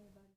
say about it.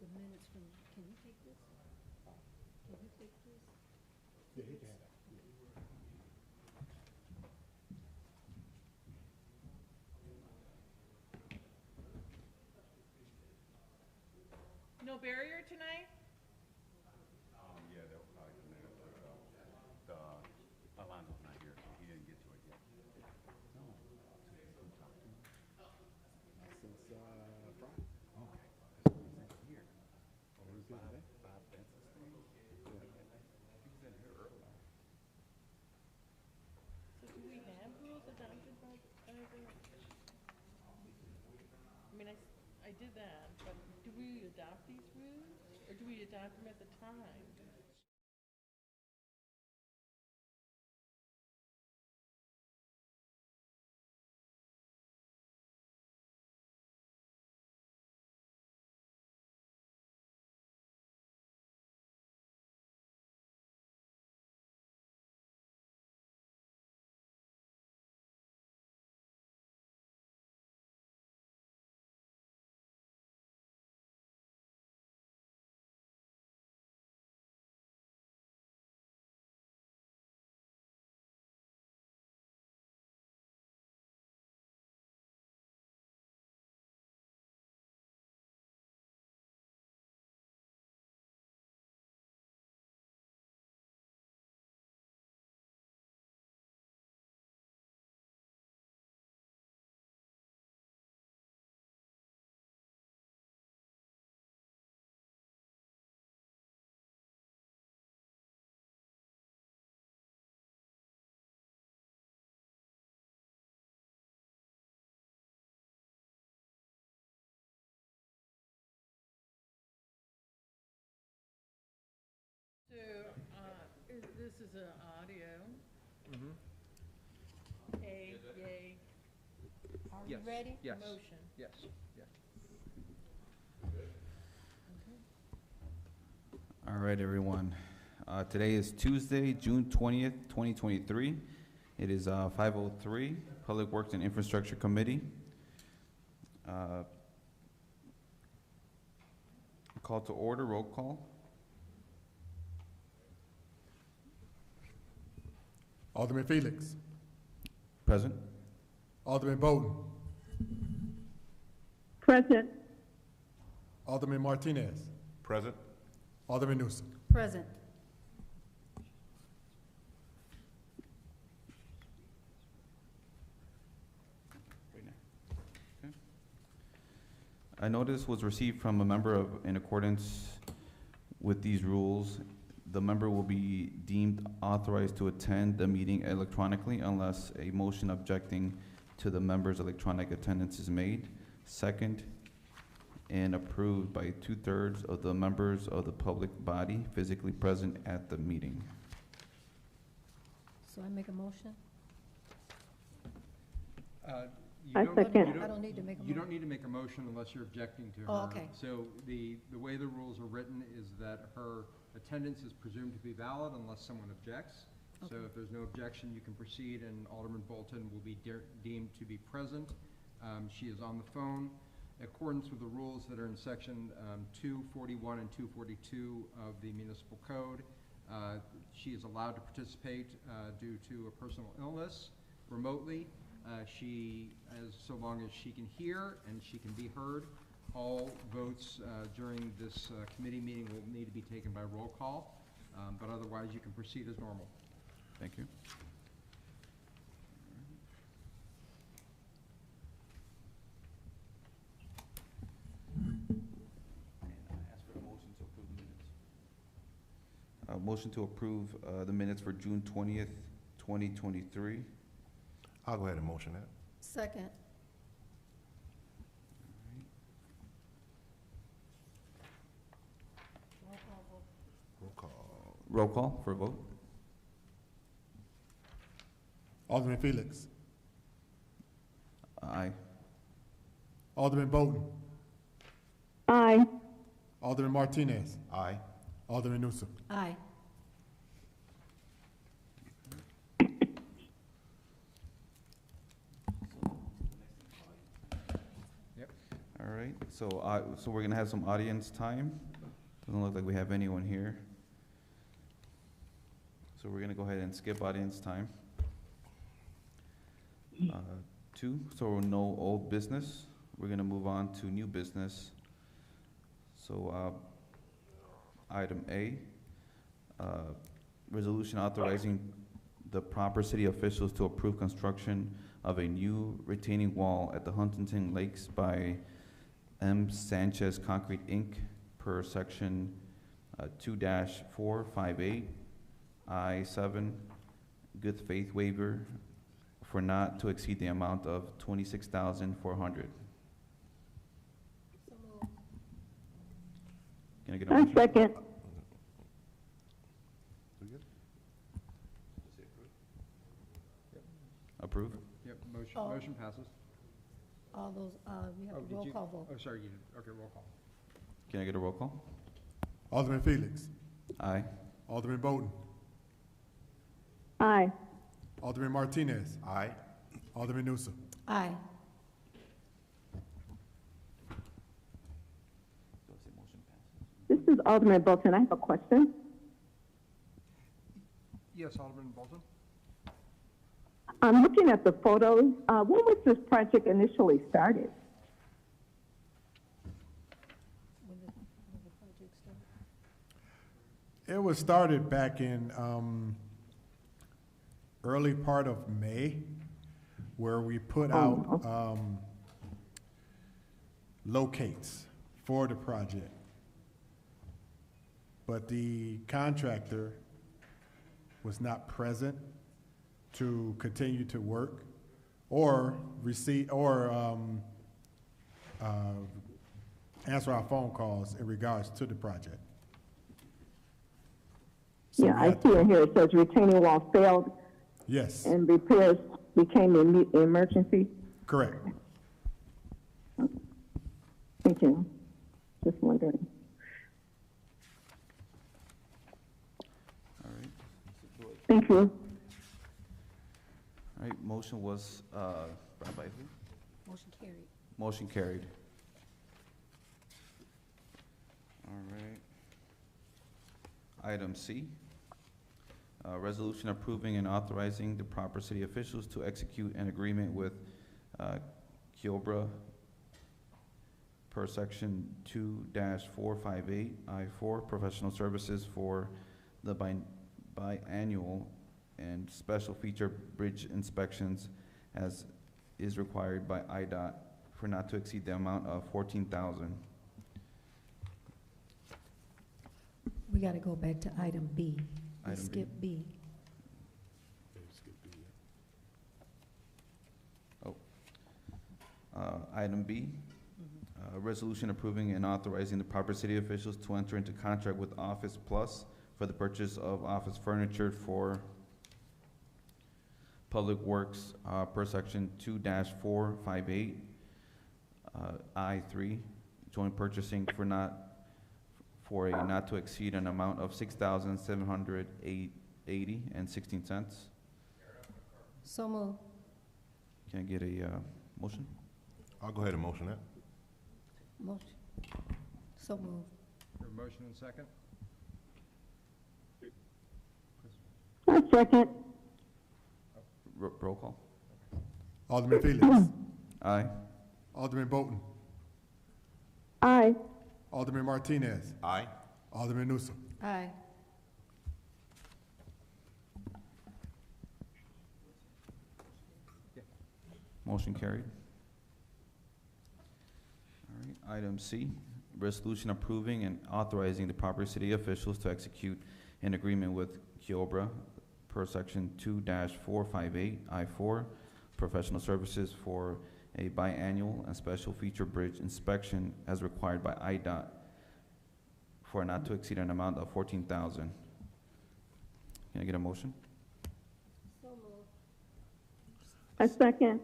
the minutes from, can you take this? Can you take this? Yeah, he can have that. No barrier tonight? Yeah, they'll probably come in after, the, Alonzo's not here, so he didn't get to it yet. No. Since Friday. Okay. He's here. Oh, he's here today? Bob Benson's thing? He was in here earlier. So do we have rules adopted by the, I mean, I did that, but do we adopt these rules? Or do we adopt them at the time? So, this is an audio. Yay. Are Yes. you ready? Yes. Motion. Yes, yeah. All right, everyone. Today is Tuesday, June 20th, 2023. It is 5:03, Public Works and Infrastructure Committee. Call to order, roll call. Alderman Felix. Present. Alderman Bowden. Present. Alderman Martinez. Present. Alderman Newsom. Present. A notice was received from a member in accordance with these rules. The member will be deemed authorized to attend the meeting electronically unless a motion objecting to the member's electronic attendance is made. Second, and approved by 2/3 of the members of the public body physically present at the meeting. So I make a motion? I second. I don't need to make a You don't motion. need to make a motion unless you're objecting to her. Oh, okay. So the way the rules are written is that her attendance is presumed to be valid unless someone objects. So Okay. if there's no objection, you can proceed, and Alderman Bolton will be deemed to be present. She is on the phone. In accordance with the rules that are in section 241 and 242 of the municipal code, she is allowed to participate due to a personal illness remotely. So long as she can hear and she can be heard, all votes during this committee meeting will need to be taken by roll call, but otherwise you can proceed as normal. Thank you. Motion to approve the minutes for June 20th, 2023. I'll go ahead and motion that. Second. Roll call. Roll call for a vote. Alderman Felix. Aye. Alderman Bowden. Aye. Alderman Martinez. Aye. Alderman Newsom. Aye. All right, so we're gonna have some audience time. Doesn't look like we have anyone here. So we're gonna go ahead and skip audience time. 2, so no old business. We're gonna move on to new business. So, item A, resolution authorizing the proper city officials to approve construction of a new retaining wall at the Huntington Lakes by M. Sanchez Concrete, Inc., per section 2-458, I-7, good faith waiver for not to exceed the amount of $26,400. So moved. Can I get a I motion? second. We good? Approve? Yep, Oh. motion passes. All those, we have Oh, a did roll you- call vote. Oh, sorry, you did. Okay, roll call. Can I get a roll call? Alderman Felix, Aye. Alderman Bolton, Aye. Alderman Martinez, Aye. Alderman Newsom. Aye. This is Alderman Bolton. I have a question. Yes, Alderman Bolton? I'm looking at the photos. When was this project initially started? When the project start? It was started back in early part of May, where we put out locates for the project. But the contractor was not present to continue to work or receive, or answer our phone calls in regards to the project. So Yeah, we I had see to- it here. It says retaining wall failed Yes, and repairs became an emergency. correct. Thank you. Just wondering. All right. Thank you. All right, motion was, brought by who? Motion carried. Motion carried. All right. Item C, resolution approving and authorizing the proper city officials to execute an agreement with Kiobra per section 2-458 I-4, professional services for the biannual and special feature bridge inspections as is required by IDOT for not to exceed the amount of $14,000. We gotta go back to item B. We Item B. skipped B. Item B, resolution approving and authorizing the proper city officials to enter into contract with Office Plus for the purchase of office furniture for Public Works, per section 2-458, I-3, joint purchasing for a not to exceed an amount of $6,780.16. So moved. Can I get a, motion? I'll go ahead and motion that. Motion. So moved. Your motion and second? I second. Roll call? Alderman Felix, Aye. Alderman Bolton, Aye. Alderman Martinez, Aye. Alderman Newsom. Aye. Motion carried. All right, item C, resolution approving and authorizing the proper city officials to execute an agreement with Kiobra per section 2-458 I-4, professional services for a biannual and special feature bridge inspection as required by IDOT for not to exceed an amount of $14,000. Can I get a motion? So moved. I second.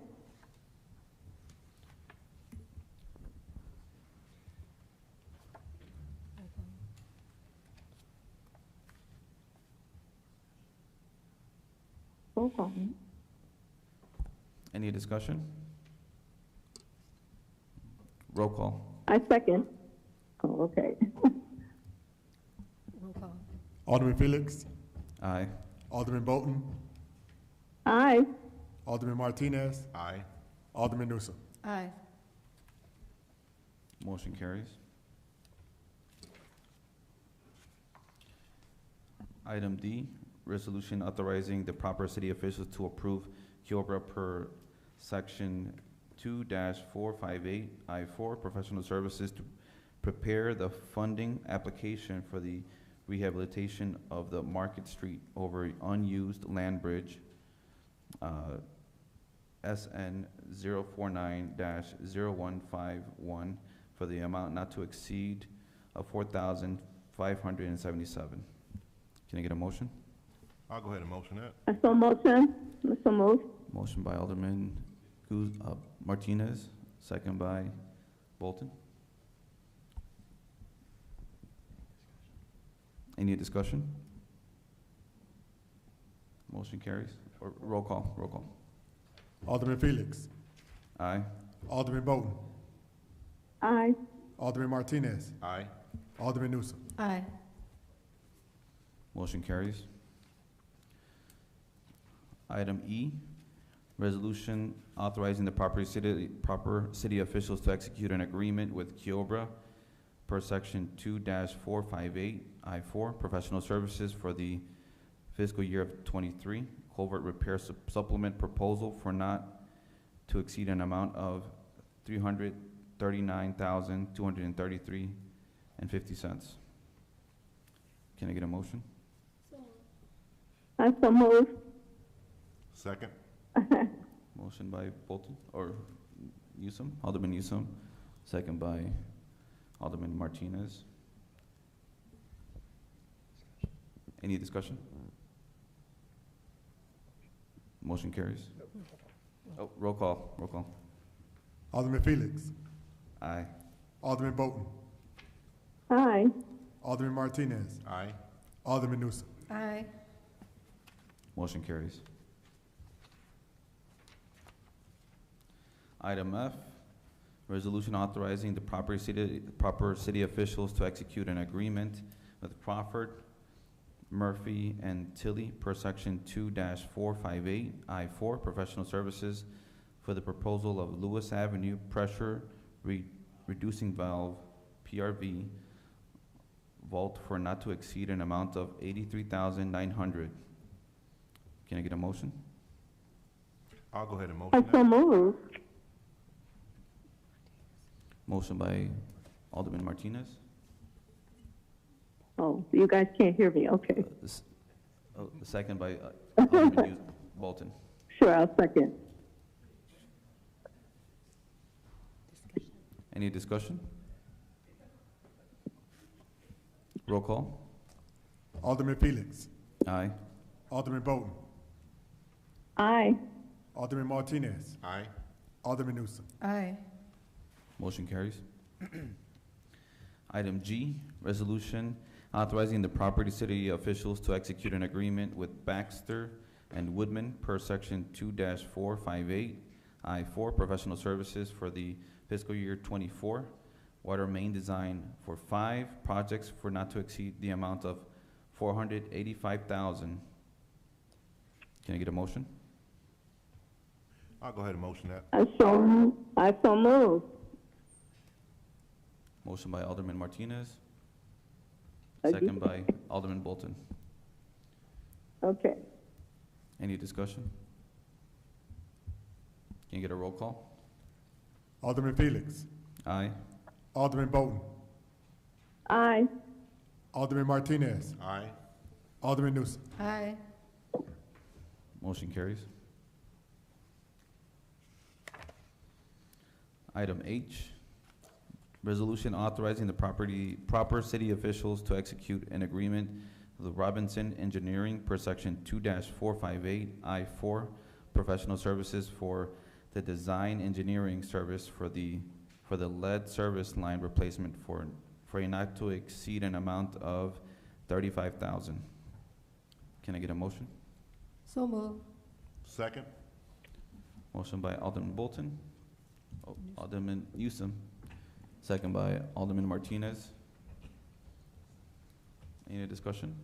Roll call. Any discussion? Roll call. I second. Oh, okay. Roll call. Alderman Felix, Aye. Alderman Bolton, Aye. Alderman Martinez, Aye. Alderman Newsom. Aye. Motion carries. Item D, resolution authorizing the proper city officials to approve Kiobra per section 2-458I4 professional services to prepare the funding application for the rehabilitation of the Market Street over unused land bridge, SN 049-0151, for the amount not to exceed of $4,577. Can I get a motion? I'll go ahead and motion that. I so motion. I so move. Motion by Alderman Martinez, second by Bolton. Any discussion? Motion carries. Or roll call, roll call. Alderman Felix, Aye. Alderman Bolton, Aye. Alderman Martinez, Aye. Alderman Newsom. Aye. Motion carries. Item E, resolution authorizing the proper city officials to execute an agreement with Kiobra per section 2-458I4 professional services for the fiscal year of '23 culvert repair supplement proposal for not to exceed an amount of $339,233.50. Can I get a motion? I so move. Second. Motion by Bolton, or Newsom, Alderman Newsom, second by Alderman Martinez. Any discussion? Motion carries. Oh, roll call, roll call. Alderman Felix, Aye. Alderman Bolton, Aye. Alderman Martinez, Aye. Alderman Newsom. Aye. Motion carries. Item F, resolution authorizing the proper city officials to execute an agreement with Crawford, Murphy, and Tilly per section 2-458I4 professional services for the proposal of Lewis Avenue pressure reducing valve PRV vault for not to exceed an amount of $83,900. Can I get a motion? I'll go ahead and I motion so that. move. Motion by Alderman Martinez. Oh, you guys can't hear me. Okay. Second by Alderman Bolton. Sure, I'll second. Any discussion? Roll call. Alderman Felix, Aye. Alderman Bolton, Aye. Alderman Martinez, Aye. Alderman Newsom. Aye. Motion carries. Item G, resolution authorizing the property city officials to execute an agreement with Baxter and Woodman per section 2-458I4 professional services for the fiscal year '24 water main design for 5 projects for not to exceed the amount of $485,000. Can I get a motion? I'll go ahead and motion that. I so move. Motion by Alderman Martinez, Again. second by Alderman Bolton. Okay. Any discussion? Can you get a roll call? Alderman Felix, Aye. Alderman Bolton, Aye. Alderman Martinez, Aye. Alderman Newsom. Aye. Motion carries. Item H, resolution authorizing the proper city officials to execute an agreement with Robinson Engineering per section 2-458I4 professional services for the design engineering service for the lead service line replacement for a not to exceed an amount of $35,000. Can I get a motion? So move. Second. Motion by Alderman Bolton. Oh, Alderman Newsom, second by Alderman Martinez. Any discussion?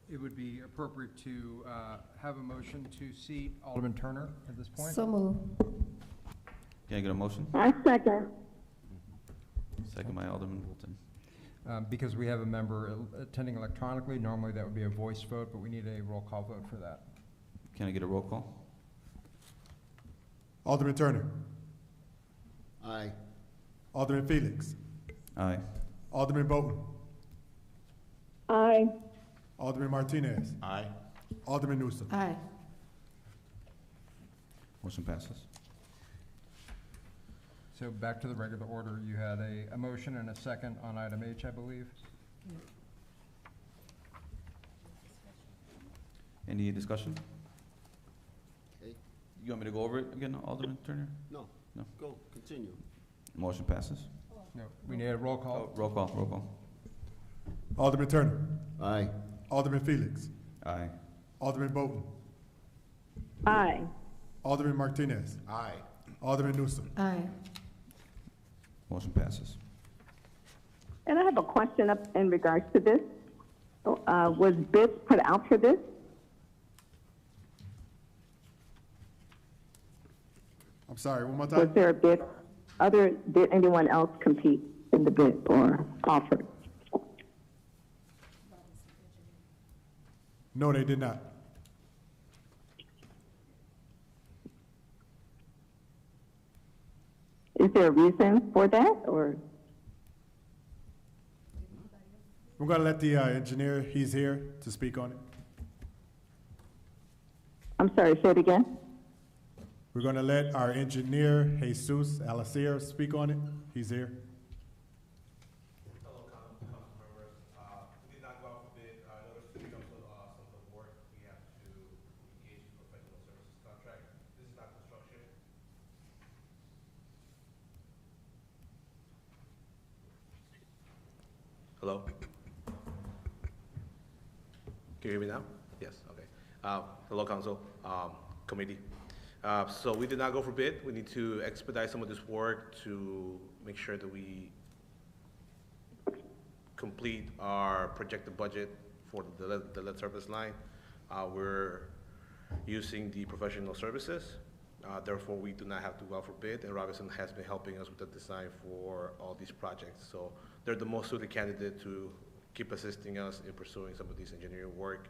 It would be appropriate to have a motion to seat Alderman Turner at this point. So move. Can I get a motion? I second. Second by Alderman Bolton. Because we have a member attending electronically, normally that would be a voice vote, but we need a roll call vote for that. Can I get a roll call? Alderman Turner. Aye. Alderman Felix. Aye. Alderman Bolton. Aye. Alderman Martinez. Aye. Alderman Newsom. Aye. Motion passes. So back to the regular order, you had a motion and a second on item H, I believe. Any discussion? Okay. You want me to go over it again, Alderman Turner? No. No. Go, continue. Motion passes. No, we need a roll call. Roll call, roll call. Alderman Turner. Aye. Alderman Felix. Aye. Alderman Bolton. Aye. Alderman Martinez. Aye. Alderman Newsom. Aye. Motion passes. And I have a question up in regards to this. Was bids put out for this? I'm sorry, one more Was time? there a bid? Did anyone else compete in the bid or offer? No, they did not. Is there a reason for that, or? We're gonna let the engineer, he's here to speak on it. I'm sorry, say it again? We're gonna let our engineer, Jesus Alacir, speak on it. He's here. Hello, council members. We did not go out for bid. In order to do some of the work, we have to engage a professional services contract. This is not construction. Hello? Can you hear me now? Yes, okay. Hello, council, committee. So we did not go for bid. We need to expedite some of this work to make sure that we complete our projected budget for the lead service line. We're using the professional services. Therefore, we do not have to go out for bid, and Robinson has been helping us with the design for all these projects. So they're the most suited candidate to keep assisting us in pursuing some of these engineering work.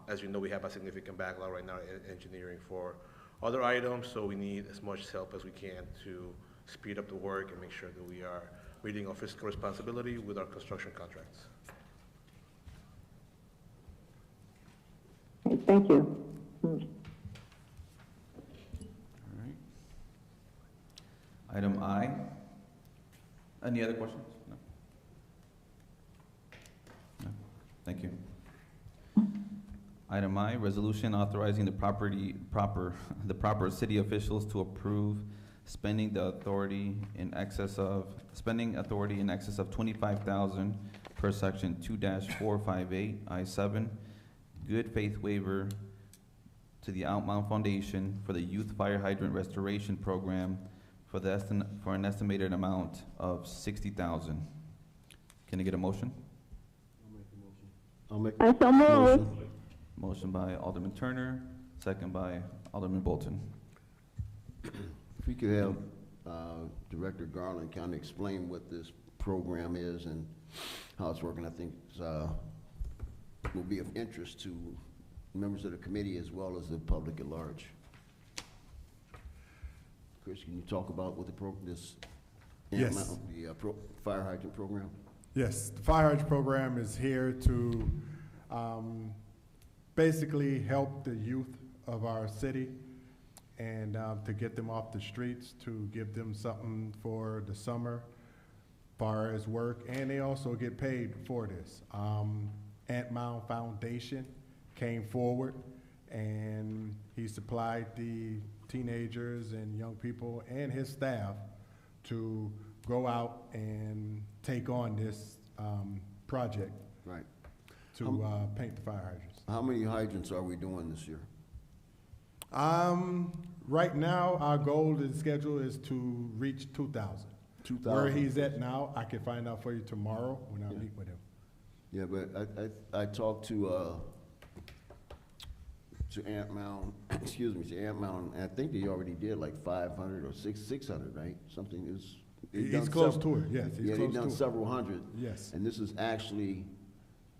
As you know, we have a significant backlog right now in engineering for other items, so we need as much help as we can to speed up the work and make sure that we are meeting our fiscal responsibility with our construction contracts. Okay, thank you. All right. Item I. Any other questions? No? No? Thank you. Item I, resolution authorizing the proper city officials to approve spending authority in excess of 25,000 per section 2-458 I-7, good faith waiver to the Outmount Foundation for the Youth Fire Hydrant Restoration Program for an estimated amount of 60,000. Can I get a motion? I'll make I so move. motion. Motion by Alderman Turner, second by Alderman Bolton. If we could have Director Garland kind of explain what this program is and how it's working, I think will be of interest to members of the committee as well as the public at large. Chris, can you talk about what Yes. the fire hydrant program? Yes, the fire hydrant program is here to basically help the youth of our city and to get them off the streets, to give them something for the summer, far as work, and they also get paid for this. Ant Mound Foundation came forward and he supplied the teenagers and young people and his staff to go out and take on this project Right. to paint the fire hydrants. How many hydrants are we doing this year? Right now, our goal and schedule is to reach 2,000. 2,000. Where he's at now, I can find out for you tomorrow when I Yeah. meet with him. Yeah, but I talked to Ant Mound, excuse me, to Ant Mound, and I think they already did like 500 or 600, right? Something is. they've done He's close several- to it, yes, he's Yeah, close they've done to it. several hundred. Yes. And this is actually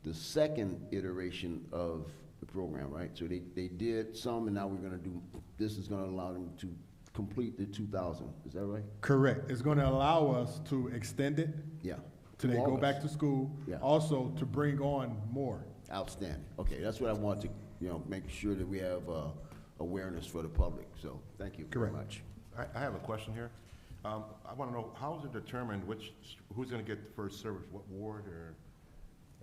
the second iteration of the program, right? So they did some, and now we're gonna do, this is gonna allow them to complete the 2,000, is that right? Correct. It's gonna allow us to extend it Yeah. till they go August. back to school. Yeah. Also, to bring on more. Outstanding. Okay, that's what I want to, make sure that we have awareness for the public, so thank you very Correct. much. I have a question here. I want to know, how is it determined who's going to get the first service, what ward,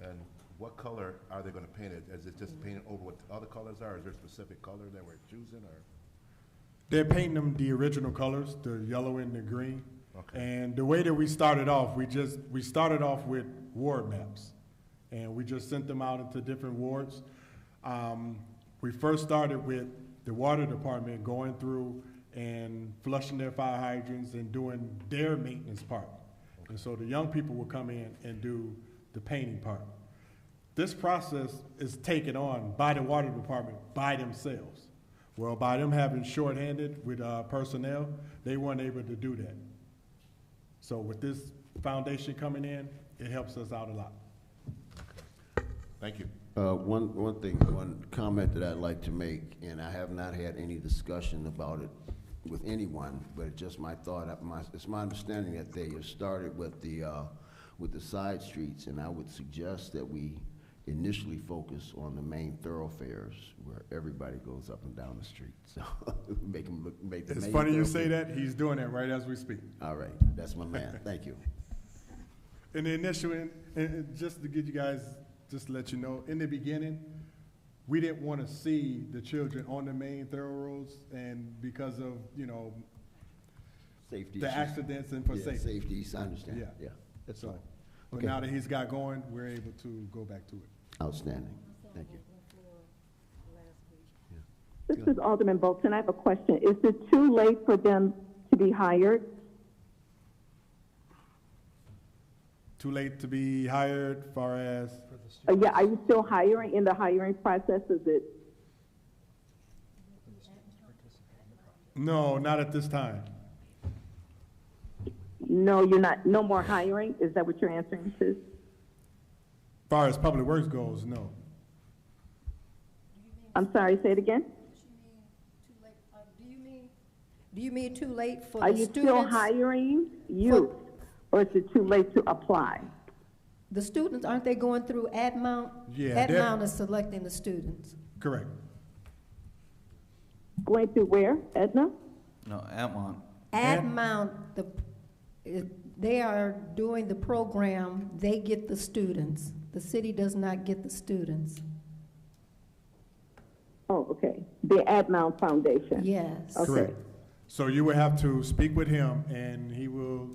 and what color are they going to paint it? Is it just painted over what the other colors are? Is there a specific color that we're choosing, or? They're painting them the original colors, the yellow and the green. Okay. And the way that we started off, we started off with ward maps. And we just sent them out into different wards. We first started with the water department going through and flushing their fire hydrants and doing their maintenance part. And so the young people will come in and do the painting part. This process is taken on by the water department by themselves. Well, by them having shorthanded with personnel, they weren't able to do that. So with this foundation coming in, it helps us out a lot. Thank you. One comment that I'd like to make, and I have not had any discussion about it with anyone, but it's just my thought. It's my understanding that they have started with the side streets, and I would suggest that we initially focus on the main thoroughfares where everybody goes up and down the street. So make the It's main funny you say thoroughfare- that. He's doing that right as we speak. All right, that's my man. Thank you. In the initial, and just to get you guys, just to let you know, in the beginning, we didn't want to see the children on the main thorough roads, and because of, Safety the issues. accidents and for Yeah, safety. safety, I understand. Yeah. Yeah, that's So, all. but Okay. now that he's got going, we're able to go back to it. Outstanding. Thank you. This is Alderman Bolton. I have a question. Is it too late for them to be hired? Too late to be hired, far as, Yeah, are you still hiring, in the hiring process? Is it, no, not at this time. no, you're not, no more hiring? Is that what you're answering to? Far as public works goes, no. I'm sorry, say it again? Do you mean too late for Are the you still students? hiring youth, or is it too late to apply? The students, aren't they going through Admount? Yeah, they're- Admount is selecting the students. Correct. Going through where, Edna? No, Amont. Admount, they are doing the program, they get the students. The city does not get the students. Oh, okay. The Admount Foundation? Yes. Okay. Correct. So you will have to speak with him, and he will,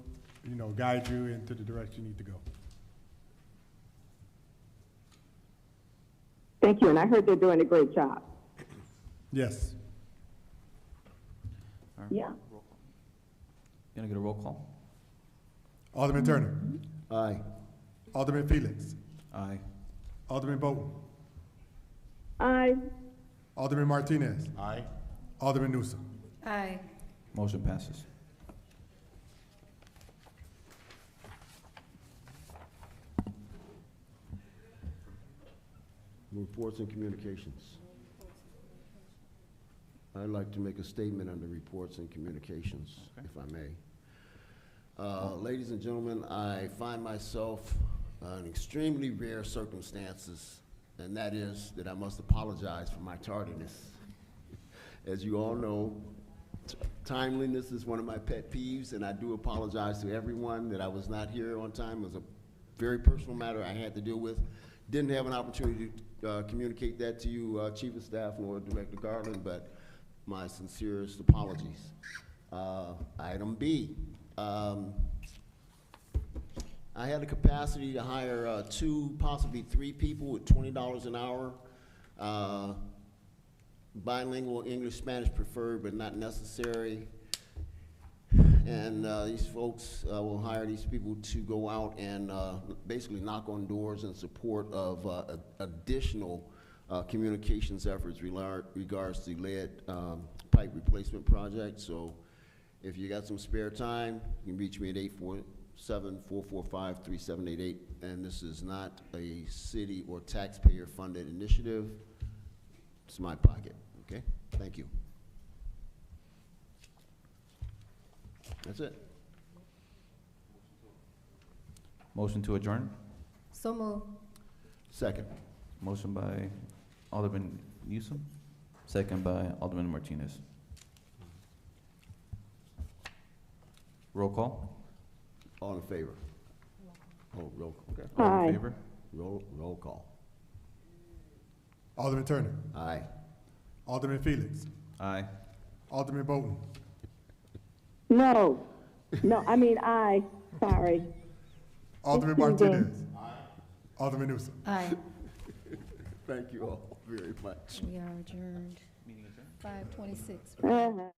guide you into the direction you need to go. Thank you, and I heard they're doing a great job. Yes. All right. Yeah. You gonna get a roll call? Alderman Turner. Aye. Alderman Felix. Aye. Alderman Bolton. Aye. Alderman Martinez. Aye. Alderman Newsom. Aye. Motion passes. Reports and communications. I'd like to make a statement under reports and communications, Okay. if I may. Ladies and gentlemen, I find myself in extremely rare circumstances, and that is that I must apologize for my tardiness. As you all know, timeliness is one of my pet peeves, and I do apologize to everyone that I was not here on time. It was a very personal matter I had to deal with. Didn't have an opportunity to communicate that to you, Chief of Staff nor Director Garland, but my sincerest apologies. Item B. I had the capacity to hire 2, possibly 3 people with $20 an hour. bilingual, English, Spanish preferred, but not necessary. And these folks will hire these people to go out and basically knock on doors in support of additional communications efforts regards to lead pipe replacement project. So if you got some spare time, you can reach me at 847-445-3788. And this is not a city or taxpayer funded initiative. It's my pocket, okay? Thank you. That's it. Motion to adjourn? So moved. Second. Motion by Alderman Newsom, second by Alderman Martinez. Roll call? All in favor? Oh, roll call, okay. All Aye. in favor? Roll call. Alderman Turner, Aye. Alderman Felix, Aye. Alderman Bolton, No, I mean aye, sorry. Alderman Excuse me. Martinez, Alderman Newsom. Aye. Thank you all very much. We are adjourned. 5:26. Uh-huh.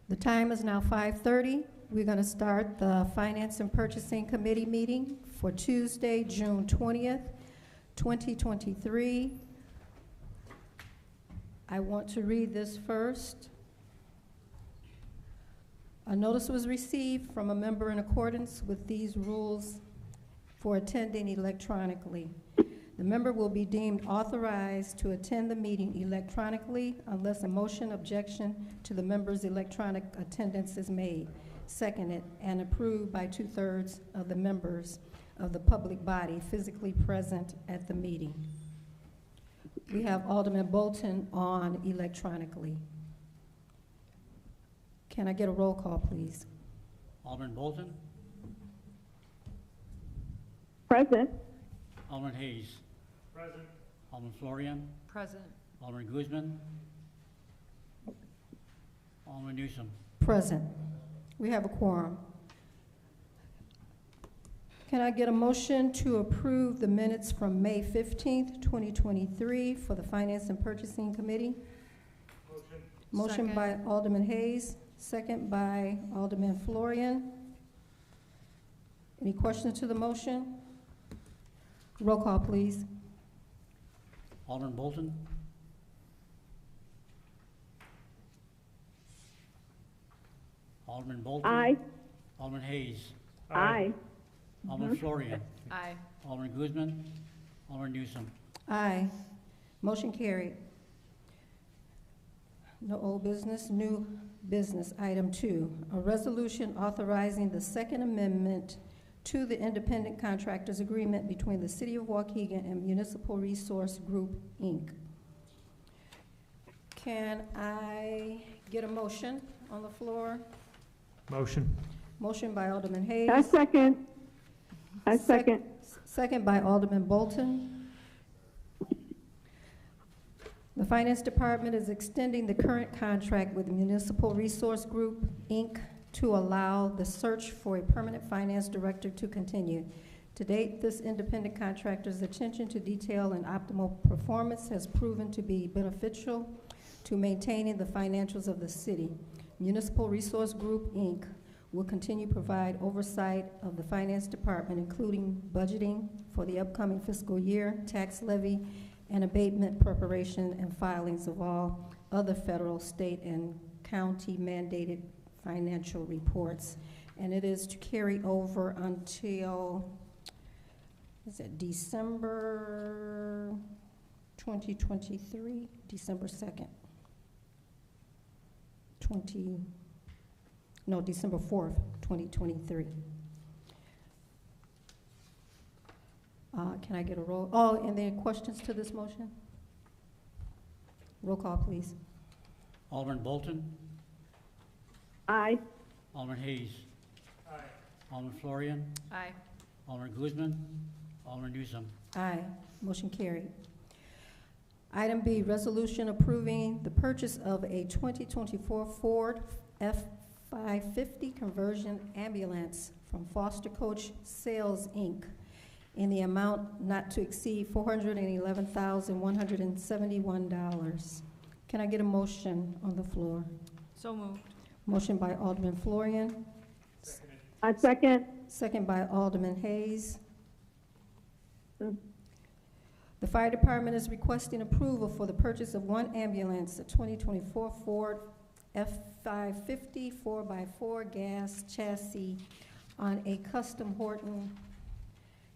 The time is now 5:30. We're going to start the Finance and Purchasing Committee meeting for Tuesday, June 20th, 2023. I want to read this first. A notice was received from a member in accordance with these rules for attending electronically. The member will be deemed authorized to attend the meeting electronically unless a motion objection to the member's electronic attendance is made, seconded, and approved by 2/3 of the members of the public body physically present at the meeting. We have Alderman Bolton on electronically. Can I get a roll call, please? Alderman Bolton, Present. Alderman Hayes. Present. Alderman Florian, Present. Alderman Guzman, Alderman Newsom. Present. We have a quorum. Can I get a motion to approve the minutes from May 15th, 2023 for the Finance and Purchasing Committee? Motion Second. by Alderman Hayes, second by Alderman Florian. Any questions to the motion? Roll call, please. Alderman Bolton, Alderman Bolton. Aye. Alderman Hayes. Aye. Alderman Florian, Aye. Alderman Guzman, Alderman Newsom. Aye. Motion carried. No old business, new business. Item 2, a resolution authorizing the Second Amendment to the Independent Contractors Agreement between the City of Waukegan and Municipal Resource Group, Inc. Can I get a motion on the floor? Motion. Motion by Alderman Hayes. I second. I second. Second by Alderman Bolton. The Finance Department is extending the current contract with Municipal Resource Group, Inc. to allow the search for a permanent finance director to continue. To date, this independent contractor's attention to detail and optimal performance has proven to be beneficial to maintaining the financials of the city. Municipal Resource Group, Inc. will continue to provide oversight of the Finance Department, including budgeting for the upcoming fiscal year, tax levy, and abatement preparation and filings of all other federal, state, and county mandated financial reports. And it is to carry over until, is it December 2023? December 2nd. December 4th, 2023. Can I get a roll? Oh, and then questions to this motion? Roll call, please. Alderman Bolton, Aye. Alderman Hayes. Aye. Alderman Florian, Aye. Alderman Guzman, Alderman Newsom. Aye. Motion carried. Item B, resolution approving the purchase of a 2024 Ford F-550 conversion ambulance from Foster Coach Sales, Inc. in the amount not to exceed $411,171. Can I get a motion on the floor? So moved. Motion by Alderman Florian, I second. second by Alderman Hayes. Mm. The Fire Department is requesting approval for the purchase of one ambulance, a 2024 Ford F-550 4x4 gas chassis on a custom Horton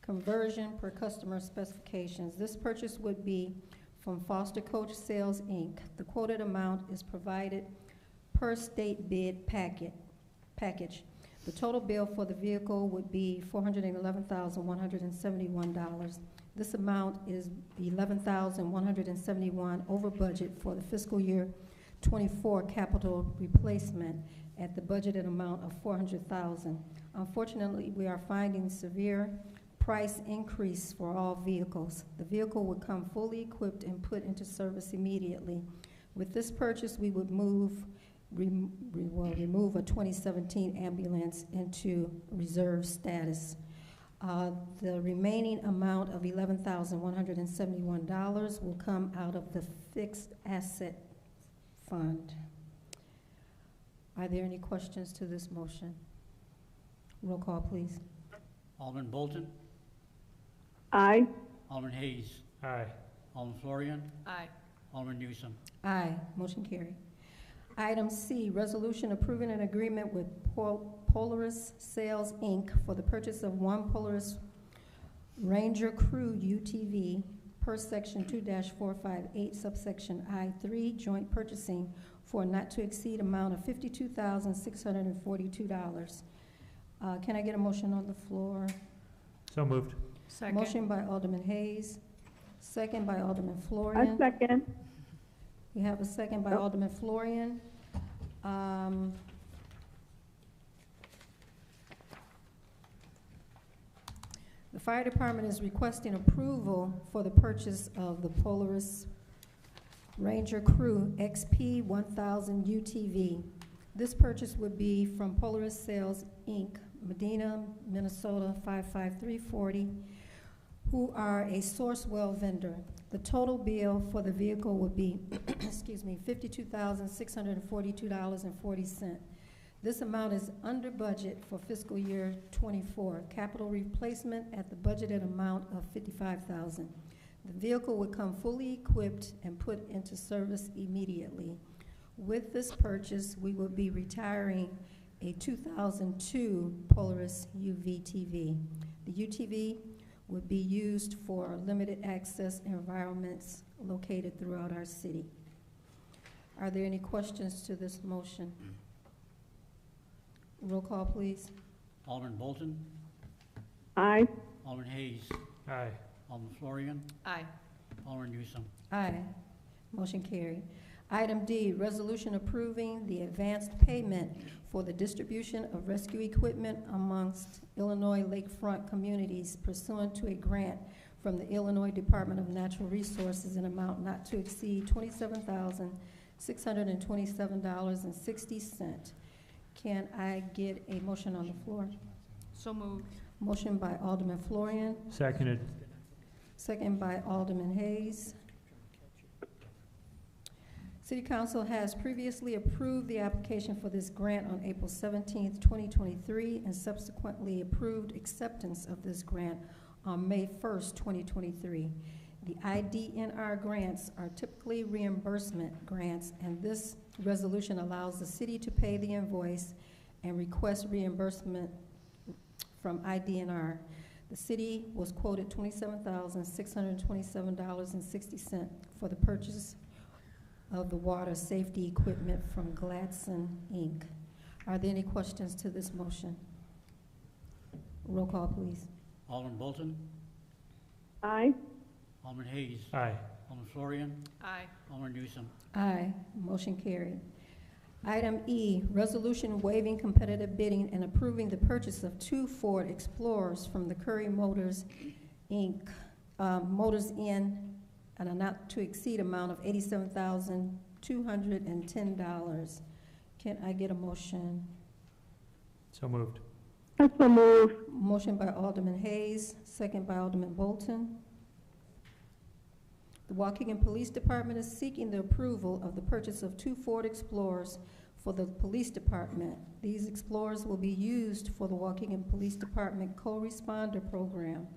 conversion per customer specifications. This purchase would be from Foster Coach Sales, Inc. The quoted amount is provided per state bid package. The total bill for the vehicle would be $411,171. This amount is $11,171 over budget for the fiscal year 24 capital replacement at the budgeted amount of $400,000. Unfortunately, we are finding severe price increase for all vehicles. The vehicle would come fully equipped and put into service immediately. With this purchase, we would remove a 2017 ambulance into reserve status. The remaining amount of $11,171 will come out of the fixed asset fund. Are there any questions to this motion? Roll call, please. Alderman Bolton, Aye. Alderman Hayes. Aye. Alderman Florian, Aye. Alderman Newsom. Aye. Motion carried. Item C, resolution approving an agreement with Polaris Sales, Inc. for the purchase of one Polaris Ranger Crew UTV per section 2-458 subsection I3 joint purchasing for a not to exceed amount of $52,642. Can I get a motion on the floor? So moved. Second. Motion by Alderman Hayes, second by Alderman I Florian. second. We have a second by Alderman Florian. The fire department is requesting approval for the purchase of the Polaris Ranger Crew XP 1000 UTV. This purchase would be from Polaris Sales, Inc., Medina, Minnesota 55340, who are a Sourcewell vendor. The total bill for the vehicle would be, excuse me, $52,642.40. This amount is under budget for fiscal year '24. Capital replacement at the budgeted amount of $55,000. The vehicle would come fully equipped and put into service immediately. With this purchase, we will be retiring a 2002 Polaris UVTV. The UTV would be used for limited access environments located throughout our city. Are there any questions to this motion? Roll call, please. Alderman Bolton, Aye. Alderman Hayes, Aye. Alderman Florian, Aye. Alderman Newsome. Aye. Motion carried. Item D, resolution approving the advanced payment for the distribution of rescue equipment amongst Illinois lakefront communities pursuant to a grant from the Illinois Department of Natural Resources in amount not to exceed $27,627.60. Can I get a motion on the floor? So moved. Motion by Alderman Florian, Seconded. second by Alderman Hayes. City Council has previously approved the application for this grant on April 17th, 2023, and subsequently approved acceptance of this grant on May 1st, 2023. The IDNR grants are typically reimbursement grants, and this resolution allows the city to pay the invoice and request reimbursement from IDNR. The city was quoted $27,627.60 for the purchase of the water safety equipment from Gladson, Inc. Are there any questions to this motion? Roll call, please. Alderman Bolton, Aye. Alderman Hayes, Aye. Alderman Florian, Aye. Alderman Newsome. Aye. Motion carried. Item E, resolution waiving competitive bidding and approving the purchase of 2 Ford Explorers from the Curry Motors, Inc., Motors in at a not to exceed amount of $87,210. Can I get a motion? So moved. I so move. Motion by Alderman Hayes, second by Alderman Bolton. The Waukegan Police Department is seeking the approval of the purchase of 2 Ford Explorers for the police department. These Explorers will be used for the Waukegan Police Department co-responder program.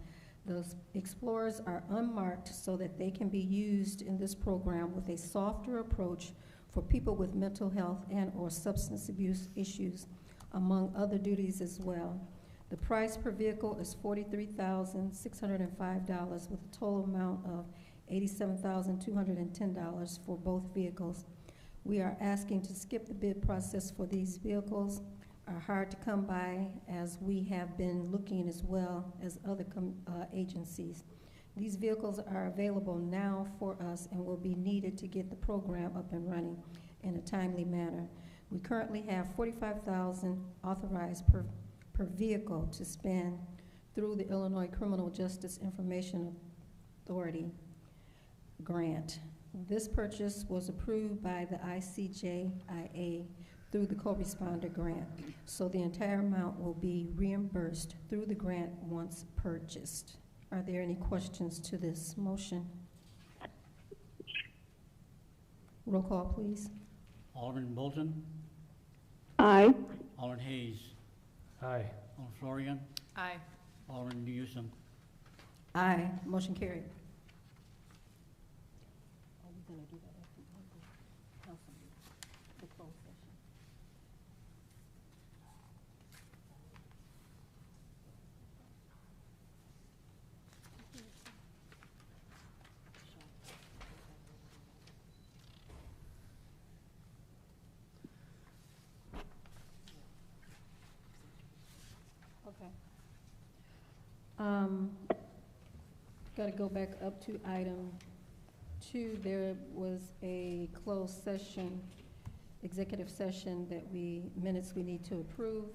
Those Explorers are unmarked so that they can be used in this program with a softer approach for people with mental health and/or substance abuse issues, among other duties as well. The price per vehicle is $43,605 with a total amount of $87,210 for both vehicles. We are asking to skip the bid process for these vehicles. Are hard to come by, as we have been looking as well as other agencies. These vehicles are available now for us and will be needed to get the program up and running in a timely manner. We currently have $45,000 authorized per vehicle to spend through the Illinois Criminal Justice Information Authority grant. This purchase was approved by the ICJIA through the co-responder grant, so the entire amount will be reimbursed through the grant once purchased. Are there any questions to this motion? Roll call, please. Alderman Bolton, Aye. Alderman Hayes, Aye. Alderman Florian, Aye. Alderman Newsome. Aye. Motion carried. Okay. Got to go back up to item 2. There was a closed session, executive session minutes we need to approve.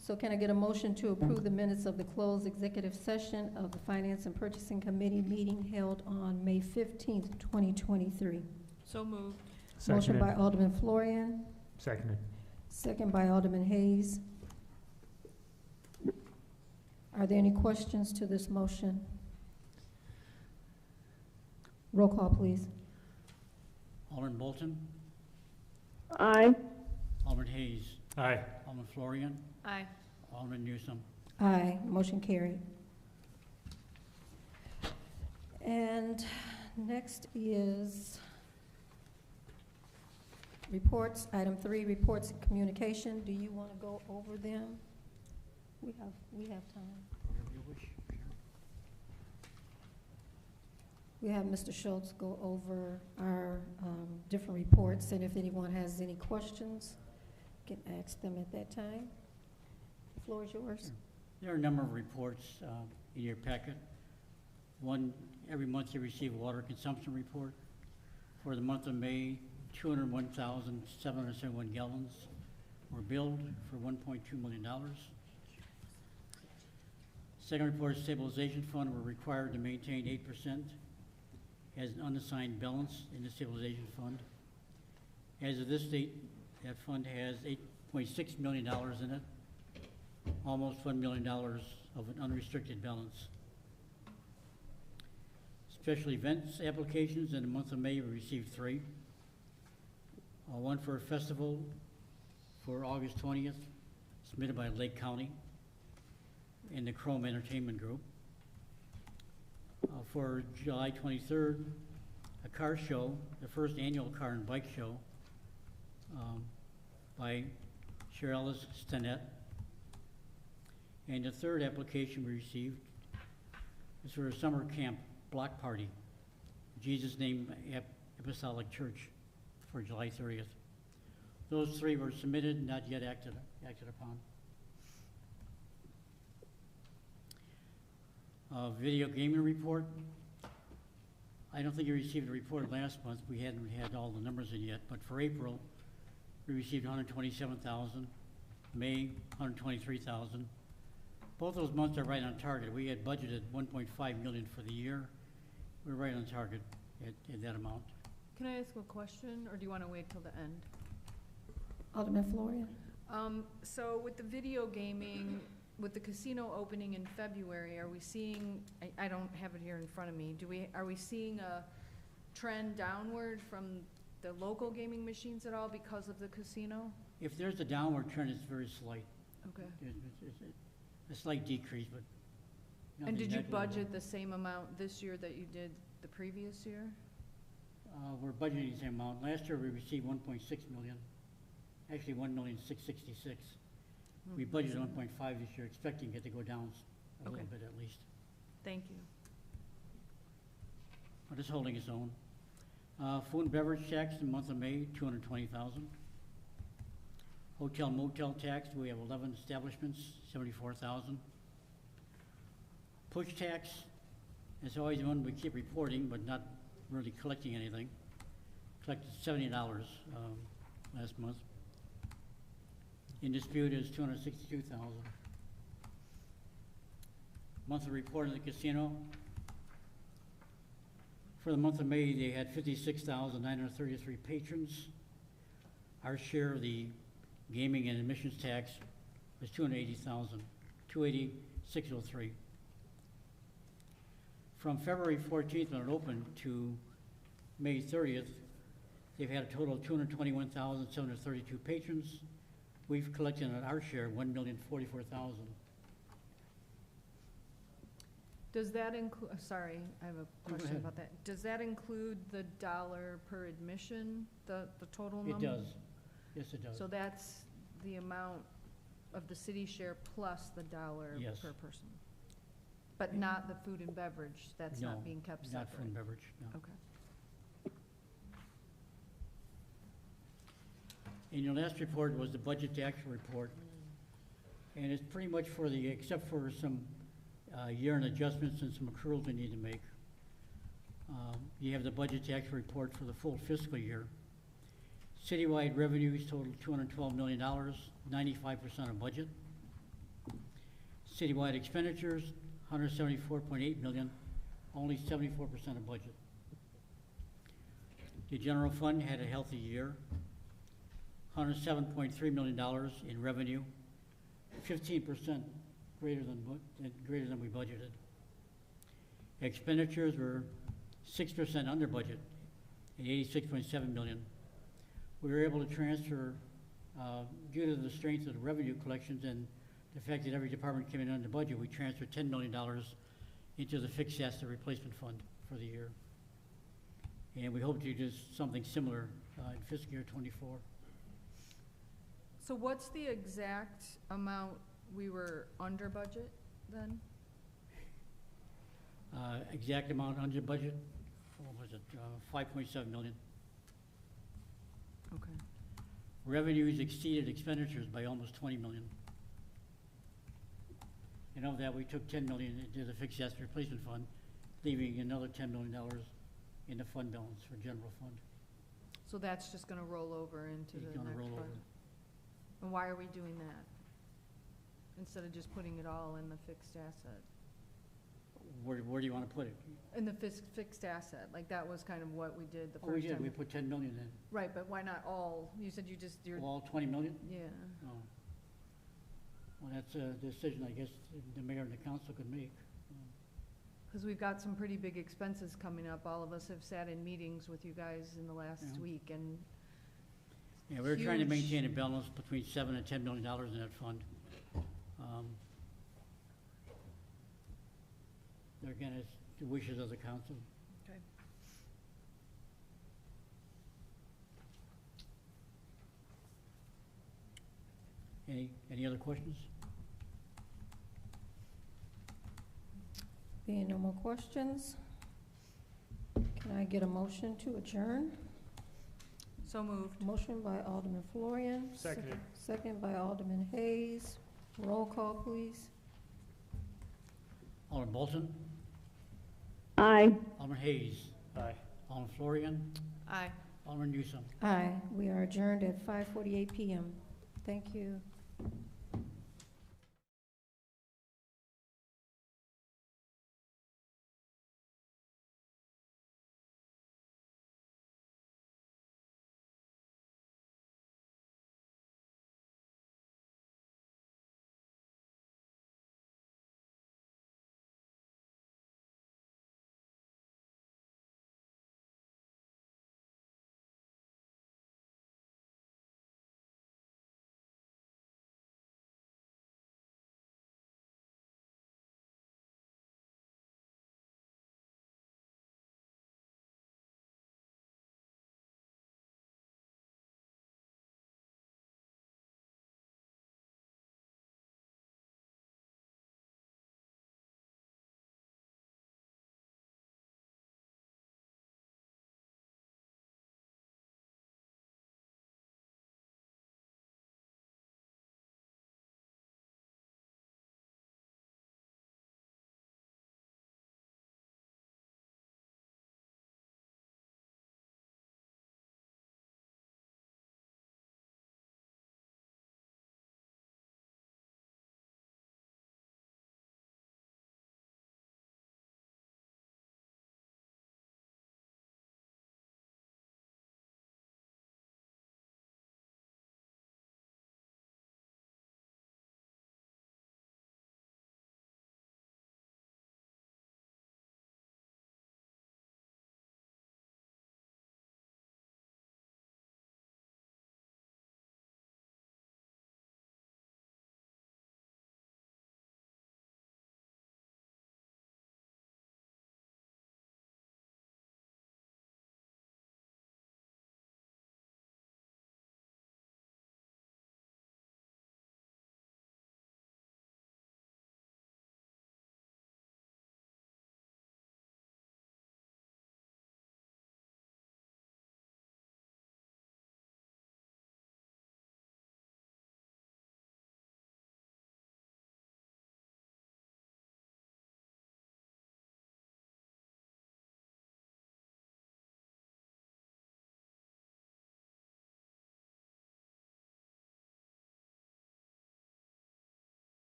So can I get a motion to approve the minutes of the closed executive session of the Finance and Purchasing Committee meeting held on May 15th, 2023? So moved. Motion by Seconded. Alderman Florian, Seconded. second by Alderman Hayes. Are there any questions to this motion? Roll call, please. Alderman Bolton, Aye. Alderman Hayes, Aye. Alderman Florian, Aye. Alderman Newsome. Aye, motion carried. And next is reports. Item 3, reports and communication. Do you want to go over them? We have time. Whatever you wish. We have Mr. Schultz go over our different reports, and if anyone has any questions, you can ask them at that time. The floor is yours. There are a number of reports in your packet. One, every month you receive a water consumption report. For the month of May, 201,771 gallons were billed for $1.2 million. Second report, stabilization fund were required to maintain 8% as an unassigned balance in the stabilization fund. As of this date, that fund has $8.6 million in it, almost $1 million of an unrestricted balance. Special events applications in the month of May, we received 3. One for a festival for August 20th, submitted by Lake County and the Chrome Entertainment Group. For July 23rd, a car show, the first annual car and bike show by Cherylis Stinnett. And the third application we received is for a summer camp block party, Jesus Name Apostolic Church, for July 30th. Those 3 were submitted, not yet acted upon. Video gaming report. I don't think you received a report last month. We hadn't had all the numbers in yet, but for April, we received 127,000. May, 123,000. Both those months are right on target. We had budgeted 1.5 million for the year. We're right on target at that amount. Can I ask a question, or do you want to wait till the end? Alderman Florian. So with the video gaming, with the casino opening in February, are we seeing, I don't have it here in front of me, are we seeing a trend downward from the local gaming machines at all because of the casino? If there's a downward trend, it's very slight. Okay. It's a slight decrease, but And did you negligible. budget the same amount this year that you did the previous year? We're budgeting the same amount. Last year, we received 1.6 million, actually 1,666,000. We budgeted 1.5 this year, expecting it to go down a little bit at least. Thank you. But it's holding its own. Food and beverage tax in the month of May, 220,000. Hotel motel tax, we have 11 establishments, 74,000. Push tax, it's always one we keep reporting, but not really collecting anything. Collected $70 last month. In dispute is 262,000. Monthly report of the casino. For the month of May, they had 56,933 patrons. Our share of the gaming and admissions tax was 280,000, 280,603. From February 14th when it opened to May 30th, they've had a total of 221,732 patrons. We've collected on our share 1,044,000. Does that include, sorry, I have a question ahead. about that. Does that include the dollar per admission, the total number? It does. Yes, it does. So that's the amount of the city share plus the dollar Yes. per person? But not the food and beverage, that's No, not being kept separate? Not food and beverage, no. Okay. And your last report was the budget to actual report. And it's pretty much for the, except for some year-end adjustments and some accruals we need to make. You have the budget tax report for the full fiscal year. Citywide revenues total $212 million, 95% of budget. Citywide expenditures, $174.8 million, only 74% of budget. The general fund had a healthy year, $107.3 million in revenue, 15% greater than we budgeted. Expenditures were 6% under budget at $86.7 million. We were able to transfer, due to the strength of the revenue collections and the fact that every department came in under budget, we transferred $10 million into the fixed asset replacement fund for the year. And we hope to do something similar in fiscal year '24. So what's the exact amount we were under budget then? Exact amount under budget, what was it, 5.7 million. Okay. Revenues exceeded expenditures by almost 20 million. And of that, we took 10 million into the fixed asset replacement fund, leaving another $10 million in the fund balance for general fund. So that's just gonna roll over into It's the gonna next roll budget? over. And why are we doing that? Instead of just putting it all in the fixed asset? Where do you want to put it? In the fixed asset, like that was kind of what we did the Oh, we first did, time. we put 10 million in. Right, but why not all? You said you're, All 20 million? yeah. Oh. Well, that's a decision, I guess, the mayor and the council could make. Because we've got some pretty big expenses coming up. All of us have sat in meetings with you guys in the last Yeah. week, and Yeah, we're trying to Huge. maintain a balance between $7 and $10 million in that fund. There again, it's the wishes of the council. okay. Any other questions? Being no more questions, can I get a motion to adjourn? So moved. Motion by Alderman Florian. Seconded. Second by Alderman Hayes. Roll call, please. Alderman Bolton? Aye. Alderman Hayes? Aye. Alderman Florian? Aye. Alderman Newsome? Aye. We are adjourned at 5:48 PM. Thank you.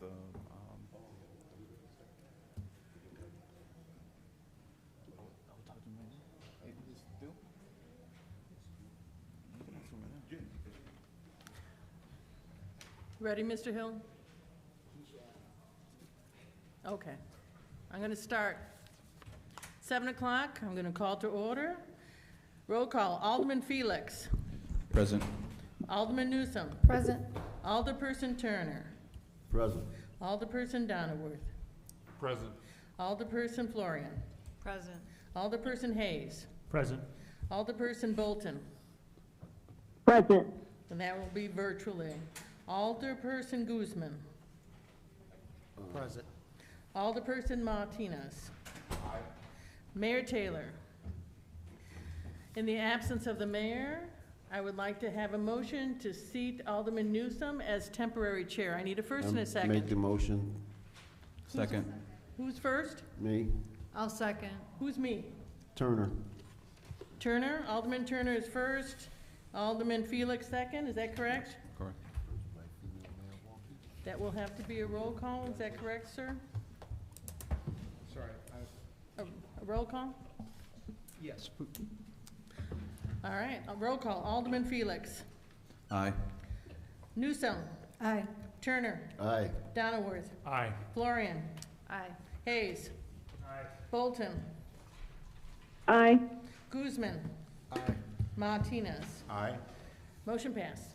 with, Ready, Mr. Hill? Okay. I'm going to start. 7 o'clock, I'm going to call to order. Roll call, Alderman Felix. Present. Alderman Newsom. Present. Alderperson Turner. Present. Alderperson Donnerworth. Present. Alderperson Florian. Present. Alderperson Hayes. Present. Alderperson Bolton. Present. And that will be virtually. Alderperson Guzman. Present. Alderperson Martinez. Mayor Taylor. In the absence of the mayor, I would like to have a motion to seat Alderman Newsom as temporary chair. I need a first and a Make second. the motion. Second. Who's first? Me, I'll second. Who's me? Turner. Turner. Alderman Turner is first. Alderman Felix second. Is that correct? Correct. That will have to be a roll call. Is that correct, sir? Sorry. A roll call? Yes. All right, a roll call. Alderman Felix. Aye. Newsom. Aye. Turner. Aye. Donnerworth. Aye. Florian. Aye. Hayes. Aye. Bolton. Aye. Guzman. Aye. Martinez. Aye. Motion passed.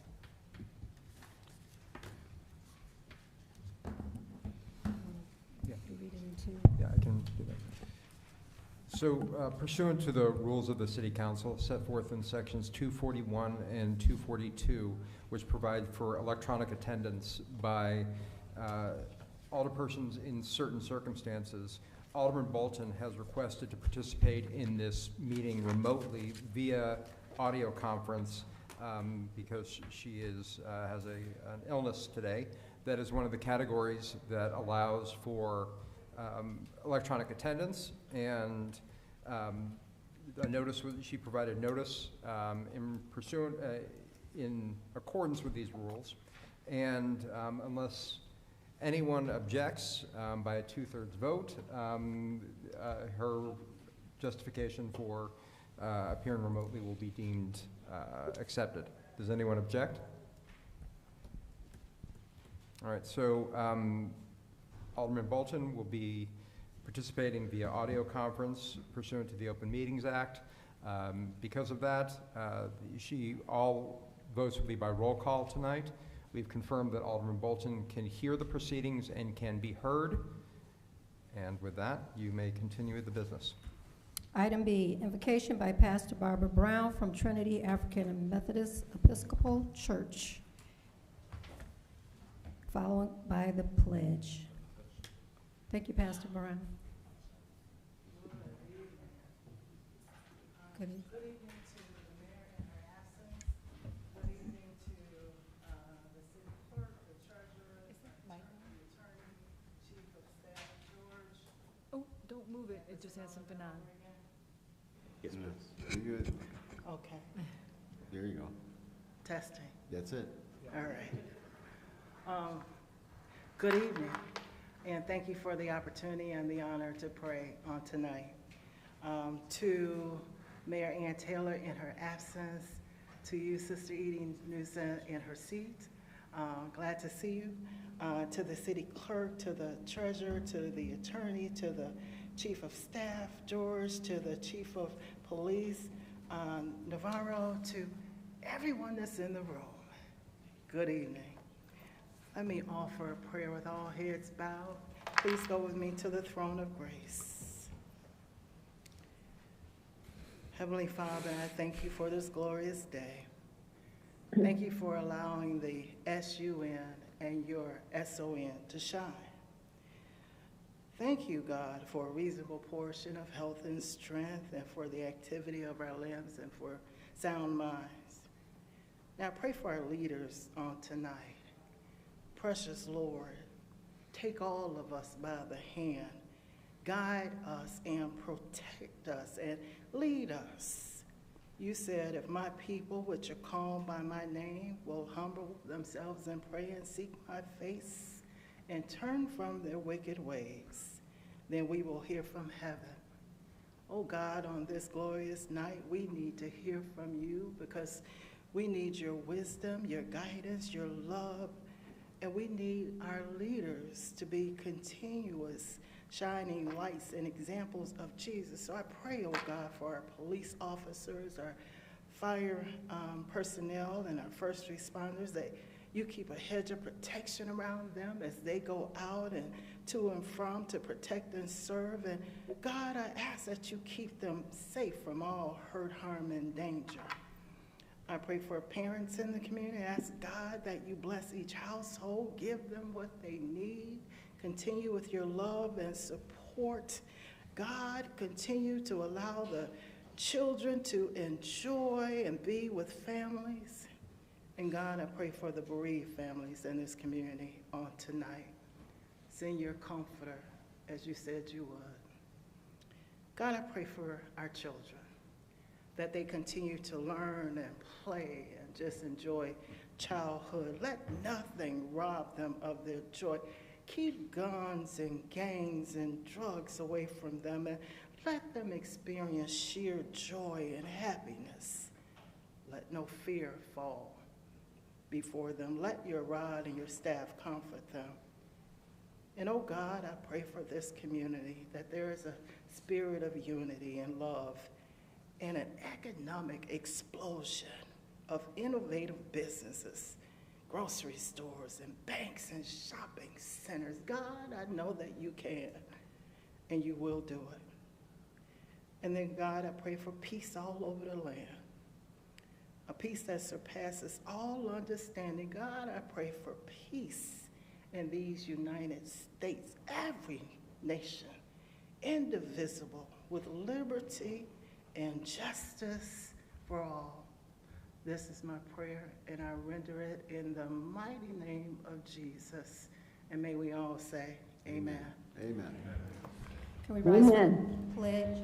Yeah, I can do that. So pursuant to the rules of the City Council set forth in sections 241 and 242, which provide for electronic attendance by alderpersons in certain circumstances, Alderman Bolton has requested to participate in this meeting remotely via audio conference because she has an illness today. That is one of the categories that allows for electronic attendance, and a notice she provided notice in accordance with these rules, and unless anyone objects by a 2/3 vote, her justification for appearing remotely will be deemed accepted. Does anyone object? All right, so Alderman Bolton will be participating via audio conference pursuant to the Open Meetings Act. Because of that, all votes will be by roll call tonight. We've confirmed that Alderman Bolton can hear the proceedings and can be heard. And with that, you may continue with the business. Item B, invocation by Pastor Barbara Brown from Trinity African Methodist Episcopal Church, followed by the pledge. Thank you, Pastor Brown. Good evening. Good evening to the mayor in her absence. Good evening to the city clerk, the treasurer, the attorney, chief of staff, George. Oh, don't move it. It just has something on. Yes, ma'am. You're good. Okay, There you go. testing. That's it. All right. Good evening, and thank you for the opportunity and the honor to pray on tonight. To Mayor Ann Taylor in her absence, to you, Sister Edie Newsom, in her seat. Glad to see you. To the city clerk, to the treasurer, to the attorney, to the chief of staff, George, to the chief of police, Navarro, to everyone that's in the room. Good evening. Let me offer a prayer with all heads bowed. Please go with me to the throne of grace. Heavenly Father, I thank you for this glorious day. Thank you for allowing the SUN and your SON to shine. Thank you, God, for a reasonable portion of health and strength and for the activity of our limbs and for sound minds. Now pray for our leaders on tonight. Precious Lord, take all of us by the hand, guide us and protect us and lead us. You said, if my people, which are called by my name, will humble themselves and pray and seek my face and turn from their wicked ways. Then we will hear from heaven. Oh God, on this glorious night, we need to hear from you because we need your wisdom, your guidance, your love, and we need our leaders to be continuous, shining lights and examples of Jesus. So I pray, oh God, for our police officers, our fire personnel, and our first responders, that you keep a hedge of protection around them as they go out and to and from to protect and serve. And God, I ask that you keep them safe from all hurt, harm, and danger. I pray for parents in the community. I ask God that you bless each household, give them what they need. Continue with your love and support. God, continue to allow the children to enjoy and be with families. And God, I pray for the bereaved families in this community on tonight. Send your comforter, as you said you would. God, I pray for our children, that they continue to learn and play and just enjoy childhood. Let nothing rob them of their joy. Keep guns and gangs and drugs away from them, and let them experience sheer joy and happiness. Let no fear fall before them. Let your rod and your staff comfort them. And oh God, I pray for this community, that there is a spirit of unity and love and an economic explosion of innovative businesses, grocery stores and banks and shopping centers. God, I know that you can and you will do it. And then God, I pray for peace all over the land, a peace that surpasses all understanding. God, I pray for peace in these United States, every nation, indivisible, with liberty and justice for all. This is my prayer, and I render it in the mighty name of Jesus. And may we all say, amen. Amen. Can we rise for Amen. the pledge?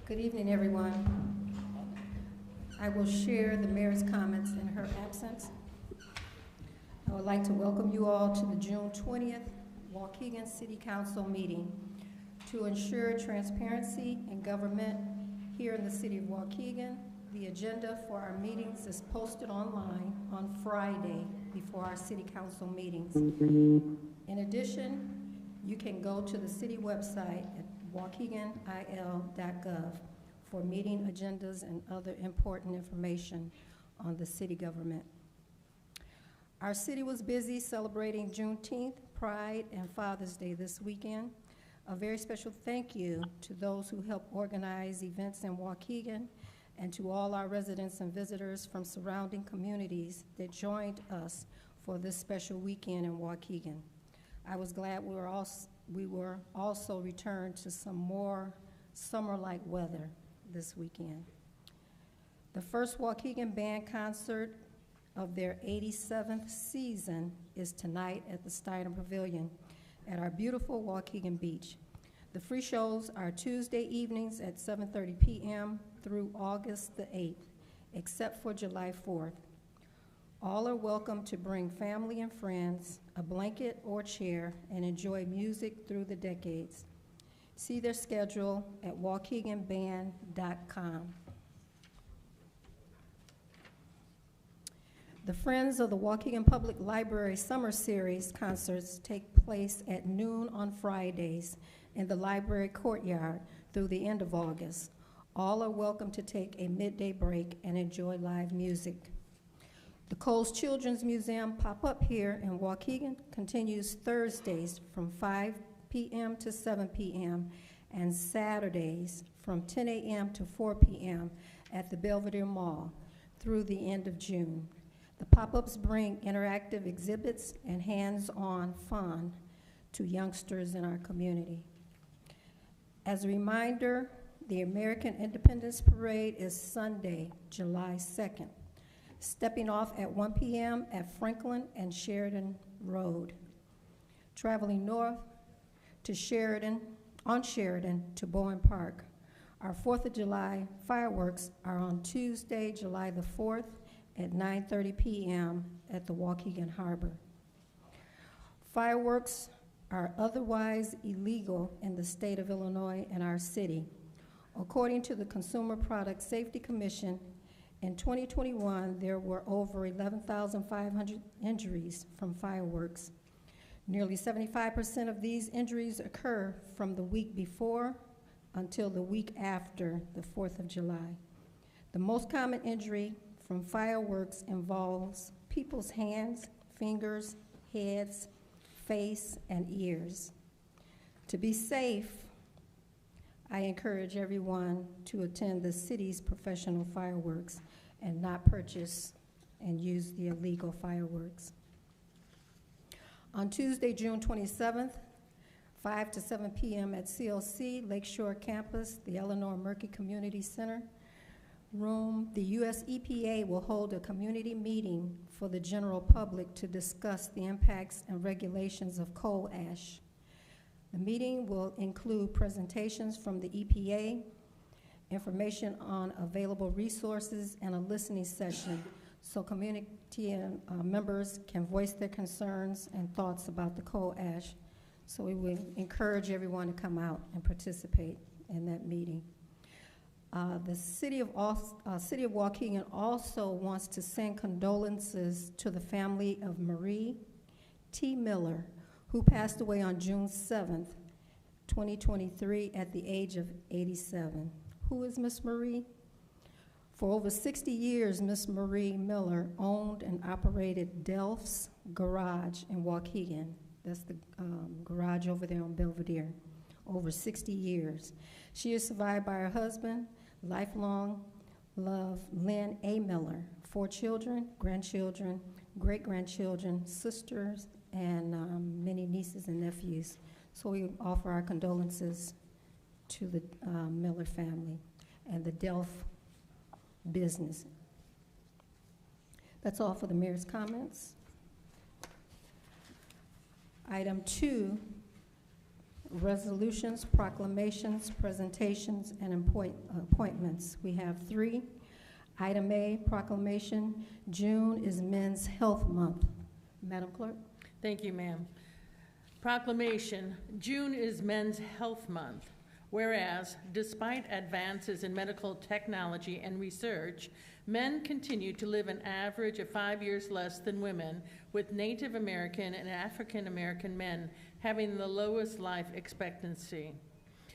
Good evening, everyone. I will share the mayor's comments in her absence. I would like to welcome you all to the June 20th Waukegan City Council meeting. To ensure transparency in government here in the city of Waukegan, the agenda for our meetings is posted online on Friday before our city council meetings. In addition, you can go to the city website at waukeganil.gov for meeting agendas and other important information on the city government. Our city was busy celebrating Juneteenth, Pride, and Father's Day this weekend. A very special thank you to those who helped organize events in Waukegan and to all our residents and visitors from surrounding communities that joined us for this special weekend in Waukegan. I was glad we were also returned to some more summer-like weather this weekend. The first Waukegan band concert of their 87th season is tonight at the Steiner Pavilion at our beautiful Waukegan Beach. The free shows are Tuesday evenings at 7:30 p.m. through August the 8th, except for July 4th. All are welcome to bring family and friends, a blanket or chair, and enjoy music through the decades. See their schedule at waukeganband.com. The Friends of the Waukegan Public Library Summer Series concerts take place at noon on Fridays in the library courtyard through the end of August. All are welcome to take a midday break and enjoy live music. The Coles Children's Museum pop-up here in Waukegan continues Thursdays from 5 p.m. to 7 p.m. and Saturdays from 10 a.m. to 4 p.m. at the Belvedere Mall through the end of June. The pop-ups bring interactive exhibits and hands-on fun to youngsters in our community. As a reminder, The American Independence Parade is Sunday, July 2nd, stepping off at 1 p.m. at Franklin and Sheridan Road. Traveling north to Sheridan, on Sheridan to Bowen Park. Our 4th of July fireworks are on Tuesday, July the 4th at 9:30 p.m. at the Waukegan Harbor. Fireworks are otherwise illegal in the state of Illinois and our city. According to the Consumer Product Safety Commission, in 2021, there were over 11,500 injuries from fireworks. Nearly 75% of these injuries occur from the week before until the week after the 4th of July. The most common injury from fireworks involves people's hands, fingers, heads, face, and ears. To be safe, I encourage everyone to attend the city's professional fireworks and not purchase and use the illegal fireworks. On Tuesday, June 27th, 5 to 7 p.m. at CLC Lakeshore Campus, the Eleanor Murky Community Center room, the U.S. EPA will hold a community meeting for the general public to discuss the impacts and regulations of coal ash. The meeting will include presentations from the EPA, information on available resources, and a listening session so community members can voice their concerns and thoughts about the coal ash. So we would encourage everyone to come out and participate in that meeting. The city of Waukegan also wants to send condolences to the family of Marie T. Miller, who passed away on June 7th, 2023 at the age of 87. Who is Miss Marie? For over 60 years, Miss Marie Miller owned and operated Delph's Garage in Waukegan. That's the garage over there on Belvedere. Over 60 years. She is survived by her husband, lifelong love, Lynn A. Miller, 4 children, grandchildren, great-grandchildren, sisters, and many nieces and nephews. So we offer our condolences to the Miller family and the Delph business. That's all for the mayor's comments. Item 2, resolutions, proclamations, presentations, and appointments. We have 3. Item A, proclamation, June is Men's Health Month. Madam Clerk. Thank you, ma'am. Proclamation, June is Men's Health Month. Whereas, despite advances in medical technology and research, men continue to live an average of 5 years less than women, with Native American and African American men having the lowest life expectancy.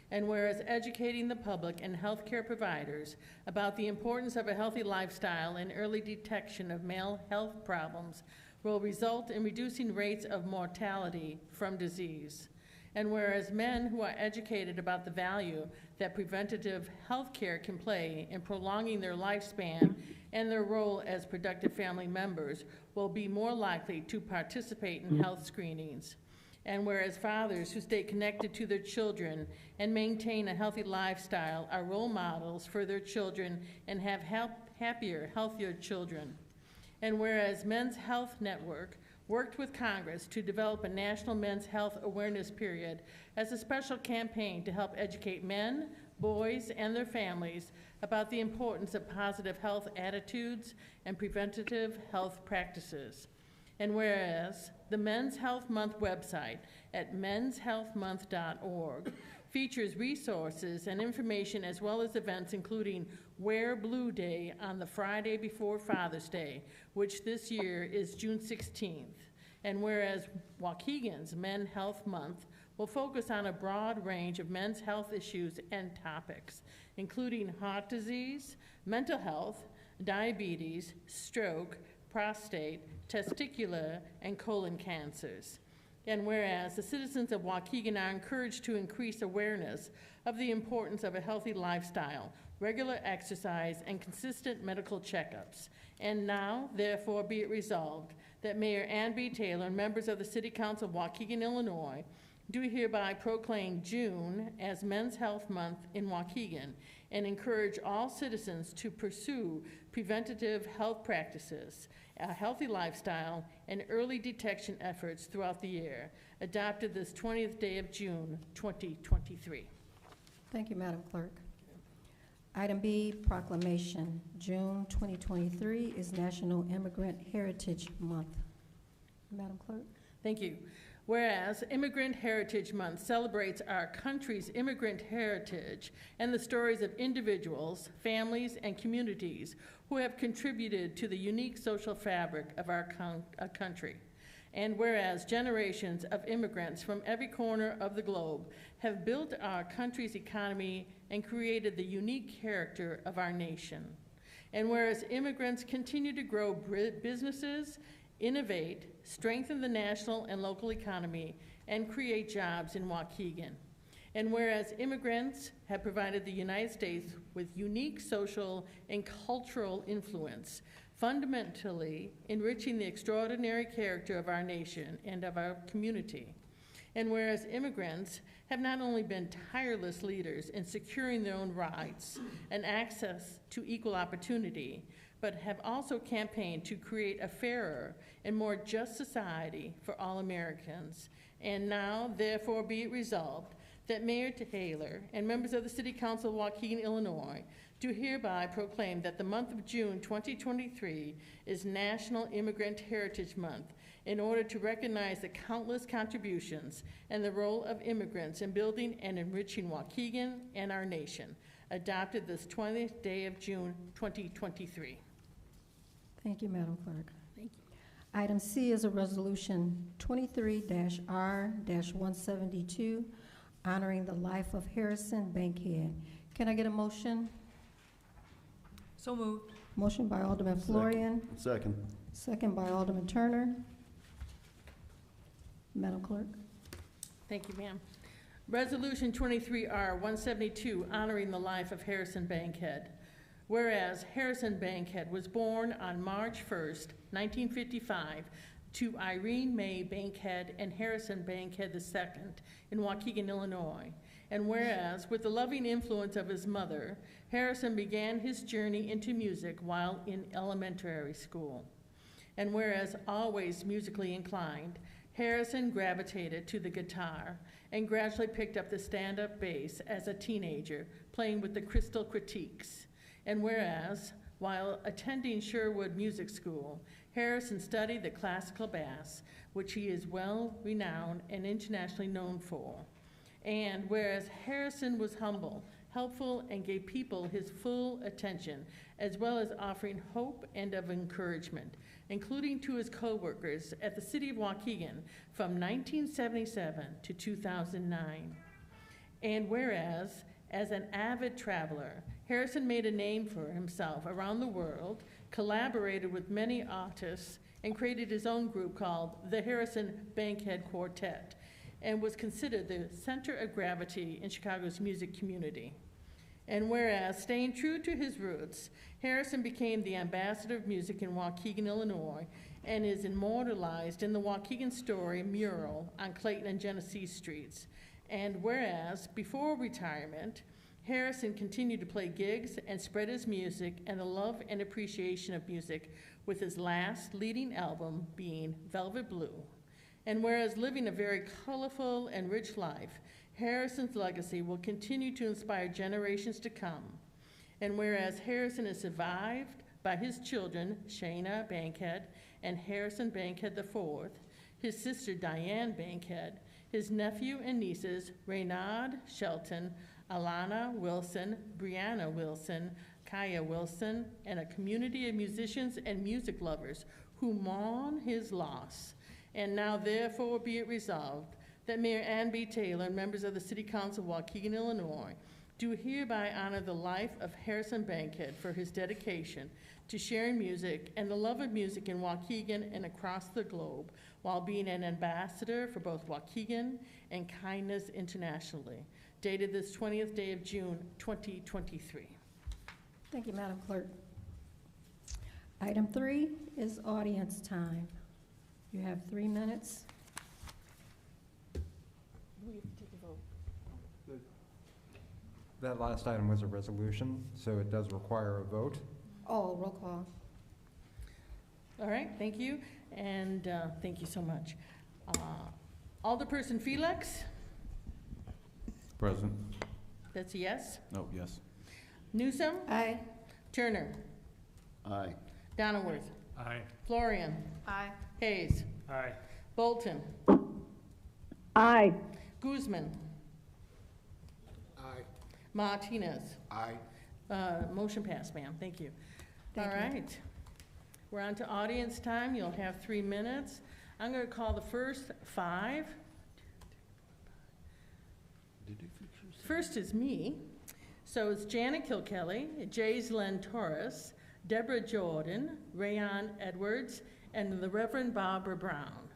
And whereas educating the public and healthcare providers about the importance of a healthy lifestyle and early detection of male health problems will result in reducing rates of mortality from disease. And whereas men who are educated about the value that preventative health care can play in prolonging their lifespan and their role as productive family members will be more likely to participate in health screenings. And whereas fathers who stay connected to their children and maintain a healthy lifestyle are role models for their children and have happier, healthier children. And whereas Men's Health Network worked with Congress to develop a national men's health awareness period as a special campaign to help educate men, boys, and their families about the importance of positive health attitudes and preventative health practices. And whereas the Men's Health Month website at menshealthmonth.org features resources and information as well as events including Wear Blue Day on the Friday before Father's Day, which this year is June 16th. And whereas Waukegan's Men's Health Month will focus on a broad range of men's health issues and topics, including heart disease, mental health, diabetes, stroke, prostate, testicular, and colon cancers. And whereas the citizens of Waukegan are encouraged to increase awareness of the importance of a healthy lifestyle, regular exercise, and consistent medical checkups. And now, therefore, be it resolved that Mayor Ann B. Taylor and members of the City Council of Waukegan, Illinois, do hereby proclaim June as Men's Health Month in Waukegan and encourage all citizens to pursue preventative health practices, a healthy lifestyle, and early detection efforts throughout the year. Adopted this 20th day of June, 2023. Thank you, Madam Clerk. Item B, proclamation. June 2023 is National Immigrant Heritage Month. Madam Clerk. Thank you. Whereas Immigrant Heritage Month celebrates our country's immigrant heritage and the stories of individuals, families, and communities who have contributed to the unique social fabric of our country. And whereas generations of immigrants from every corner of the globe have built our country's economy and created the unique character of our nation. And whereas immigrants continue to grow businesses, innovate, strengthen the national and local economy, and create jobs in Waukegan. And whereas immigrants have provided the United States with unique social and cultural influence, fundamentally enriching the extraordinary character of our nation and of our community. And whereas immigrants have not only been tireless leaders in securing their own rights and access to equal opportunity, but have also campaigned to create a fairer and more just society for all Americans. And now, therefore, be it resolved that Mayor Taylor and members of the City Council of Waukegan, Illinois, do hereby proclaim that the month of June 2023 is National Immigrant Heritage Month in order to recognize the countless contributions and the role of immigrants in building and enriching Waukegan and our nation. Adopted this 20th day of June 2023. Thank you, Madam Clerk. Thank you. Item C is a resolution 23-R-172, honoring the life of Harrison Bankhead. Can I get a motion? So moved. Motion by Alderman Florian, Second. second by Alderman Turner. Madam Clerk. Thank you, ma'am. Resolution 23R-172, honoring the life of Harrison Bankhead. Whereas Harrison Bankhead was born on March 1st, 1955, to Irene Mae Bankhead and Harrison Bankhead II in Waukegan, Illinois. And whereas, with the loving influence of his mother, Harrison began his journey into music while in elementary school. And whereas always musically inclined, Harrison gravitated to the guitar and gradually picked up the stand-up bass as a teenager, playing with the Crystal Critiques. And whereas, while attending Sherwood Music School, Harrison studied the classical bass, which he is well renowned and internationally known for. And whereas Harrison was humble, helpful, and gave people his full attention, as well as offering hope and of encouragement, including to his co-workers at the City of Waukegan from 1977 to 2009. And whereas, as an avid traveler, Harrison made a name for himself around the world, collaborated with many artists, and created his own group called the Harrison Bankhead Quartet, and was considered the center of gravity in Chicago's music community. And whereas, staying true to his roots, Harrison became the ambassador of music in Waukegan, Illinois, and is immortalized in the Waukegan Story mural on Clayton and Genesee Streets. And whereas, before retirement, Harrison continued to play gigs and spread his music and the love and appreciation of music, with his last leading album being Velvet Blue. And whereas living a very colorful and rich life, Harrison's legacy will continue to inspire generations to come. And whereas Harrison is survived by his children, Shayna Bankhead and Harrison Bankhead IV, his sister Diane Bankhead, his nephew and nieces, Reynard Shelton, Alana Wilson, Brianna Wilson, Kaya Wilson, and a community of musicians and music lovers who mourn his loss. And now therefore be it resolved that Mayor Ann B. Taylor and members of the City Council of Waukegan, Illinois, do hereby honor the life of Harrison Bankhead for his dedication to sharing music and the love of music in Waukegan and across the globe, while being an ambassador for both Waukegan and kindness internationally. Dated this 20th day of June, 2023. Thank you, Madam Clerk. Item 3 is audience time. You have 3 minutes. we have to take a vote? That last item was a resolution, so it does require a vote. Oh, roll call. All right, thank you, and thank you so much. Alderperson Felix, Present. that's a yes. No, yes. Newsom, Aye. Turner, Aye. Donnerworth, Aye. Florian, Aye. Hayes, Aye. Bolton, Aye. Guzman, Aye. Martinez. Aye. Motion passed, ma'am, thank you. Thank All you. right, we're on to audience time, you'll have 3 minutes. I'm gonna call the first 5. First is me, so it's Janet Kilkelly, Jaslyn Torres, Deborah Jordan, Rayon Edwards, and the Reverend Barbara Brown.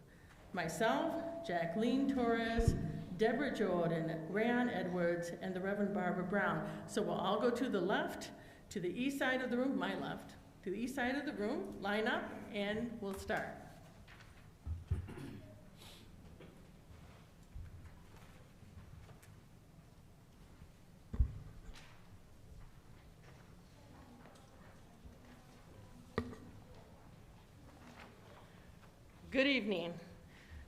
Myself, Jacqueline Torres, Deborah Jordan, Rayon Edwards, and the Reverend Barbara Brown. So we'll all go to the left, to the east side of the room, my left, to the east side of the room, line up, and we'll start. Good evening.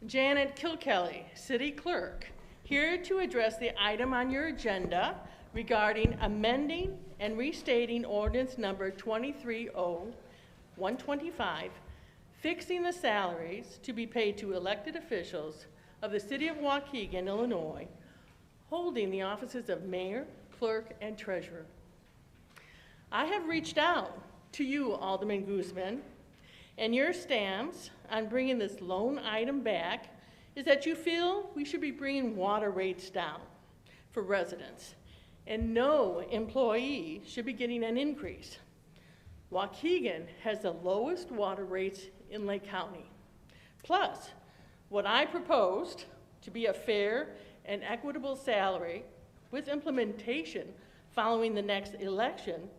Janet Kilkelly, City Clerk, here to address the item on your agenda regarding amending and restating ordinance number 230125, fixing the salaries to be paid to elected officials of the City of Waukegan, Illinois, holding the offices of Mayor, Clerk, and Treasurer. I have reached out to you, Alderman Guzman, and your stance on bringing this lone item back is that you feel we should be bringing water rates down for residents, and no employee should be getting an increase. Waukegan has the lowest water rates in Lake County. Plus, what I proposed to be a fair and equitable salary with implementation following the next election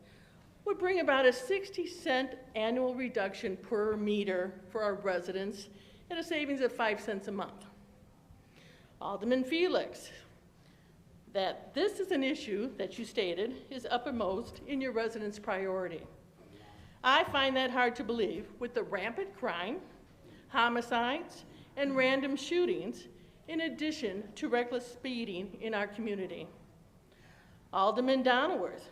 would bring about a 60-cent annual reduction per meter for our residents and a savings of 5 cents a month. Alderman Felix, that this is an issue that you stated is uppermost in your residents' priority. I find that hard to believe with the rampant crime, homicides, and random shootings, in addition to reckless speeding in our community. Alderman Donnerworth,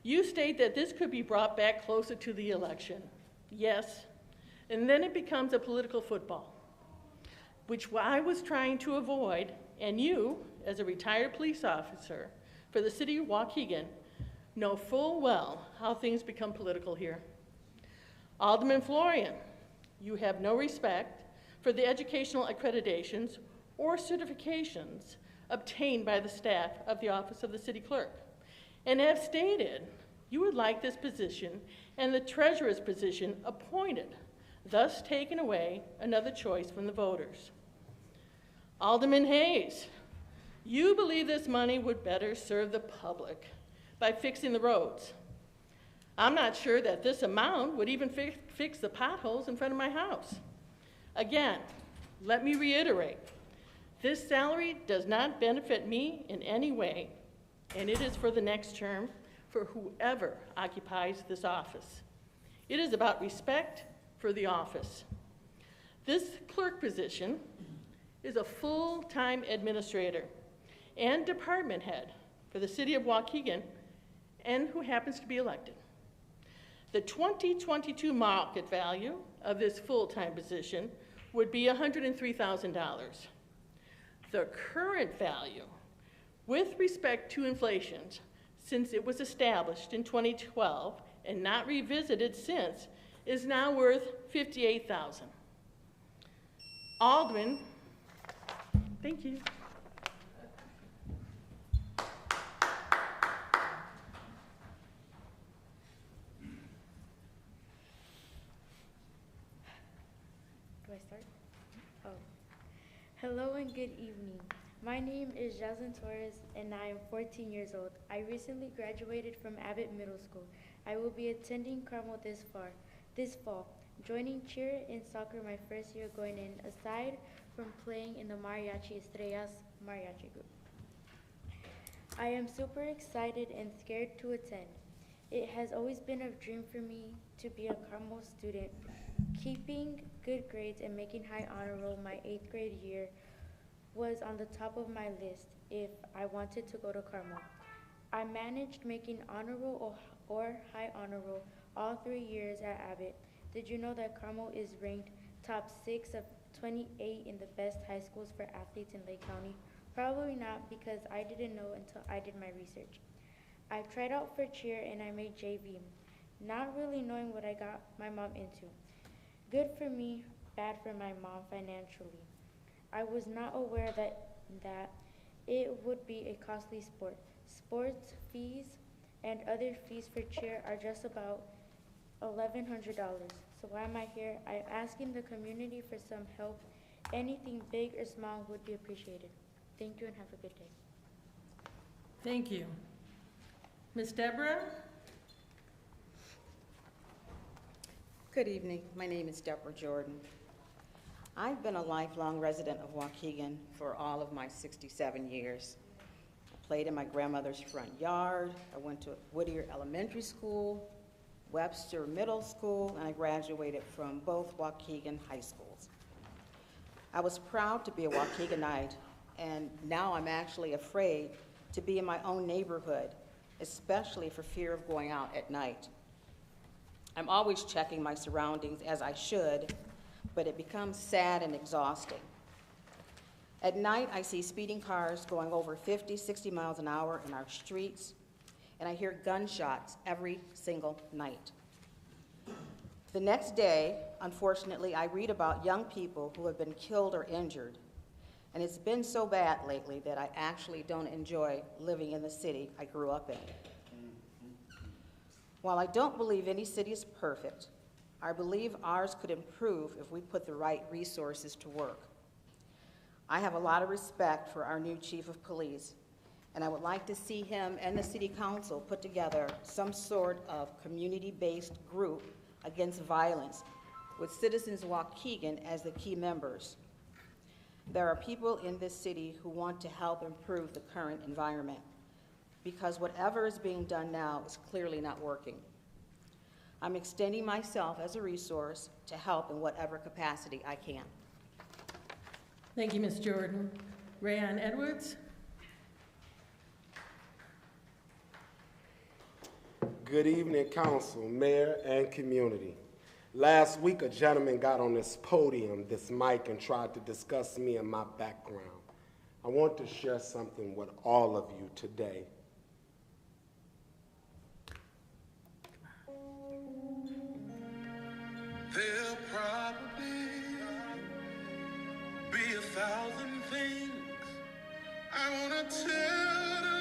you state that this could be brought back closer to the election. Yes, and then it becomes a political football, which I was trying to avoid, and you, as a retired police officer for the City of Waukegan, know full well how things become political here. Alderman Florian, you have no respect for the educational accreditations or certifications obtained by the staff of the Office of the City Clerk, and have stated you would like this position and the treasurer's position appointed, thus taking away another choice from the voters. Alderman Hayes, you believe this money would better serve the public by fixing the roads. I'm not sure that this amount would even fix the potholes in front of my house. Again, let me reiterate, this salary does not benefit me in any way, and it is for the next term for whoever occupies this office. It is about respect for the office. This clerk position is a full-time administrator and department head for the City of Waukegan and who happens to be elected. The 2022 market value of this full-time position would be $103,000. The current value, with respect to inflation, since it was established in 2012 and not revisited since, is now worth $58,000. Alderman, thank you. Do I start? Oh. Hello and good evening. My name is Jaslyn Torres and I am 14 years old. I recently graduated from Abbott Middle School. I will be attending Carmel this fall, joining cheer and soccer my first year going in. Aside from playing in the Mariachi Estrellas, mariachi group. I am super excited and scared to attend. It has always been a dream for me to be a Carmel student. Keeping good grades and making high honor roll my 8th grade year was on the top of my list if I wanted to go to Carmel. I managed making honor roll or high honor roll all 3 years at Abbott. Did you know that Carmel is ranked top 6 of 28 in the best high schools for athletes in Lake County? Probably not, because I didn't know until I did my research. I tried out for cheer and I made JV, not really knowing what I got my mom into. Good for me, bad for my mom financially. I was not aware that it would be a costly sport. Sports fees and other fees for cheer are just about $1,100. So why am I here? I'm asking the community for some help. Anything big or small would be appreciated. Thank you and have a good day. Thank you. Ms. Deborah? Good evening. My name is Deborah Jordan. I've been a lifelong resident of Waukegan for all of my 67 years. I played in my grandmother's front yard. I went to Whittier Elementary School, Webster Middle School, and I graduated from both Waukegan high schools. I was proud to be a Waukeganite, and now I'm actually afraid to be in my own neighborhood, especially for fear of going out at night. I'm always checking my surroundings, as I should, but it becomes sad and exhausting. At night, I see speeding cars going over 50, 60 miles an hour in our streets, and I hear gunshots every single night. The next day, unfortunately, I read about young people who have been killed or injured, and it's been so bad lately that I actually don't enjoy living in the city I grew up in. While I don't believe any city is perfect, I believe ours could improve if we put the right resources to work. I have a lot of respect for our new chief of police, and I would like to see him and the city council put together some sort of community-based group against violence with Citizens Waukegan as the key members. There are people in this city who want to help improve the current environment, because whatever is being done now is clearly not working. I'm extending myself as a resource to help in whatever capacity I can. Thank you, Ms. Jordan. Rayon Edwards? Good evening, council, mayor, and community. Last week, a gentleman got on this podium, this mic, and tried to discuss me and my background. I want to share something with all of you today. There'll probably be 1,000 things I want to tell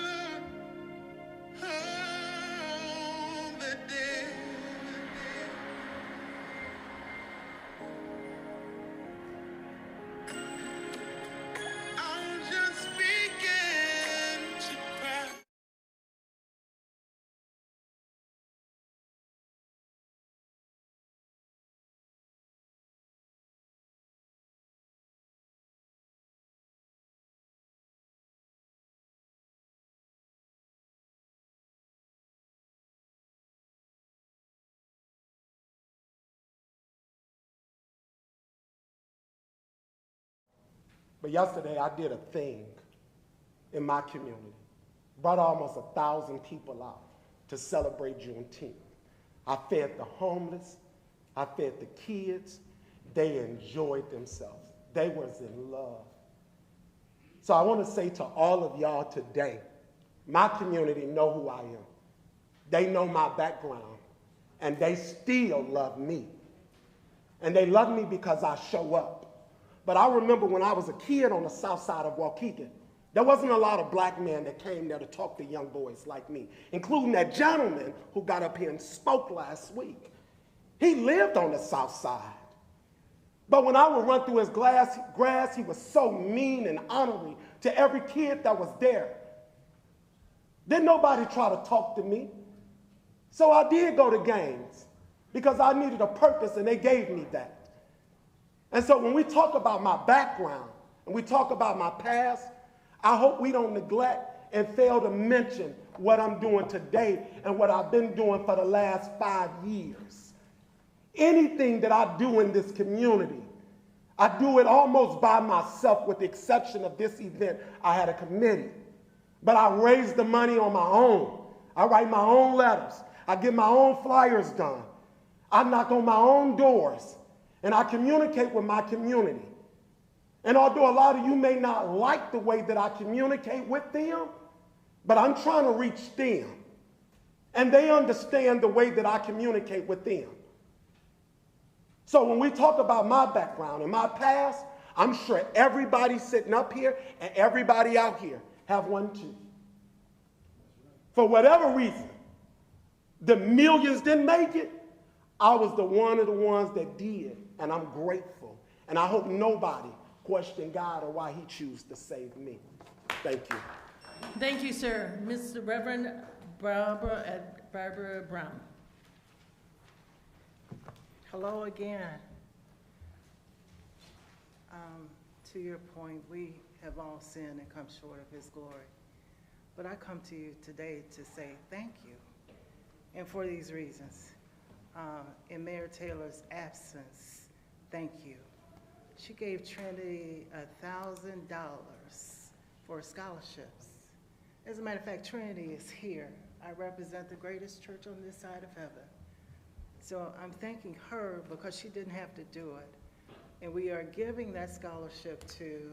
the Lord on that day. I'll just begin to cry. But yesterday, I did a thing in my community. Brought almost 1,000 people out to celebrate Juneteenth. I fed the homeless. I fed the kids. They enjoyed themselves. They was in love. So I want to say to all of y'all today, my community know who I am. They know my background, and they still love me. And they love me because I show up. But I remember when I was a kid on the south side of Waukegan, there wasn't a lot of black men that came there to talk to young boys like me, including that gentleman who got up here and spoke last week. He lived on the south side. But when I would run through his grass, he was so mean and honorary to every kid that was there. Didn't nobody try to talk to me. So I did go to games because I needed a purpose, and they gave me that. And so when we talk about my background and we talk about my past, I hope we don't neglect and fail to mention what I'm doing today and what I've been doing for the last 5 years. Anything that I do in this community, I do it almost by myself with the exception of this event. I had a committee, but I raise the money on my own. I write my own letters. I get my own flyers done. I knock on my own doors, and I communicate with my community. And although a lot of you may not like the way that I communicate with them, but I'm trying to reach them. And they understand the way that I communicate with them. So when we talk about my background and my past, I'm sure everybody sitting up here and everybody out here have one too. For whatever reason, the millions didn't make it. I was one of the ones that did, and I'm grateful. And I hope nobody questioned God or why he chose to save me. Thank you. Thank you, sir. Mr. Reverend Barbara Brown. Hello again. To your point, we have all sinned and come short of his glory. But I come to you today to say thank you. And for these reasons, in Mayor Taylor's absence, thank you. She gave Trinity $1,000 for scholarships. As a matter of fact, Trinity is here. I represent the greatest church on this side of heaven. So I'm thanking her because she didn't have to do it. And we are giving that scholarship to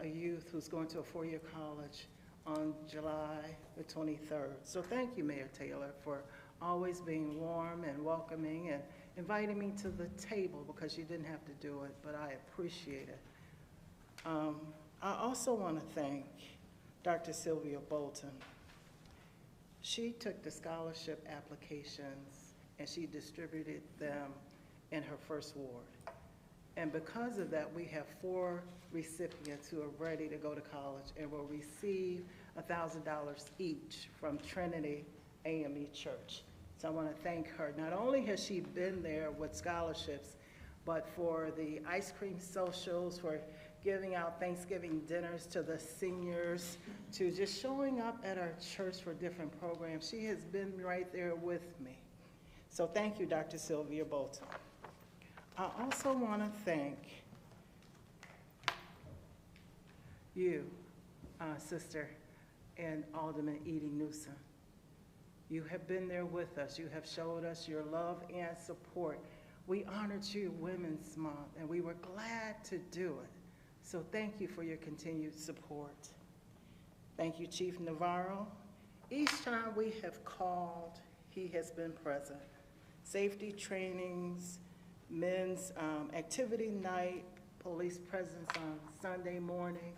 a youth who's going to a 4-year college on July the 23rd. So thank you, Mayor Taylor, for always being warm and welcoming and inviting me to the table because you didn't have to do it, but I appreciate it. I also want to thank Dr. Sylvia Bolton. She took the scholarship applications and she distributed them in her first ward. And because of that, we have 4 recipients who are ready to go to college and will receive $1,000 each from Trinity AME Church. So I want to thank her. Not only has she been there with scholarships, but for the ice cream socials, for giving out Thanksgiving dinners to the seniors, to just showing up at our church for different programs. She has been right there with me. So thank you, Dr. Sylvia Bolton. I also want to thank you, Sister and Alderman Edie Newsom. You have been there with us. You have showed us your love and support. We honored you Women's Month, and we were glad to do it. So thank you for your continued support. Thank you, Chief Navarro. Each time we have called, he has been present. Safety trainings, men's activity night, police presence on Sunday morning,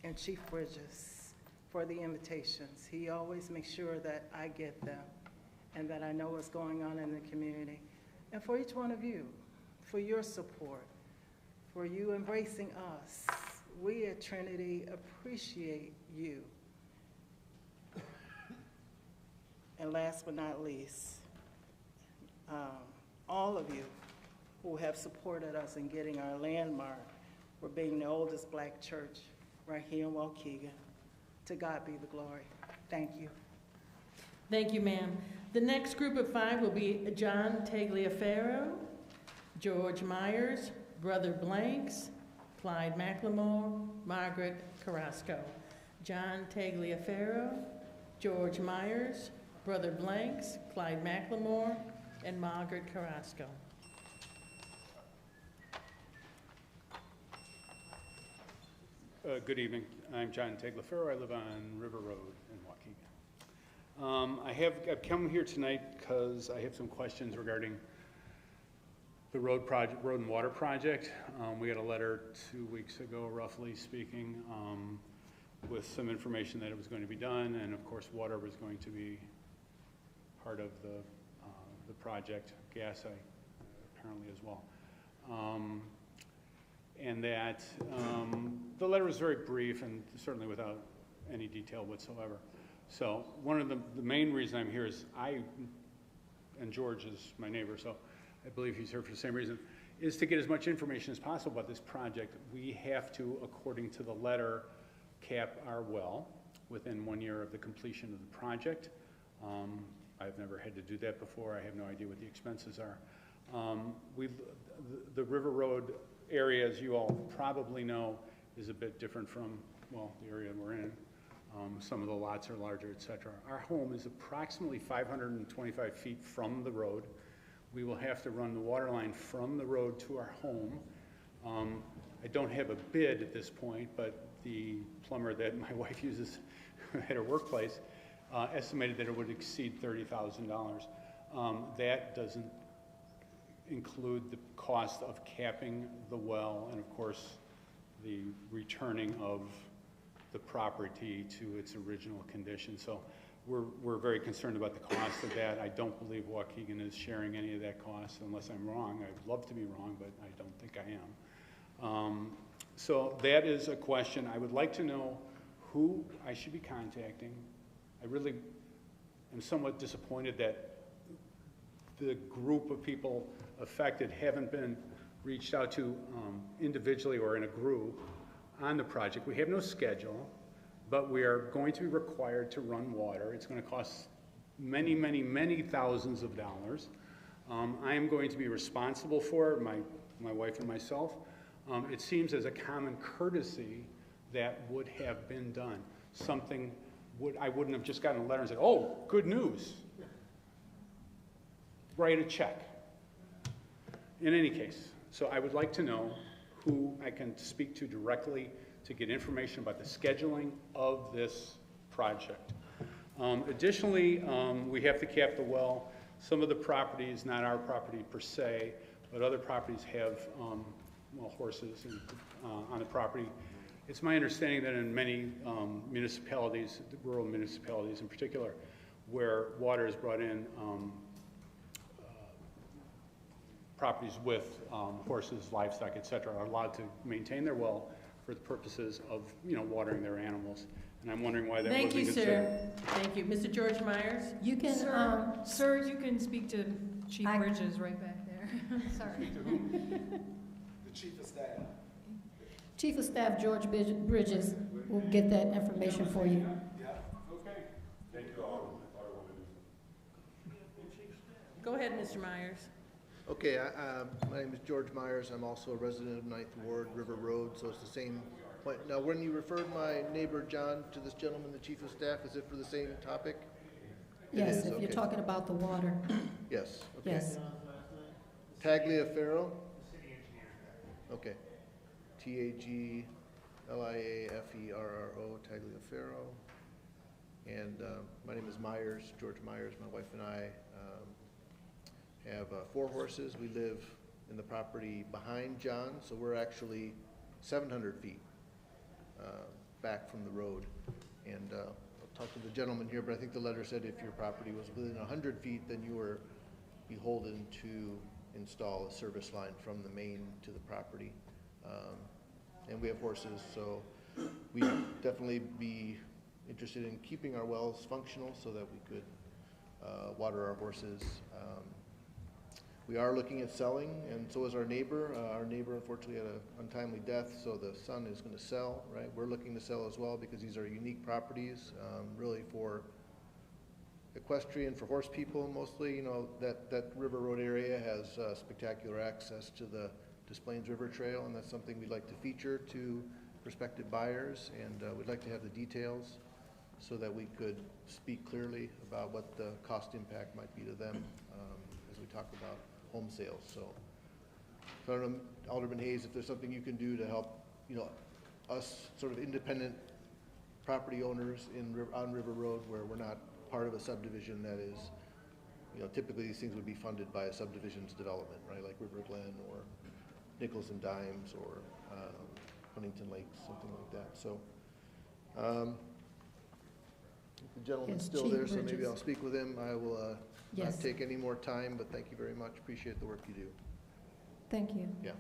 and Chief Bridges for the invitations. He always makes sure that I get them and that I know what's going on in the community. And for each one of you, for your support, for you embracing us. We at Trinity appreciate you. And last but not least, all of you who have supported us in getting our landmark for being the oldest Black church right here in Waukegan. To God be the glory. Thank you. Thank you, ma'am. The next group of 5 will be John Tagliaferro, George Myers, Brother Blanks, Clyde McLemore, Margaret Carrasco. John Tagliaferro, George Myers, Brother Blanks, Clyde McLemore, and Margaret Carrasco. Good evening. I'm John Tagliaferro. I live on River Road in Waukegan. I've come here tonight because I have some questions regarding the road and water project. We got a letter 2 weeks ago, roughly speaking, with some information that it was going to be done, and of course water was going to be part of the project, gas apparently as well. And that the letter was very brief and certainly without any detail whatsoever. So one of the main reason I'm here is and George is my neighbor, so I believe he's here for the same reason, is to get as much information as possible about this project. We have to, according to the letter, cap our well within 1 year of the completion of the project. I've never had to do that before. I have no idea what the expenses are. The River Road area, as you all probably know, is a bit different from, well, the area we're in. Some of the lots are larger, et cetera. Our home is approximately 525 feet from the road. We will have to run the water line from the road to our home. I don't have a bid at this point, but the plumber that my wife uses at her workplace estimated that it would exceed $30,000. That doesn't include the cost of capping the well and, of course, the returning of the property to its original condition. So we're very concerned about the cost of that. I don't believe Waukegan is sharing any of that cost, unless I'm wrong. I'd love to be wrong, but I don't think I am. So that is a question. I would like to know who I should be contacting. I really am somewhat disappointed that the group of people affected haven't been reached out to individually or in a group on the project. We have no schedule, but we are going to be required to run water. It's going to cost many, many, many thousands of dollars. I am going to be responsible for it, my wife and myself. It seems as a common courtesy that would have been done. Something I wouldn't have just gotten a letter and said, oh, good news. Write a check. In any case, so I would like to know who I can speak to directly to get information about the scheduling of this project. Additionally, we have to cap the well. Some of the properties, not our property per se, but other properties have well, horses on the property. It's my understanding that in many municipalities, rural municipalities in particular, where water is brought in, properties with horses, livestock, et cetera, are allowed to maintain their well for the purposes of, watering their animals. And I'm wondering why that wasn't considered. Thank you, sir. Thank you. Mr. George Myers? You can, Sir, you can speak to Chief Bridges right back there. Sorry. The Chief of Staff. Chief of Staff George Bridges will get that information for you. Yeah. Okay. Thank you all. Go ahead, Mr. Myers. Okay, my name is George Myers. I'm also a resident of 9th Ward, River Road, so it's the same point. Now, when you referred my neighbor John to this gentleman, the Chief of Staff, is it for the same topic? Yes, if you're talking about the water. Yes, okay. Yes. Tagliaferro? Okay. Tagliaferro, Tagliaferro. And my name is Myers, George Myers. My wife and I have 4 horses. We live in the property behind John, so we're actually 700 feet back from the road. And I'll talk to the gentleman here, but I think the letter said if your property was within 100 feet, then you were beholden to install a service line from the main to the property. And we have horses, so we'd definitely be interested in keeping our wells functional so that we could water our horses. We are looking at selling, and so is our neighbor. Our neighbor unfortunately had an untimely death, so the son is going to sell, right? We're looking to sell as well because these are unique properties, really for equestrian, for horse people mostly. That River Road area has spectacular access to the Des Plaines River Trail, and that's something we'd like to feature to prospective buyers, and we'd like to have the details so that we could speak clearly about what the cost impact might be to them as we talk about home sales. So I don't know, Alderman Hayes, if there's something you can do to help, us sort of independent property owners on River Road where we're not part of a subdivision that is, typically these things would be funded by a subdivision's development, right? Like River Glen or Nichols and Dimes or Huntington Lakes, something like that. So the gentleman's still Chief there, so Bridges. maybe I'll speak with him. I will Yes. not take any more time, but thank you very much. Appreciate the work you do. Thank you. Yeah.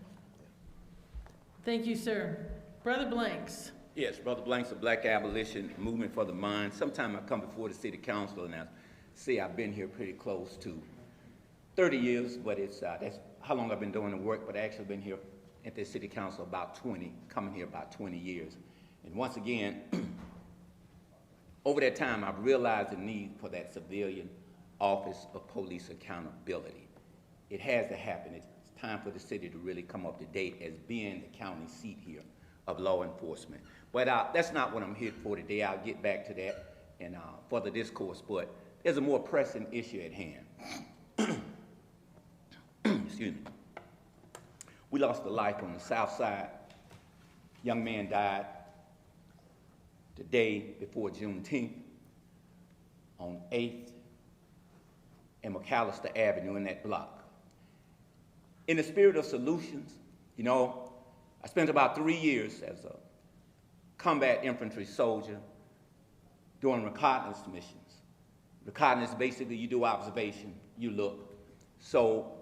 Thank you, sir. Brother Blanks. Yes, Brother Blanks, of Black Abolition Movement for the Mind. Sometime I come before the city council and I say I've been here pretty close to 30 years, but that's how long I've been doing the work, but I actually been here at the city council coming here about 20 years. And once again, over that time, I've realized the need for that civilian office of police accountability. It has to happen. It's time for the city to really come up to date as being the county seat here of law enforcement. But that's not what I'm here for today. I'll get back to that and further discourse, but there's a more pressing issue at hand. Excuse me. We lost a life on the south side. Young man died the day before Juneteenth on 8th and McAllister Avenue in that block. In the spirit of solutions, you know, I spent about 3 years as a combat infantry soldier doing reconnaissance missions. Reconnaissance, basically, you do observation, you look. So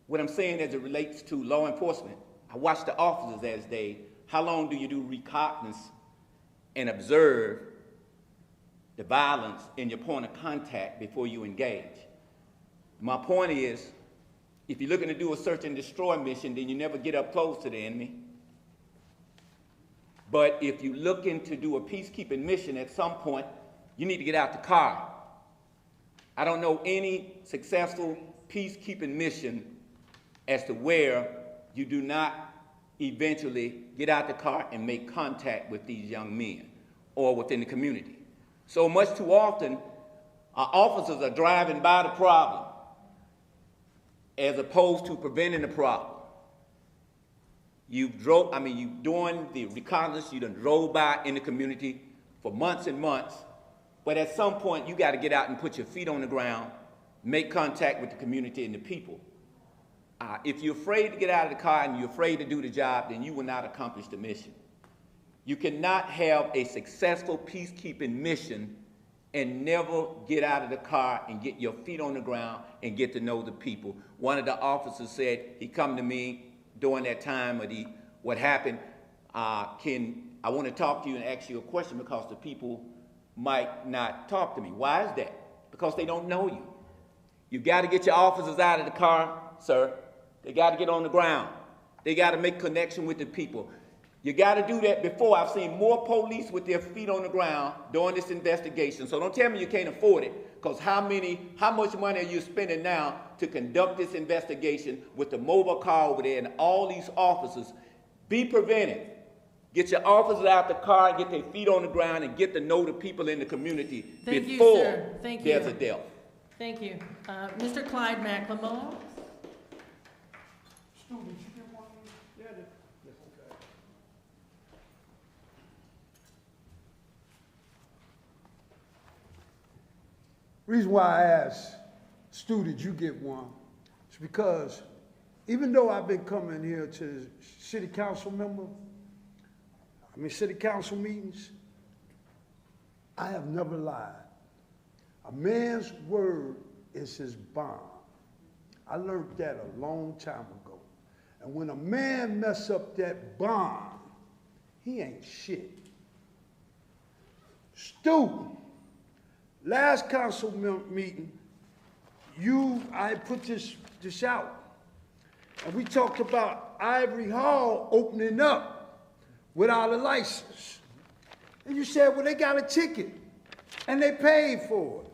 what I'm saying as it relates to law enforcement, I watch the officers as how long do you do reconnaissance and observe the violence in your point of contact before you engage? My point is, if you're looking to do a search and destroy mission, then you never get up close to the enemy. But if you're looking to do a peacekeeping mission, at some point, you need to get out the car. I don't know any successful peacekeeping mission as to where you do not eventually get out the car and make contact with these young men or within the community. So much too often, our officers are driving by the problem as opposed to preventing the problem. You doing the reconnaissance, you done drove by in the community for months and months, but at some point you got to get out and put your feet on the ground, make contact with the community and the people. If you're afraid to get out of the car and you're afraid to do the job, then you will not accomplish the mission. You cannot have a successful peacekeeping mission and never get out of the car and get your feet on the ground and get to know the people. One of the officers said, he come to me during that time of what happened, I want to talk to you and ask you a question because the people might not talk to me. Why is that? Because they don't know you. You got to get your officers out of the car, sir. They got to get on the ground. They got to make connection with the people. You got to do that before. I've seen more police with their feet on the ground during this investigation. So don't tell me you can't afford it, because how much money are you spending now to conduct this investigation with the mobile car over there and all these officers? Be preventive. Get your officers out the car and get their feet on the ground and get to know the people in the community before there's a death. Thank you. Mr. Clyde McLemore. Reason why I asked, Stu, did you get one? It's because even though I've been coming here to city council meetings, I have never lied. A man's word is his bond. I learned that a long time ago. And when a man mess up that bond, he ain't shit. Stu, last council meeting, I put this out, and we talked about Ivory Hall opening up without a license. And you said, well, they got a ticket, and they paid for it.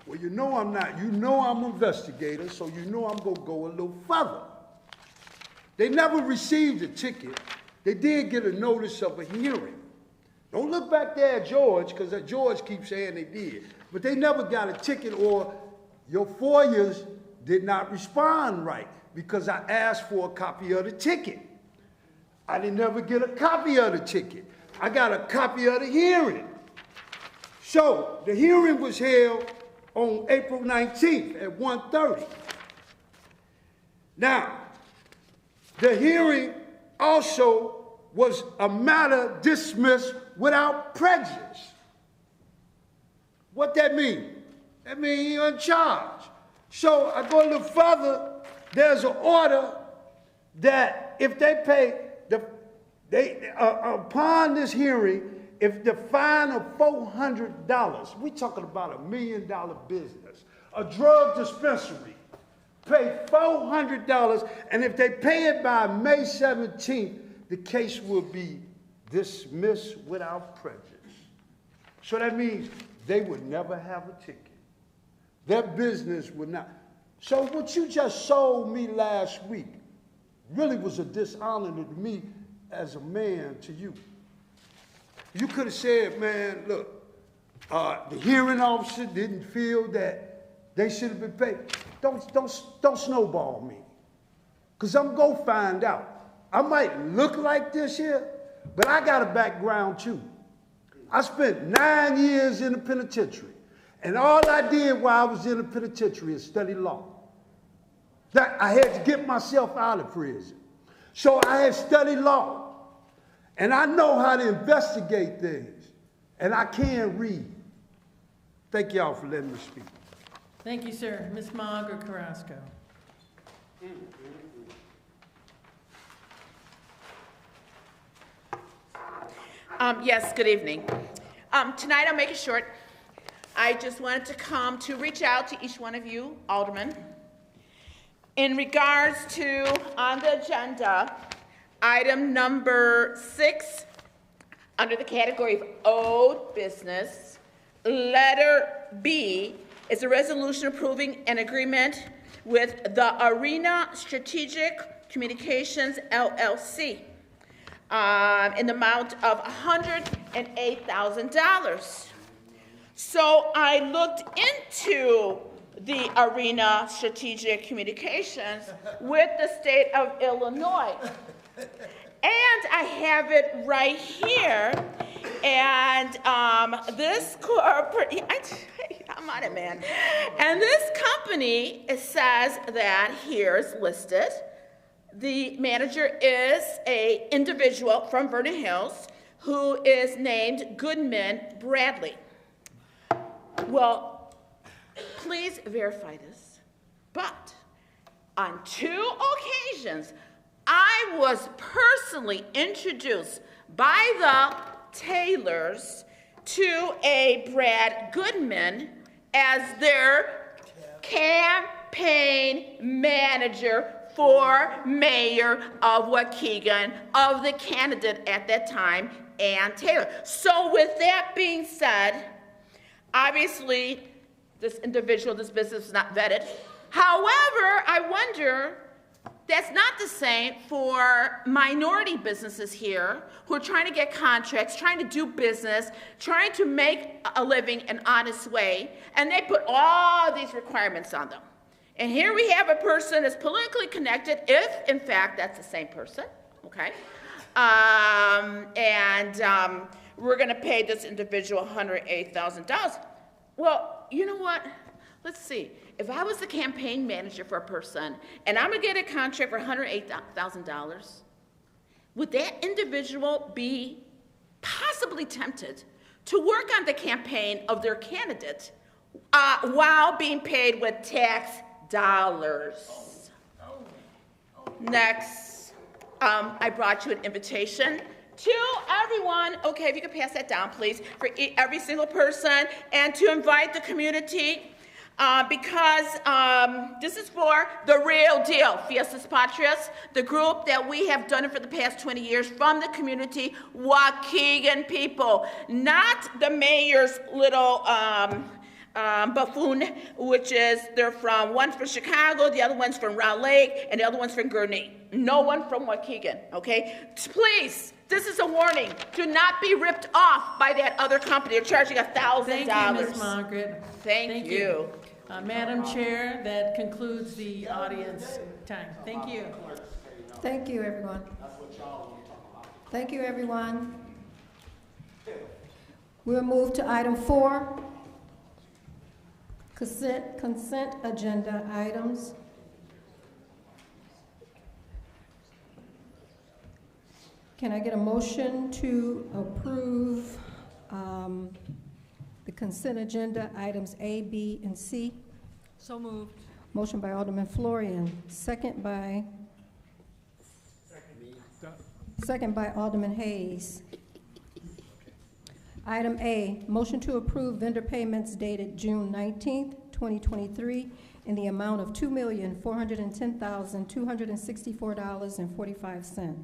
Well, you know I'm not. You know I'm an investigator, so you know I'm going to go a little further. They never received a ticket. They did get a notice of a hearing. Don't look back there at George, because George keeps saying they did. But they never got a ticket, or your FOIAs did not respond right, because I asked for a copy of the ticket. I didn't never get a copy of the ticket. I got a copy of the hearing. So the hearing was held on April 19th at 1:30. Now, the hearing also was a matter dismissed without prejudice. What that mean? That mean he uncharged. So I go a little further. There's an order that if they pay, upon this hearing, if the fine of $400, we talking about $1 million business, a drug dispensary, pay $400, and if they pay it by May 17th, the case will be dismissed without prejudice. So that means they would never have a ticket. Their business would not. So what you just sold me last week really was a dishonor to me as a man to you. You could have said, man, look, the hearing officer didn't feel that they should have been paid. Don't snowball me, because I'm going to find out. I might look like this here, but I got a background too. I spent 9 years in the penitentiary, and all I did while I was in the penitentiary is study law. That I had to get myself out of prison. So I had studied law, and I know how to investigate things, and I can read. Thank y'all for letting me speak. Thank you, sir. Ms. Mogg or Carrasco? Yes, good evening. Tonight I'll make it short. I just wanted to come to reach out to each one of you, aldermen, in regards to, on the agenda, item number 6, under the category of old business, letter B is a resolution approving an agreement with the Arena Strategic Communications, LLC, in the amount of $108,000. So I looked into the Arena Strategic Communications with the state of Illinois. And I have it right here. And this corporate, I'm on it, man. And this company, it says that here's listed. The manager is an individual from Vernon Hills who is named Goodman Bradley. Well, please verify this. But on 2 occasions, I was personally introduced by the Taylors to a Brad Goodman as their campaign manager for mayor of Waukegan, of the candidate at that time, Ann Taylor. So with that being said, obviously this individual, this business is not vetted. However, I wonder, that's not the same for minority businesses here who are trying to get contracts, trying to do business, trying to make a living an honest way, and they put all these requirements on them. And here we have a person that's politically connected, if in fact that's the same person, okay? We're gonna pay this individual $108,000. Well, you know what? Let's see. If I was the campaign manager for a person and I'm gonna get a contract for $108,000, would that individual be possibly tempted to work on the campaign of their candidate while being paid with tax dollars? Next, I brought you an invitation to everyone, okay, if you could pass that down, please, for every single person, and to invite the community, because this is for the real deal, Fiestas Patrias, the group that we have done it for the past 20 years from the community, Waukegan people, not the mayor's little buffoon, which is, they're from, one's from Chicago, the other one's from Round Lake, and the other one's from Gurnee. No one from Waukegan, okay? Please, this is a warning. Do not be ripped off by that other company. They're charging $1,000. Thank you, Ms. Margaret. Thank you. Madam Chair, that concludes the audience time. Thank you. Thank you, everyone. Thank you, everyone. We'll move to item 4, consent agenda items. Can I get a motion to approve the consent agenda items A, B, and C? So moved. Motion by Alderman Florian, second by Alderman Hayes. Item A, motion to approve vendor payments dated June 19th, 2023 in the amount of $2,410,264.45.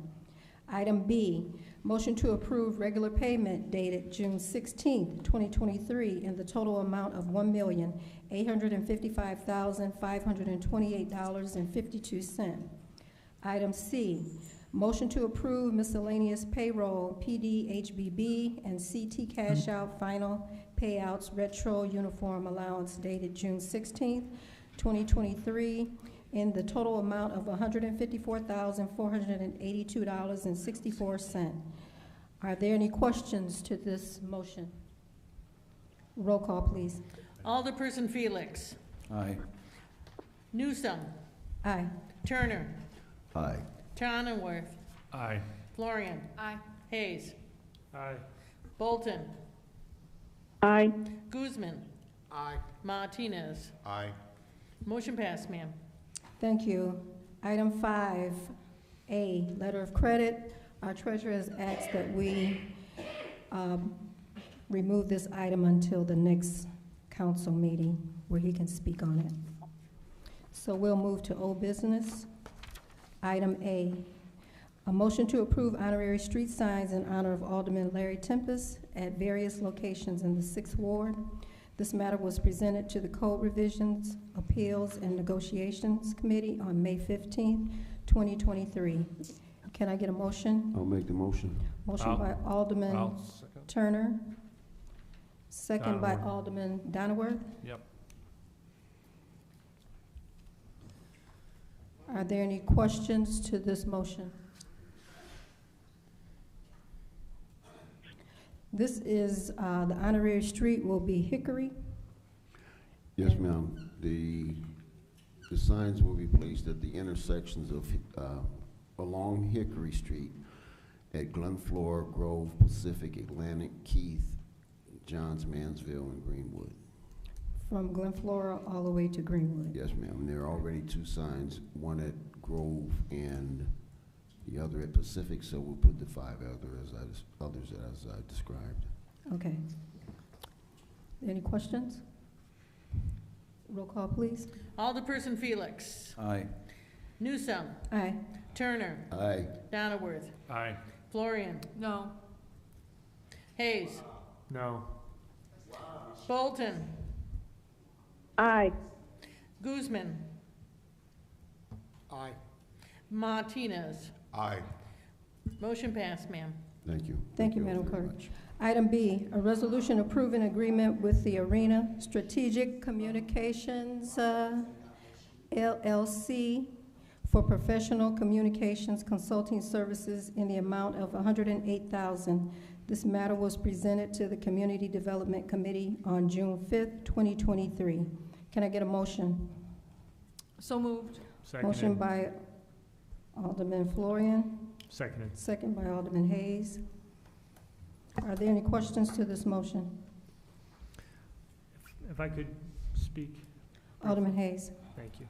Item B, motion to approve regular payment dated June 16, 2023, in the total amount of $1,855,528.52. Item C, motion to approve miscellaneous payroll, PD, HBB, and CT cash out final payouts retro uniform allowance dated June 16, 2023, in the total amount of $154,482.64. Are there any questions to this motion? Roll call, please. Alderperson Felix. Aye. Newsome. Aye. Turner. Aye. Cronenworth. Aye. Florian. Aye. Hayes. Aye. Bolton. Aye. Guzman. Aye. Martinez. Aye. Motion passed, ma'am. Thank you. Item 5A, letter of credit. Our treasurer has asked that we remove this item until the next council meeting where he can speak on it. So we'll move to old business. Item A, a motion to approve honorary street signs in honor of Alderman Larry Tempest at various locations in the 6th Ward. This matter was presented to the Code Revisions, Appeals, and Negotiations Committee on May 15, 2023. Can I get a motion? I'll make the motion. Motion by Alderman Turner, second by Donworth. Alderman Donworth. Yep. Are there any questions to this motion? This is, the honorary street will be Hickory. Yes, ma'am. The signs will be placed at the intersections of, along Hickory Street at Glenflora, Grove, Pacific, Atlantic, Keith, Johns, Mansville, and Greenwood. From Glenflora all the way to Greenwood. Yes, ma'am. And there are already 2 signs, one at Grove and the other at Pacific, so we'll put the 5 others as I described. Okay. Any questions? Roll call, please. Alderperson Felix. Aye. Newsome. Aye. Turner. Aye. Donnerworth. Aye. Florian. No. Hayes. No. Bolton. Aye. Guzman. Aye. Martinez. Aye. Motion passed, ma'am. Thank you. Thank you, all Madam very Clerk. much. Item B, a resolution approving agreement with the Arena Strategic Communications LLC for professional communications consulting services in the amount of $108,000. This matter was presented to the Community Development Committee on June 5th, 2023. Can I get a motion? So moved. Seconded. Motion by Alderman Florian, Seconded. second by Alderman Hayes. Are there any questions to this motion? If I could speak. Alderman Hayes. Thank you.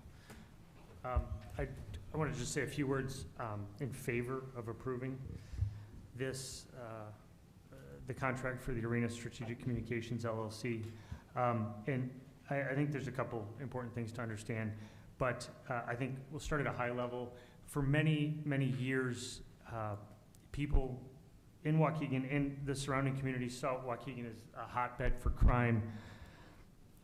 I want to just say a few words in favor of approving this, the contract for the Arena Strategic Communications LLC. And I think there's a couple important things to understand, but I think we'll start at a high level. For many, many years, people in Waukegan and the surrounding community saw Waukegan as a hotbed for crime,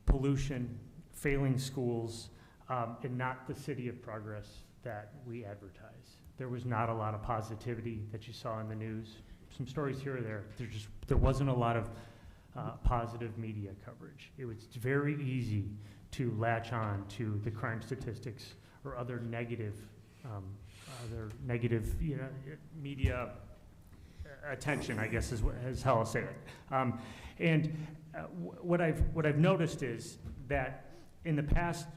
pollution, failing schools, and not the city of progress that we advertise. There was not a lot of positivity that you saw in the news. Some stories here or there. There wasn't a lot of positive media coverage. It was very easy to latch on to the crime statistics or other negative media attention, I guess is how I'll say it. What I've noticed is that in the past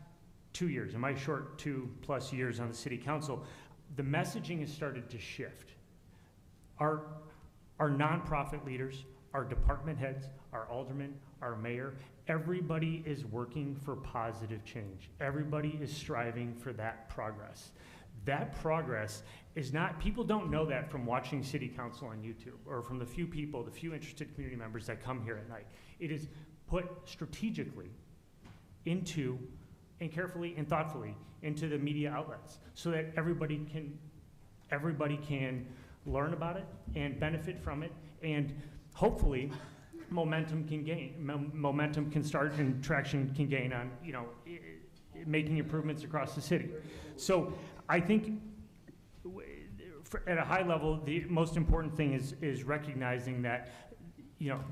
2 years, in my short 2+ years on the city council, the messaging has started to shift. Our nonprofit leaders, our department heads, our aldermen, our mayor, everybody is working for positive change. Everybody is striving for that progress. That progress is not, people don't know that from watching city council on YouTube or from the few people, the few interested community members that come here at night. It is put strategically into and carefully and thoughtfully into the media outlets so that everybody can learn about it and benefit from it, and hopefully momentum can start and traction can gain on, making improvements across the city. So I think at a high level, the most important thing is recognizing that,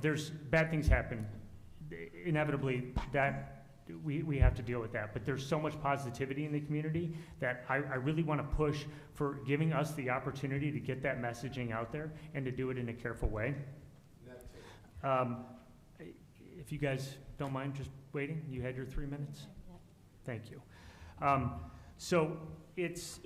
there's bad things happen. Inevitably, that we have to deal with that. But there's so much positivity in the community that I really want to push for giving us the opportunity to get that messaging out there and to do it in a careful way. If you guys don't mind just waiting, you had your 3 minutes? Thank you. So it's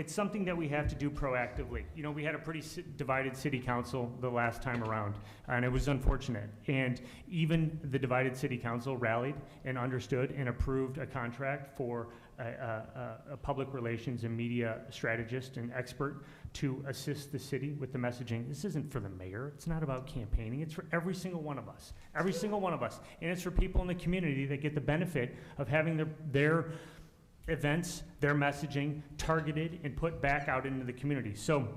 something that we have to do proactively. We had a pretty divided city council the last time around, and it was unfortunate. And even the divided city council rallied and understood and approved a contract for a public relations and media strategist and expert to assist the city with the messaging. This isn't for the mayor. It's not about campaigning. It's for every single one of us. Every single one of us. And it's for people in the community that get the benefit of having their events, their messaging targeted and put back out into the community. So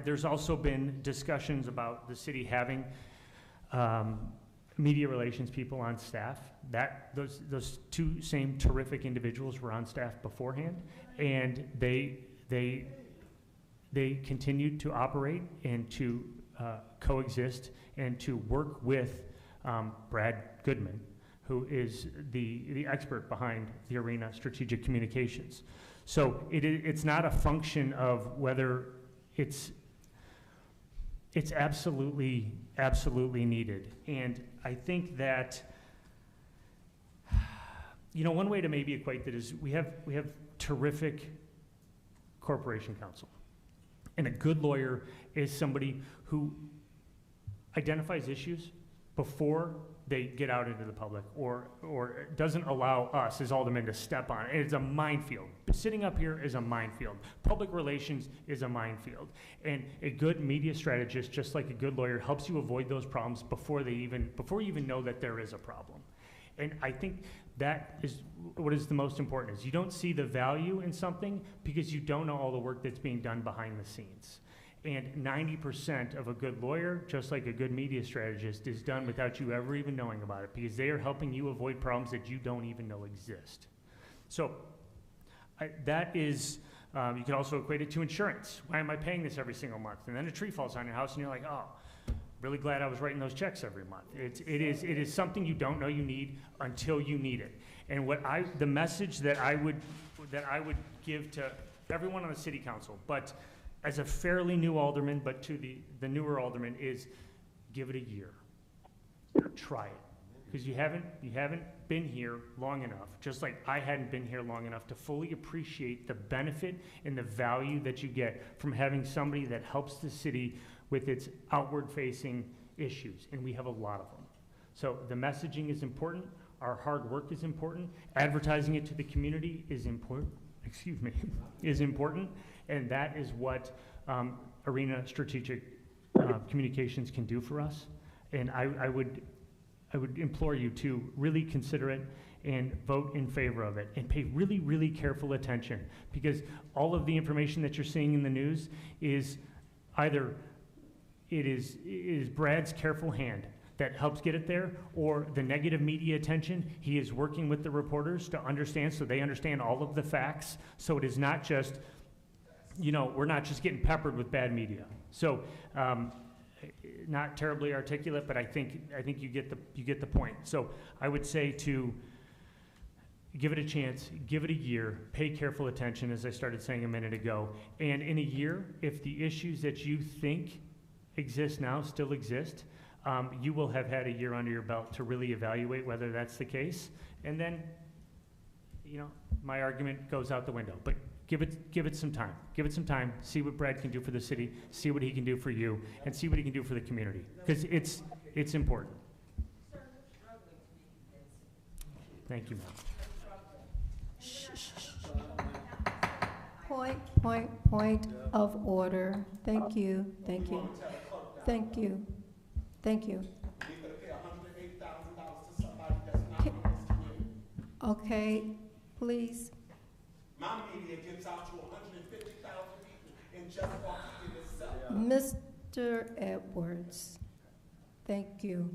there's also been discussions about the city having media relations people on staff. Those two same terrific individuals were on staff beforehand, and they continued to operate and to coexist and to work with Brad Goodman, who is the expert behind the Arena Strategic Communications. So it's not a function of whether it's absolutely needed. And I think that, one way to maybe equate that is we have terrific corporation counsel. And a good lawyer is somebody who identifies issues before they get out into the public, or doesn't allow us as aldermen to step on it. It's a minefield. Sitting up here is a minefield. Public relations is a minefield. And a good media strategist, just like a good lawyer, helps you avoid those problems before you even know that there is a problem. And I think that is what is the most important, is you don't see the value in something because you don't know all the work that's being done behind the scenes. And 90% of a good lawyer, just like a good media strategist, is done without you ever even knowing about it, because they are helping you avoid problems that you don't even know exist. So that is, you can also equate it to insurance. Why am I paying this every single month? And then a tree falls on your house and you're like, oh, really glad I was writing those checks every month. It is something you don't know you need until you need it. And the message that I would give to everyone on the city council, but as a fairly new alderman, but to the newer alderman, is give it a year. Try it. Because you haven't been here long enough, just like I hadn't been here long enough, to fully appreciate the benefit and the value that you get from having somebody that helps the city with its outward-facing issues, and we have a lot of them. So the messaging is important. Our hard work is important. Advertising it to the community is important. Is important. And that is what Arena Strategic Communications can do for us. And I would implore you to really consider it and vote in favor of it, and pay really, really careful attention, because all of the information that you're seeing in the news is either it is Brad's careful hand that helps get it there, or the negative media attention. He is working with the reporters to understand, so they understand all of the facts. So it is not just, we're not just getting peppered with bad media. So, not terribly articulate, but I think you get the point. So I would say to give it a chance, give it a year, pay careful attention, as I started saying a minute ago. And in a year, if the issues that you think exist now still exist, you will have had a year under your belt to really evaluate whether that's the case. And then, my argument goes out the window. But give it some time. Give it some time. See what Brad can do for the city. See what he can do for you, and see what he can do for the community, because it's important. Thank you, ma'am. Point of order. Thank you. Okay, please. My media gets out to 150,000 people in just Waukegan itself. Mr. Edwards, thank you.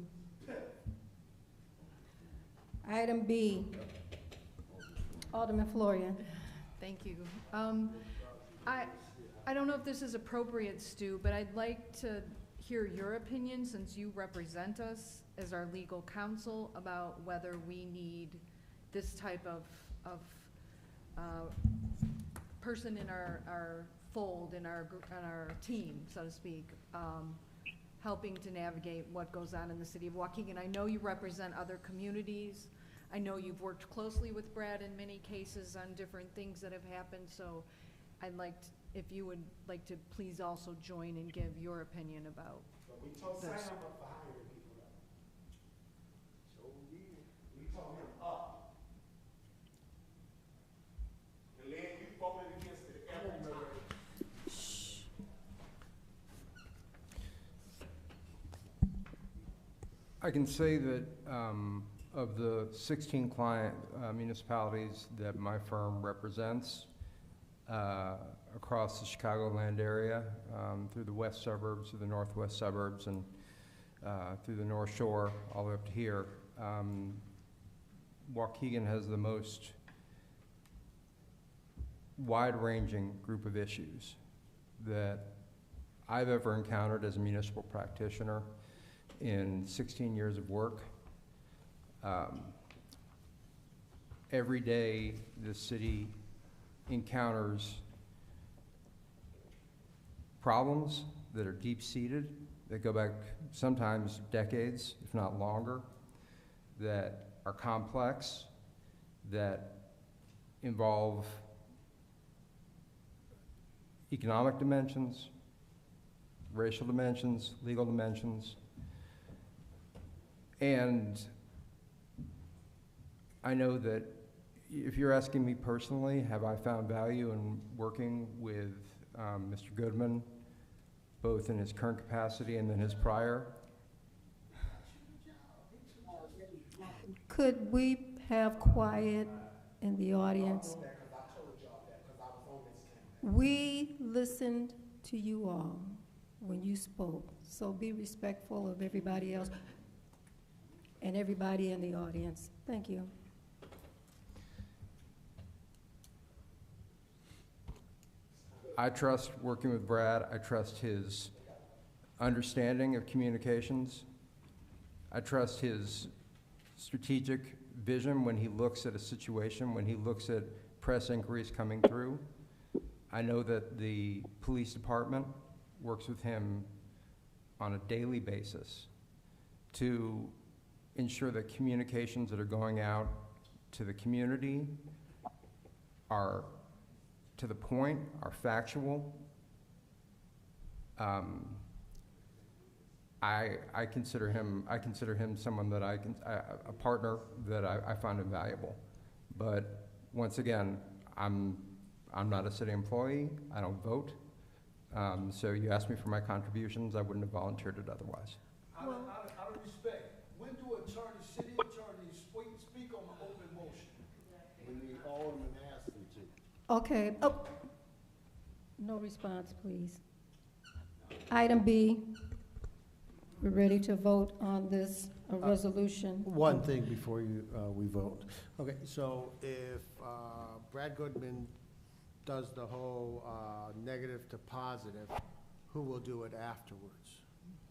Item B, Alderman Florian. Thank you. I don't know if this is appropriate, Stu, but I'd like to hear your opinion, since you represent us as our legal counsel, about whether we need this type of person in our fold, in our team, so to speak, helping to navigate what goes on in the city of Waukegan. I know you represent other communities. I know you've worked closely with Brad in many cases on different things that have happened, so I'd like to, if you would like to please also join and give your opinion about We told Sam this. up for hiring people though. So we told him up. And then you voted against it every time. I can say that of the 16 client municipalities that my firm represents across the Chicagoland area, through the west suburbs, through the northwest suburbs, and through the North Shore, all the way up to here, Waukegan has the most wide-ranging group of issues that I've ever encountered as a municipal practitioner in 16 years of work. Every day the city encounters problems that are deep-seated, that go back sometimes decades, if not longer, that are complex, that involve economic dimensions, racial dimensions, legal dimensions. And I know that if you're asking me personally, have I found value in working with Mr. Goodman, both in his current capacity and then his prior? Could we have quiet in the audience? We listened to you all when you spoke, so be respectful of everybody else and everybody in the audience. Thank you. I trust working with Brad. I trust his understanding of communications. I trust his strategic vision when he looks at a situation, when he looks at press inquiries coming through. I know that the police department works with him on a daily basis to ensure that communications that are going out to the community are to the point, are factual. I consider him someone that a partner that I find invaluable. But once again, I'm not a city employee. I don't vote. So you asked me for my contributions. I wouldn't have volunteered it otherwise. Out of respect, when do city attorneys speak on the open motion? When the alderman asks them to. Okay. Oh, no response, please. Item B, we're ready to vote on this resolution. One thing before we vote. Okay, so if Brad Goodman does the whole negative to positive, who will do it afterwards?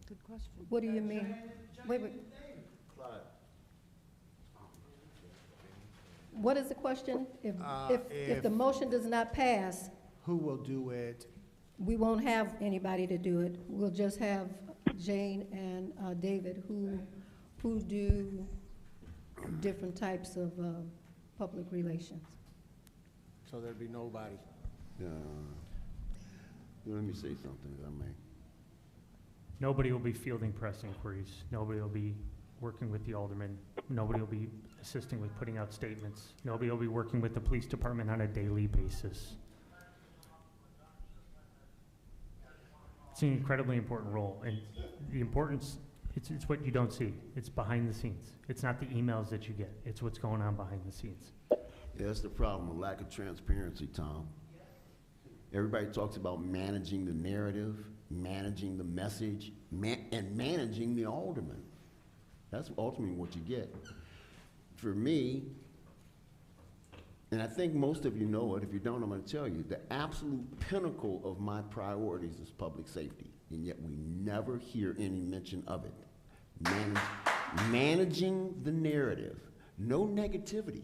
Good question. What do you mean? Wait. What is the question? If the motion does not pass, who will do it? We won't have anybody to do it. We'll just have Jane and David who do different types of public relations. So there'd be nobody. Let me say something, if I may. Nobody will be fielding press inquiries. Nobody will be working with the alderman. Nobody will be assisting with putting out statements. Nobody will be working with the police department on a daily basis. It's an incredibly important role, and the importance It's what you don't see. It's behind the scenes. It's not the emails that you get. It's what's going on behind the scenes. Yeah, that's the problem, a lack of transparency, Tom. Everybody talks about managing the narrative, managing the message, and managing the alderman. That's ultimately what you get. For me, and I think most of you know it, if you don't, I'm gonna tell you, the absolute pinnacle of my priorities is public safety, and yet we never hear any mention of it. Managing the narrative, no negativity.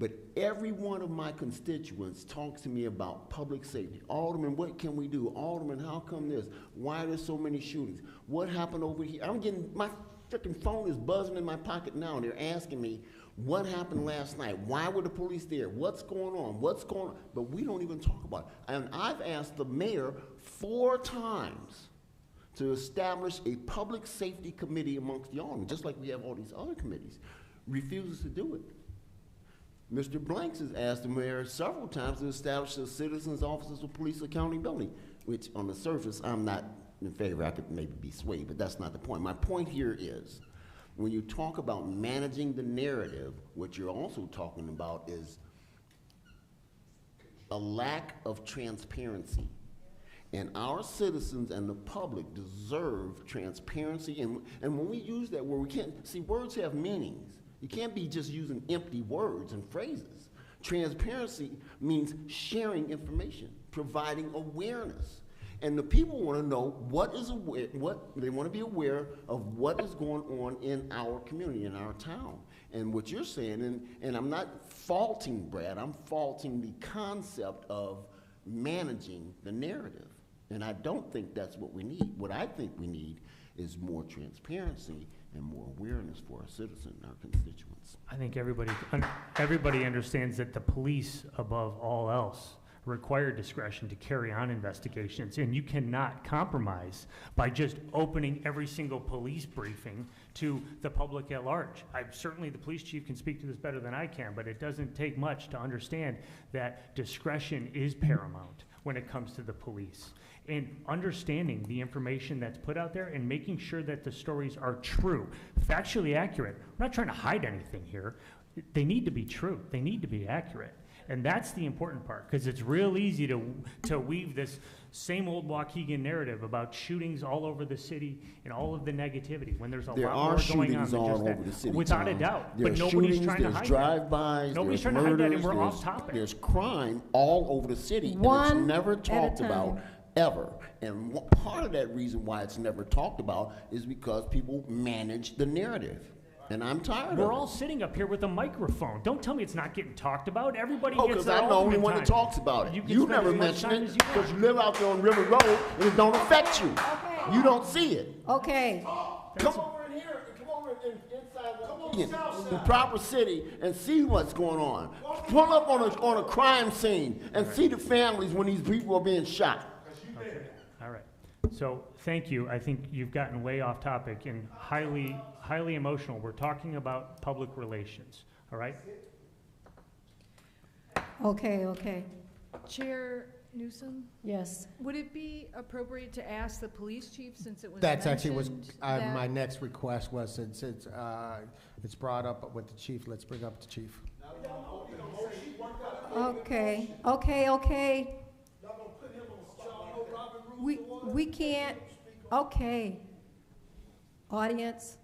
But every one of my constituents talks to me about public safety. Alderman, what can we do? Alderman, how come this? Why are there so many shootings? What happened over here? I'm getting, my freaking phone is buzzing in my pocket now, and they're asking me, what happened last night? Why were the police there? What's going on? What's going on? But we don't even talk about it. And I've asked the mayor 4 times to establish a public safety committee amongst the aldermen, just like we have all these other committees. Refuses to do it. Mr. Blanks has asked the mayor several times to establish a citizens' offices of police accountability, which on the surface, I'm not in favor. I could maybe be swayed, but that's not the point. My point here is, when you talk about managing the narrative, what you're also talking about is a lack of transparency. And our citizens and the public deserve transparency. And when we use that word, we can't, see, words have meanings. You can't be just using empty words and phrases. Transparency means sharing information, providing awareness. And the people want to know they want to be aware of what is going on in our community, in our town. And what you're saying, and I'm not faulting Brad, I'm faulting the concept of managing the narrative. And I don't think that's what we need. What I think we need is more transparency and more awareness for our citizens and our constituents. I think everybody understands that the police, above all else, require discretion to carry on investigations, and you cannot compromise by just opening every single police briefing to the public at large. Certainly the police chief can speak to this better than I can, but it doesn't take much to understand that discretion is paramount when it comes to the police. And understanding the information that's put out there and making sure that the stories are true, factually accurate. We're not trying to hide anything here. They need to be true. They need to be accurate. And that's the important part, because it's real easy to weave this same old Waukegan narrative about shootings all over the city and all of the negativity when there's a lot more going on. There are shootings all over the city, without a doubt. There's But nobody's trying to there's hide drive-bys, Nobody's there's trying to hide that, and murders, we're off topic. there's crime all over the city, and One it's never at a talked time. about ever. And part of that reason why it's never talked about is because people manage the narrative. And I'm tired of it. We're all sitting up here with a microphone. Don't tell me it's not getting talked about. Everybody gets because their I'm the only ultimate one time. that talks about it. You can You spend never as much mention time it as you because you live out there on River Road and it don't affect you. You don't see it. Okay. Come over in here, come over inside Waukegan, the proper city, and see what's going on. Pull up on a crime scene and see the families when these people are being shot. All right. So thank you. I think you've gotten way off topic and highly emotional. We're talking about public relations. All right? Okay. Chair Newsom, Yes. would it be appropriate to ask the police chief, since it was That's actually mentioned my that- next request was, since it's brought up with the chief, let's bring up the chief. Okay. We can't, okay. Audience,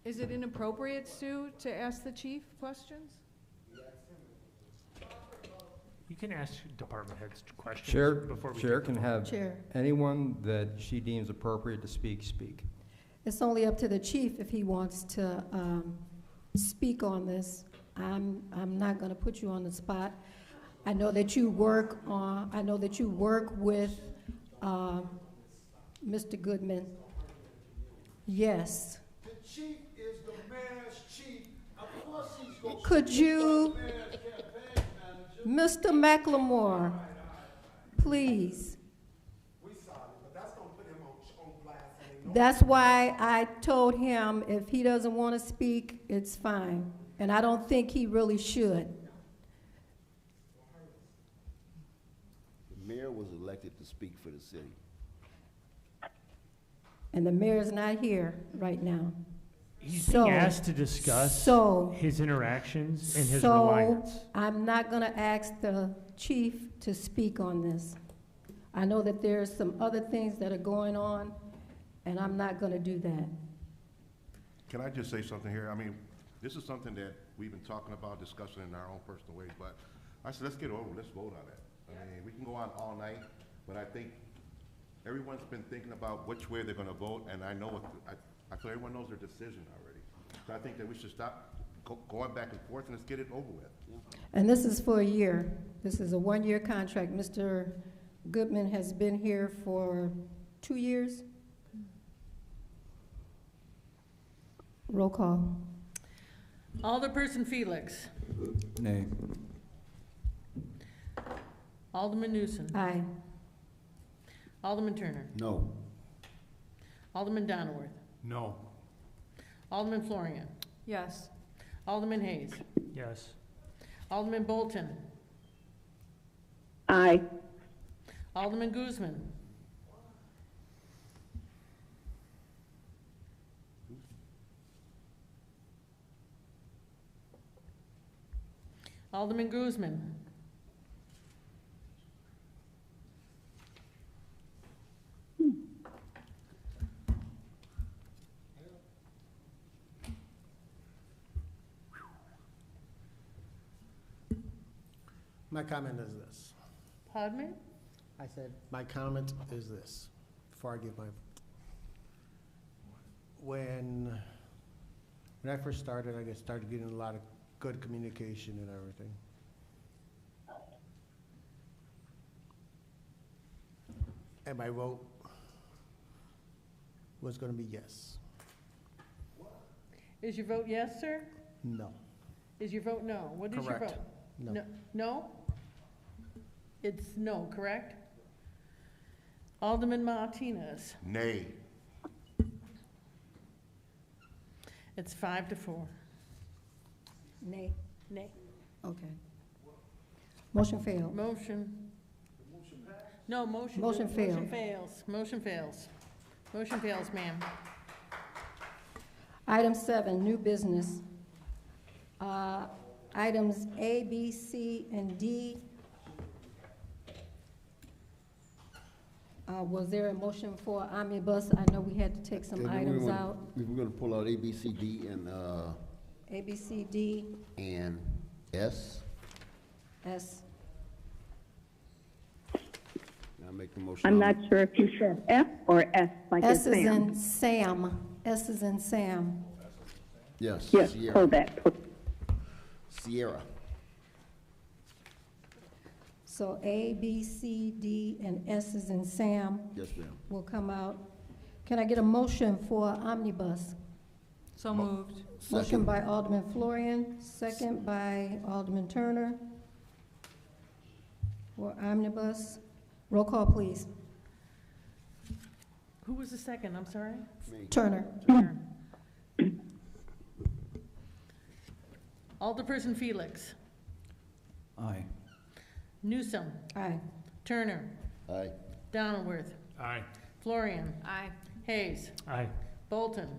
Is it inappropriate, Sue, to ask the chief questions? You can ask department heads questions Chair, before we Chair get to can the have Chair. anyone that she deems appropriate to speak. it's only up to the chief if he wants to speak on this. I'm not going to put you on the spot. I know that you work with Mr. Goodman. Yes. The chief is the mayor's chief. Of course he's going to Could you, Mr. McLemore, please? We sorry, but that's gonna put him on blast. That's why I told him if he doesn't want to speak, it's fine. And I don't think he really should. The mayor was elected to speak for the city. And the mayor's not here right now. He's So- being asked to discuss so- his interactions and his So reliance. I'm not gonna ask the chief to speak on this. I know that there's some other things that are going on, and I'm not gonna do that. Can I just say something here? I mean, this is something that we've been talking about, discussing in our own personal ways, but I said, let's get over, let's vote on it. I mean, we can go on all night, but I think everyone's been thinking about which way they're gonna vote, and I know what, I feel everyone knows their decision already. So I think that we should stop going back and forth and let's get it over with. And this is for a year. This is a one-year contract. Mr. Goodman has been here for 2 years. Roll call. Alderperson Felix. Nay. Alderman Newsom. Aye. Alderman Turner. No. Alderman Donilworth. No. Alderman Florian. Yes. Alderman Hayes. Yes. Alderman Bolton. Aye. Alderman Guzman. Alderman Guzman. My comment is this. Pardon me? I said, my comment is this, before I give my, when I first started, I started getting a lot of good communication and everything. And my vote was gonna be yes. Is your vote yes, sir? No. Is your vote no? What is your Correct. vote? No. No? It's no, correct? Alderman Martinez. Nay. It's 5-4. Nay. Nay. Okay. Motion failed. Motion. No, motion. Motion Motion failed. fails. Motion fails. Motion fails, ma'am. Item 7, new business. Items A, B, C, and D. Was there a motion for omnibus? I know we had to take some items out. We were gonna pull out A, B, C, D, and, A, B, C, D, and S. S. I make the motion. I'm not sure if you said F or S, like S in is Sam. in Sam. S is in Sam. Yes. Yes, Sierra. hold that, please. Sierra. So A, B, C, D, and S is in Sam Yes, ma'am. will come out. Can I get a motion for omnibus? So moved. Motion by Alderman Florian, second by Alderman Turner. For omnibus. Roll call, please. Who was the second? I'm sorry? Me. Turner. Turner. Alderperson Felix. Aye. Newsom. Aye. Turner. Aye. Donilworth. Aye. Florian. Aye. Hayes. Aye. Bolton.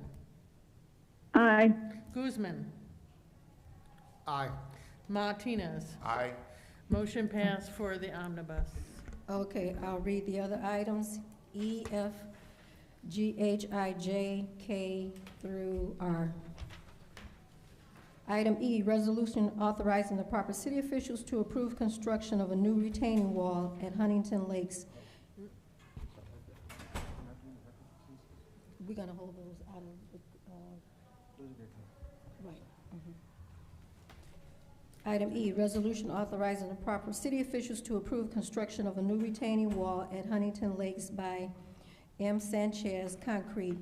Aye. Guzman. Aye. Martinez. Aye. Motion passed for the omnibus. Okay, I'll read the other items. E, F, G, H, I, J, K through R. Item E, resolution authorizing the proper city officials to approve construction of a new retaining wall at Huntington Lakes. We're gonna hold those out of, right. Item E, resolution authorizing the proper city officials to approve construction of a new retaining wall at Huntington Lakes by M. Sanchez Concrete,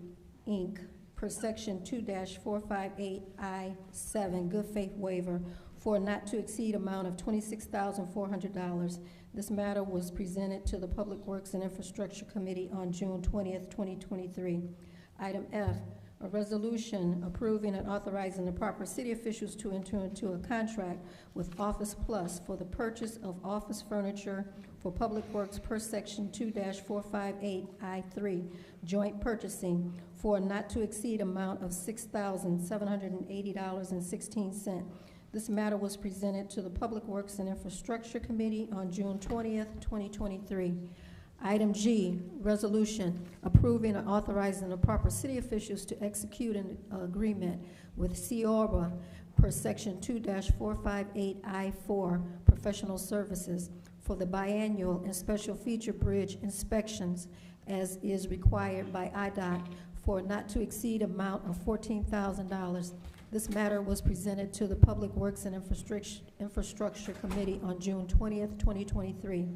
Inc., per section 2-458I-7, good faith waiver for a not to exceed amount of $26,400. This matter was presented to the Public Works and Infrastructure Committee on June 20th, 2023. Item F, A resolution approving and authorizing the proper city officials to enter into a contract with Office Plus for the purchase of office furniture for Public Works per Section 2-458I3, joint purchasing for a not-to-exceed amount of $6,780.16. This matter was presented to the Public Works and Infrastructure Committee on June 20th, 2023. Item G, resolution approving and authorizing the proper city officials to execute an agreement with Ciorba per Section 2-458I4 professional services for the biannual and special feature bridge inspections as is required by IDOT for a not to exceed amount of $14,000. This matter was presented to the Public Works and Infrastructure Committee on June 20th, 2023.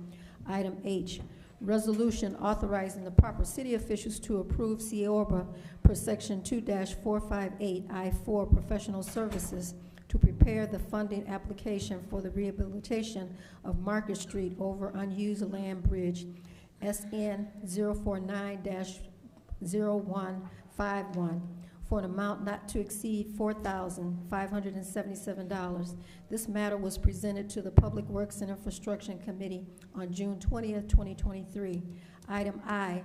Item H, resolution authorizing the proper city officials to approve Ciorba per Section 2-458I4 professional services to prepare the funding application for the rehabilitation of Market Street over unused land bridge, SN 049-0151, for an amount not to exceed $4,577. This matter was presented to the Public Works and Infrastructure Committee on June 20th, 2023. Item I,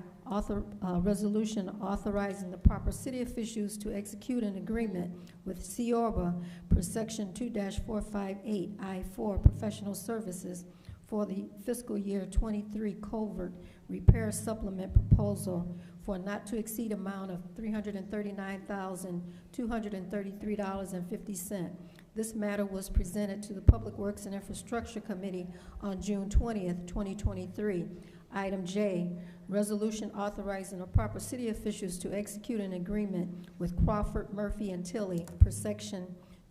resolution authorizing the proper city officials to execute an agreement with Ciorba per Section 2-458I4 professional services for the fiscal year 23 culvert repair supplement proposal for a not to exceed amount of $339,233.50. This matter was presented to the Public Works and Infrastructure Committee on June 20th, 2023. Item J, resolution authorizing the proper city officials to execute an agreement with Crawford, Murphy, and Tilley per Section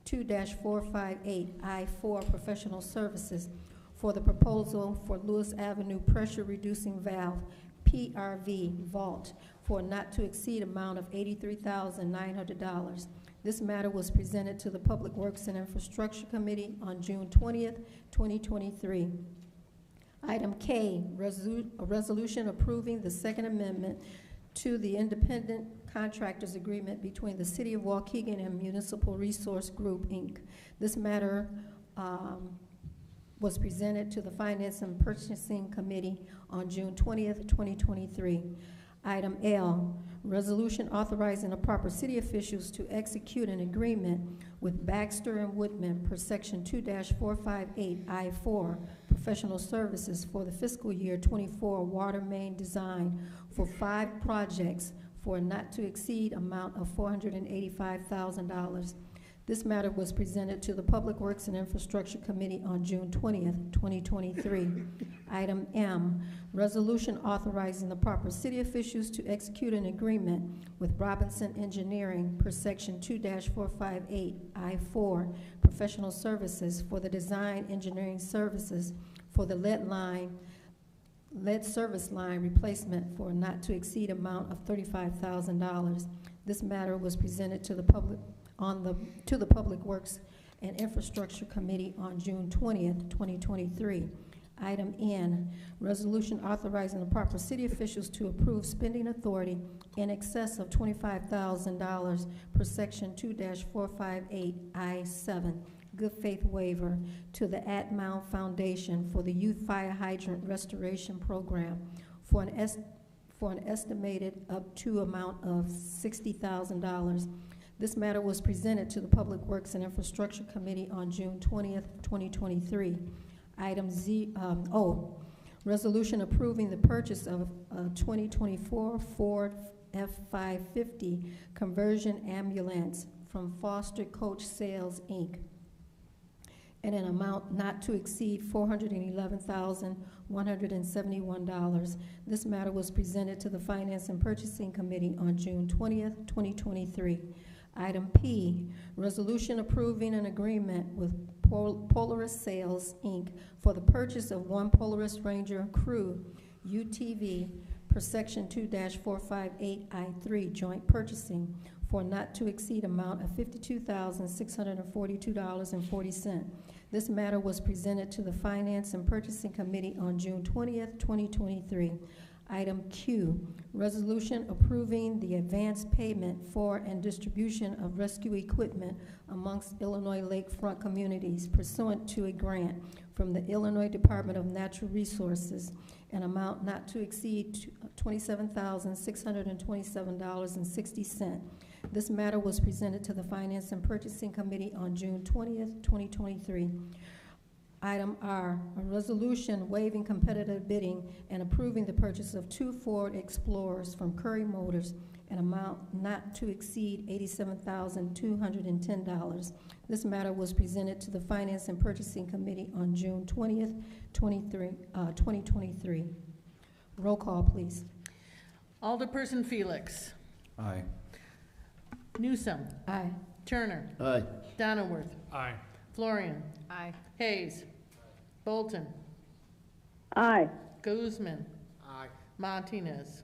2-458I4 professional services for the proposal for Lewis Avenue pressure reducing valve PRV vault for a not to exceed amount of $83,900. This matter was presented to the Public Works and Infrastructure Committee on June 20th, 2023. Item K, a resolution approving the Second Amendment to the Independent Contractors Agreement between the City of Waukegan and Municipal Resource Group, Inc. This matter was presented to the Finance and Purchasing Committee on June 20th, 2023. Item L, resolution authorizing the proper city officials to execute an agreement with Baxter and Woodman per Section 2-458I4 professional services for the fiscal year 24 water main design for 5 projects for a not to exceed amount of $485,000. This matter was presented to the Public Works and Infrastructure Committee on June 20th, 2023. Item M, resolution authorizing the proper city officials to execute an agreement with Robinson Engineering per Section 2-458I4 professional services for the design engineering services for the lead service line replacement for a not to exceed amount of $35,000. This matter was presented to the Public Works and Infrastructure Committee on June 20th, 2023. Item N, resolution authorizing the proper city officials to approve spending authority in excess of $25,000 per Section 2-458I7 good faith waiver to the Atmount Foundation for the Youth Fire Hydrant Restoration Program for an estimated up to amount of $60,000. This matter was presented to the Public Works and Infrastructure Committee on June 20th, 2023. Item O, resolution approving the purchase of a 2024 Ford F-550 conversion ambulance from Foster Coach Sales, Inc. in an amount not to exceed $411,171. This matter was presented to the Finance and Purchasing Committee on June 20th, 2023. Item P, resolution approving an agreement with Polaris Sales, Inc. for the purchase of 1 Polaris Ranger Crew UTV per Section 2-458I3 joint purchasing for not to exceed amount of $52,642.40. This matter was presented to the Finance and Purchasing Committee on June 20th, 2023. Item Q, resolution approving the advance payment for and distribution of rescue equipment amongst Illinois lakefront communities pursuant to a grant from the Illinois Department of Natural Resources, an amount not to exceed $27,627.60. This matter was presented to the Finance and Purchasing Committee on June 20th, 2023. Item R, a resolution waiving competitive bidding and approving the purchase of 2 Ford Explorers from Curry Motors, an amount not to exceed $87,210. This matter was presented to the Finance and Purchasing Committee on June 20th, 2023. Roll call, please. Alderperson Felix. Aye. Newsom. Aye. Turner. Aye. Donnerworth. Aye. Florian. Aye. Hayes. Bolton. Aye. Guzman. Aye. Martinez.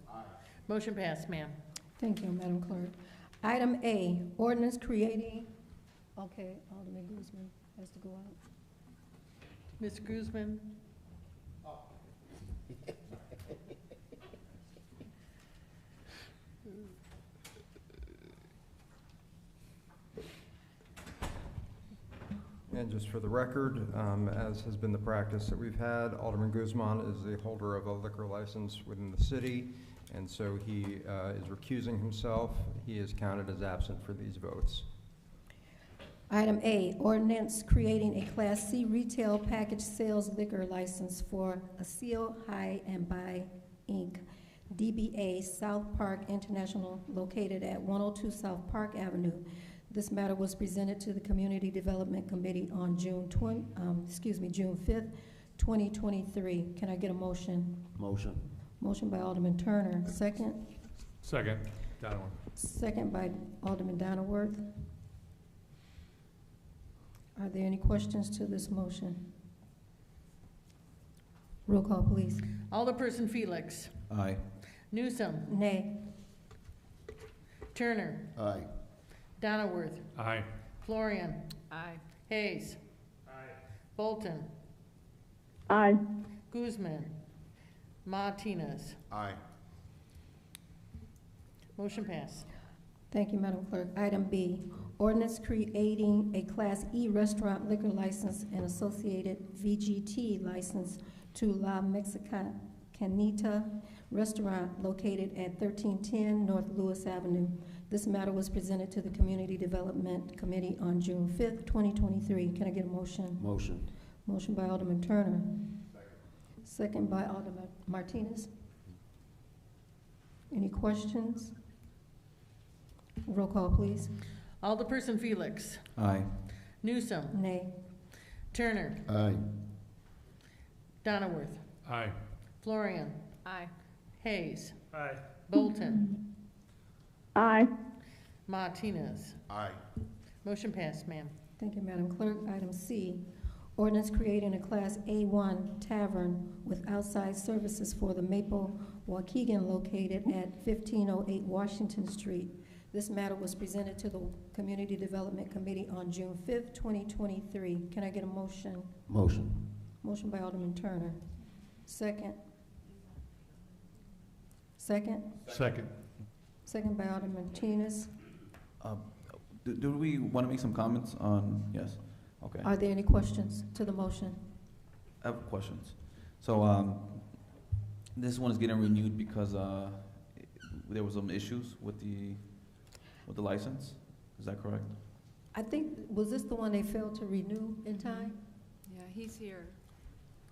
Motion passed, ma'am. Thank you, Madam Clerk. Item A, ordinance creating, okay, Alderman Guzman has to go out. Ms. Guzman. And just for the record, as has been the practice that we've had, Alderman Guzman is the holder of a liquor license within the city, and so he is recusing himself. He is counted as absent for these votes. Item A, ordinance creating a Class C retail package sales liquor license for Asil High and Buy, Inc., DBA South Park International, located at 102 South Park Avenue. This matter was presented to the Community Development Committee on June 5th, 2023. Can I get a motion? Motion. Motion by Alderman Turner. Second? Second. Donowitz. Second by Alderman Donnerworth. Are there any questions to this motion? Roll call, please. Alderperson Felix. Aye. Newsom. Nay. Turner. Aye. Donnerworth. Aye. Florian. Aye. Hayes. Aye. Bolton. Aye. Guzman. Martinez. Aye. Motion passed. Thank you, Madam Clerk. Item B, ordinance creating a Class E restaurant liquor license and associated VGT license to La Mexicanita Restaurant located at 1310 North Lewis Avenue. This matter was presented to the Community Development Committee on June 5th, 2023. Can I get a motion? Motion. Motion by Alderman Turner. Second by Alderman Martinez. Any questions? Roll call, please. Alderperson Felix. Aye. Newsom. Nay. Turner. Aye. Donnerworth. Aye. Florian. Aye. Hayes. Aye. Bolton. Aye. Martinez. Aye. Motion passed, ma'am. Thank you, Madam Clerk. Item C, ordinance creating a Class A1 tavern with outside services for the Maple Waukegan located at 1508 Washington Street. This matter was presented to the Community Development Committee on June 5th, 2023. Can I get a motion? Motion. Motion by Alderman Turner. Second? Second? Second. Second by Alderman Martinez. Do we want to make some comments on, yes? Okay. Are there any questions to the motion? I have questions. So this one is getting renewed because there was some issues with the license. Is that correct? I think, was this the one they failed to renew in time? Yeah, he's here.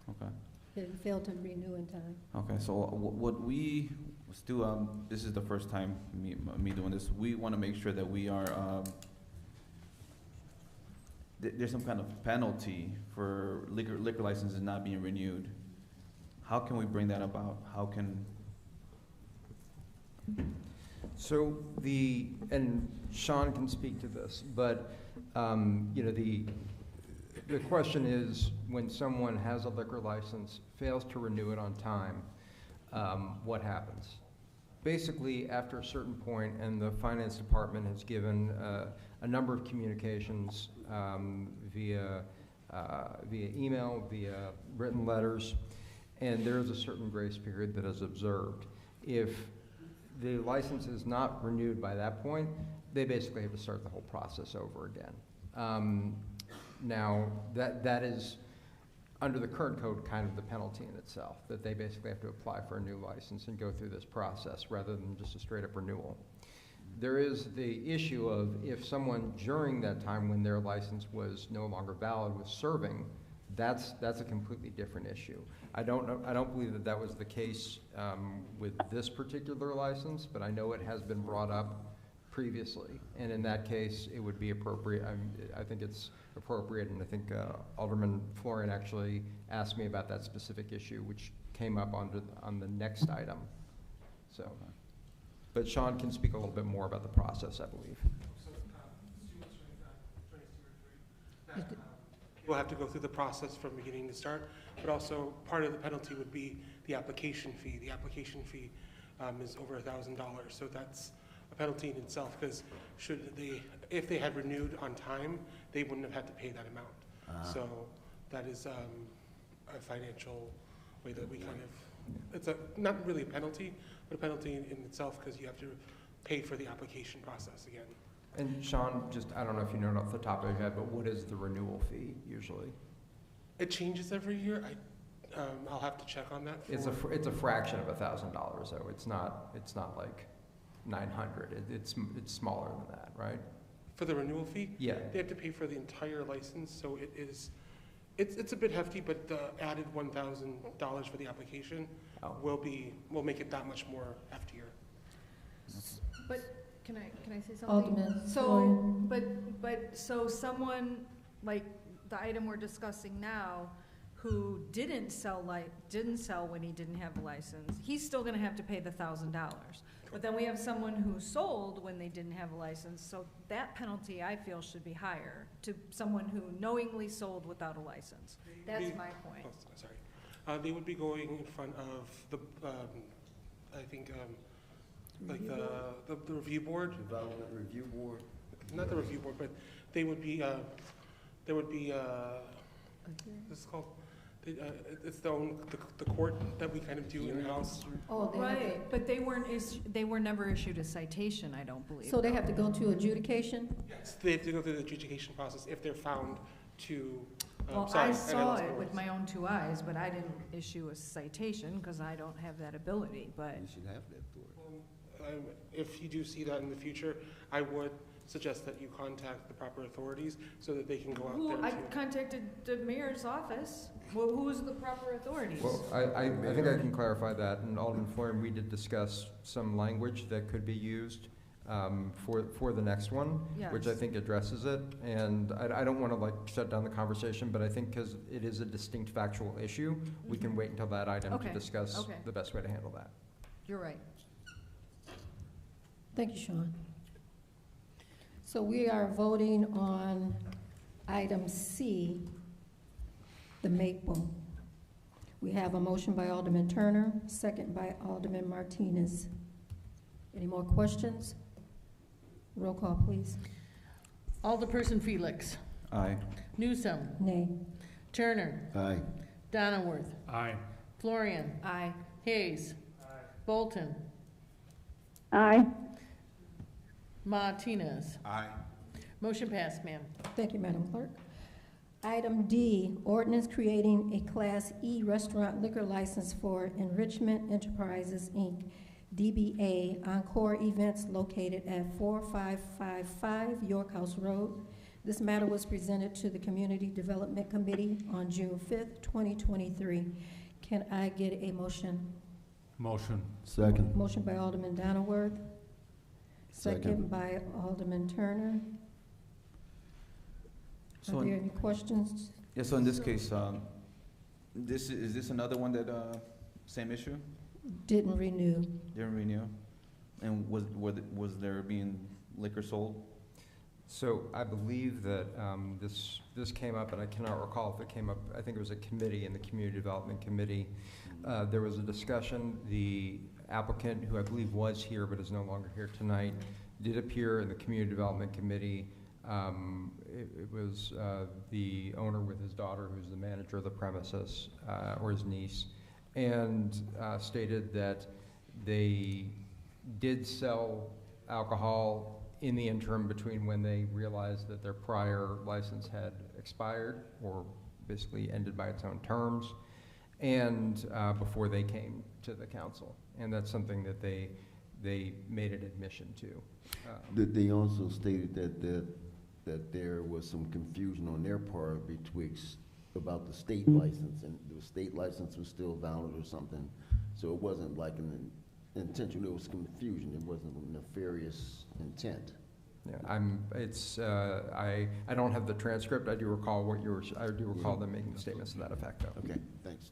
Okay. They failed to renew in time. Okay. So what we still this is the first time me doing this. We want to make sure that we are there's some kind of penalty for liquor licenses not being renewed. How can we bring that about? How can? So and Sean can speak to this, but you know, the question is, when someone has a liquor license, fails to renew it on time, what happens? Basically, after a certain point, and the finance department has given a number of communications via email, via written letters, and there is a certain grace period that is observed. If the license is not renewed by that point, they basically have to start the whole process over again. Now, that is, under the current code, kind of the penalty in itself, that they basically have to apply for a new license and go through this process rather than just a straight-up renewal. There is the issue of if someone during that time when their license was no longer valid was serving, that's a completely different issue. I don't believe that was the case with this particular license, but I know it has been brought up previously, and in that case, it would be appropriate. I think it's appropriate, and I think Alderman Florian actually asked me about that specific issue, which came up on the next item. So, but Sean can speak a little bit more about the process, I believe. We'll have to go through the process from beginning to start, but also part of the penalty would be the application fee. The application fee is over $1,000, so that's a penalty in itself, because if they had renewed on time, they wouldn't have had to pay that amount. So that is a financial way that we kind of, it's not really a penalty, but a penalty in itself, because you have to pay for the application process again. And Sean, I don't know if you know it off the top of your head, but what is the renewal fee usually? It changes every year. I'll have to check on that. It's a fraction of $1,000, though. It's not like 900. It's smaller than that, right? For the renewal fee? Yeah. They have to pay for the entire license, so it's a bit hefty, but the added $1,000 for the application will make it that much more heftier. But can I say something? Alderman So, Florian. so someone like the item we're discussing now, who didn't sell when he didn't have a license, he's still going to have to pay the $1,000. But then we have someone who sold when they didn't have a license, so that penalty I feel should be higher to someone who knowingly sold without a license. That's my point. Oh, sorry. They would be going in front of the, I think, like the review board. Development Review Board. Not the review board, but they would be, this is called, it's the court that we kind of do in-house. Oh, Right, but they were never issued a citation, I don't believe. So they have to go to adjudication? Yes, they have to go through the adjudication process if they're found to, Well, sorry, I saw lost it my with words. my own 2 eyes, but I didn't issue a citation because I don't have that ability, but. You should have that authority. If you do see that in the future, I would suggest that you contact the proper authorities so that they can go out there I to. contacted the mayor's office. Well, who's the proper authorities? Well, I think I can clarify that. And Alderman Florian, we did discuss some language that could be used for the next one, which I Yes. think addresses it. And I don't want to shut down the conversation, but I think because it is a distinct factual issue, we can wait until that item to discuss the best way to handle that. You're right. Thank you, Sean. So we are voting on item C, the Maple. We have a motion by Alderman Turner, second by Alderman Martinez. Any more questions? Roll call, please. Alderperson Felix. Aye. Newsom. Nay. Turner. Aye. Donnerworth. Aye. Florian. Aye. Hayes. Bolton. Aye. Martinez. Aye. Motion passed, ma'am. Thank you, Madam Clerk. Item D, ordinance creating a Class E restaurant liquor license for Enrichment Enterprises, Inc., DBA Encore Events located at 4555 York House Road. This matter was presented to the Community Development Committee on June 5th, 2023. Can I get a motion? Motion. Second. Motion by Alderman Donnerworth. Second by Alderman Turner. So Are there any questions? Yeah, so in this case, is this another one that, same issue? Didn't renew. Didn't renew? And was there being liquor sold? So I believe that this came up, and I cannot recall if it came up, I think it was a committee in the Community Development Committee. There was a discussion. The applicant, who I believe was here but is no longer here tonight, did appear in the Community Development Committee. It was the owner with his daughter, who's the manager of the premises, or his niece. and stated that they did sell alcohol in the interim between when they realized that their prior license had expired or basically ended by its own terms, and before they came to the council. And that's something that they made an admission to. They also stated that there was some confusion on their part betwixt about the state license, and the state license was still valid or something. So it wasn't like an intention, it was confusion. It wasn't a nefarious intent. Yeah, I don't have the transcript. I do recall them making statements to that effect, though. Okay, thanks.